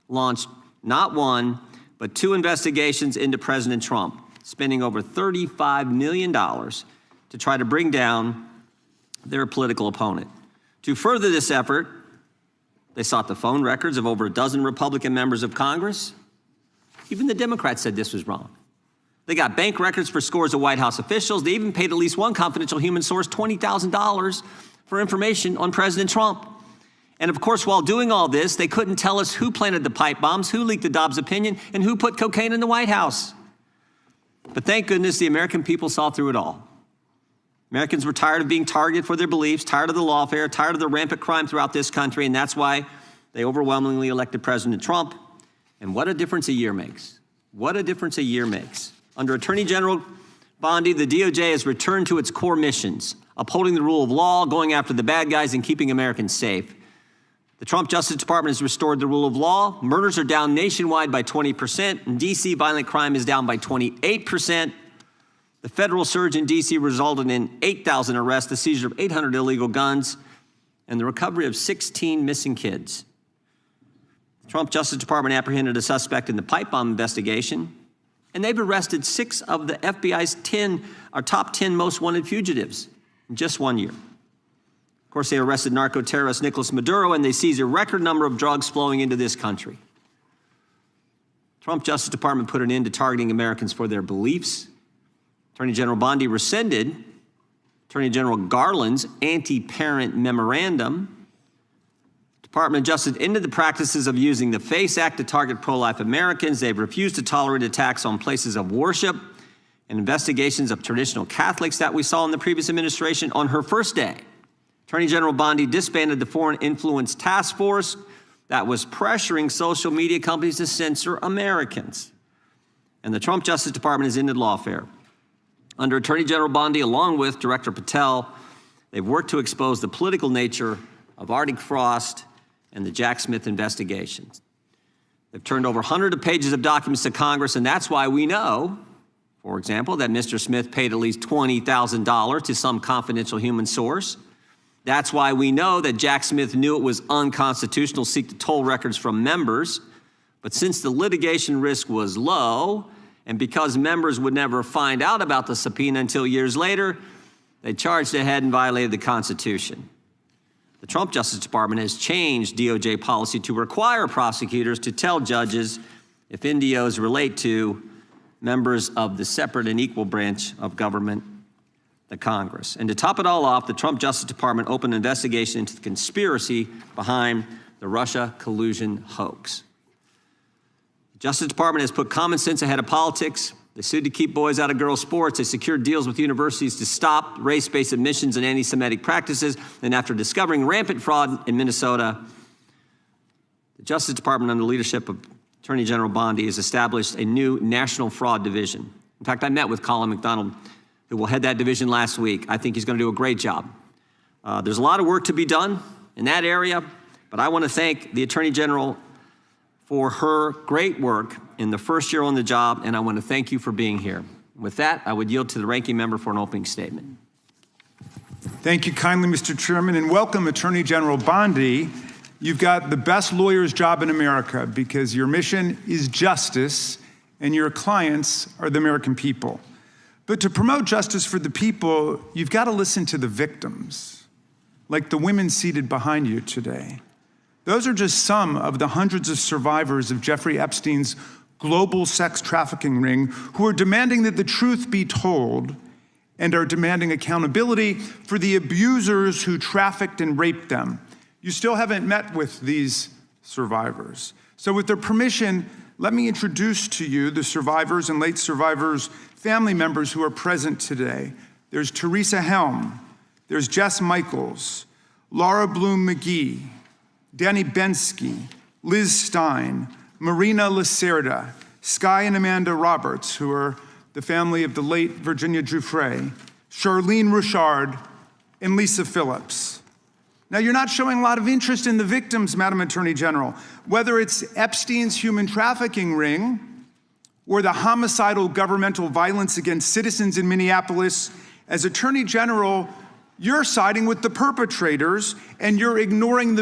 launched not one, but 2 investigations into President Trump, spending over $35 million to try to bring down their political opponent. To further this effort, they sought the phone records of over a dozen Republican members of Congress. Even the Democrats said this was wrong. They got bank records for scores of White House officials. They even paid at least one confidential human source $20,000 for information on President Trump. And of course, while doing all this, they couldn't tell us who planted the pipe bombs, who leaked the Dobbs opinion, and who put cocaine in the White House. But thank goodness the American people saw through it all. Americans were tired of being targeted for their beliefs, tired of the lawfare, tired of the rampant crime throughout this country, and that's why they overwhelmingly elected President Trump. And what a difference a year makes. What a difference a year makes. Under Attorney General Bondi, the DOJ has returned to its core missions, upholding the rule of law, going after the bad guys, and keeping Americans safe. The Trump Justice Department has restored the rule of law. Murders are down nationwide by 20%. In D.C., violent crime is down by 28%. The federal surge in D.C. resulted in 8,000 arrests, the seizure of 800 illegal guns, and the recovery of 16 missing kids. The Trump Justice Department apprehended a suspect in the pipe bomb investigation, and they've arrested 6 of the FBI's top 10 most wanted fugitives in just 1 year. Of course, they arrested narco-terrorist Nicolas Maduro, and they seized a record number of drugs flowing into this country. Trump Justice Department put an end to targeting Americans for their beliefs. Attorney General Bondi rescinded Attorney General Garland's anti-parent memorandum. Department of Justice ended the practices of using the FACE Act to target pro-life Americans. They've refused to tolerate attacks on places of worship and investigations of traditional Catholics that we saw in the previous administration. On her first day, Attorney General Bondi disbanded the Foreign Influence Task Force that was pressuring social media companies to censor Americans. And the Trump Justice Department has ended lawfare. Under Attorney General Bondi, along with Director Patel, they've worked to expose the political nature of Arctic Frost and the Jack Smith investigations. They've turned over hundreds of pages of documents to Congress, and that's why we know, for example, that Mr. Smith paid at least $20,000 to some confidential human source. That's why we know that Jack Smith knew it was unconstitutional to seek to toll records from members. But since the litigation risk was low, and because members would never find out about the subpoena until years later, they charged ahead and violated the Constitution. The Trump Justice Department has changed DOJ policy to require prosecutors to tell judges if NDOs relate to members of the separate and equal branch of government, the Congress. And to top it all off, the Trump Justice Department opened an investigation into the conspiracy behind the Russia collusion hoax. The Justice Department has put common sense ahead of politics. They sued to keep boys out of girls' sports. They secured deals with universities to stop race-based admissions and anti-Semitic practices. And after discovering rampant fraud in Minnesota, the Justice Department, under the leadership of Attorney General Bondi, has established a new national fraud division. In fact, I met with Colin McDonald, who will head that division last week. I think he's going to do a great job. There's a lot of work to be done in that area, but I want to thank the Attorney General for her great work in the first year on the job, and I want to thank you for being here. With that, I would yield to the ranking member for an opening statement. Thank you kindly, Mr. Chairman, and welcome Attorney General Bondi. You've got the best lawyer's job in America because your mission is justice and your clients are the American people. But to promote justice for the people, you've got to listen to the victims, like the women seated behind you today. Those are just some of the hundreds of survivors of Jeffrey Epstein's global sex trafficking ring who are demanding that the truth be told and are demanding accountability for the abusers who trafficked and raped them. You still haven't met with these survivors. So with their permission, let me introduce to you the survivors and late survivors' family members who are present today. There's Teresa Helm, there's Jess Michaels, Laura Bloom McGee, Danny Bensky, Liz Stein, Marina Lacerda, Sky and Amanda Roberts, who are the family of the late Virginia Giuffre, Charlene Richard, and Lisa Phillips. Now, you're not showing a lot of interest in the victims, Madam Attorney General, whether it's Epstein's human trafficking ring or the homicidal governmental violence against citizens in Minneapolis. As Attorney General, you're siding with the perpetrators and you're ignoring the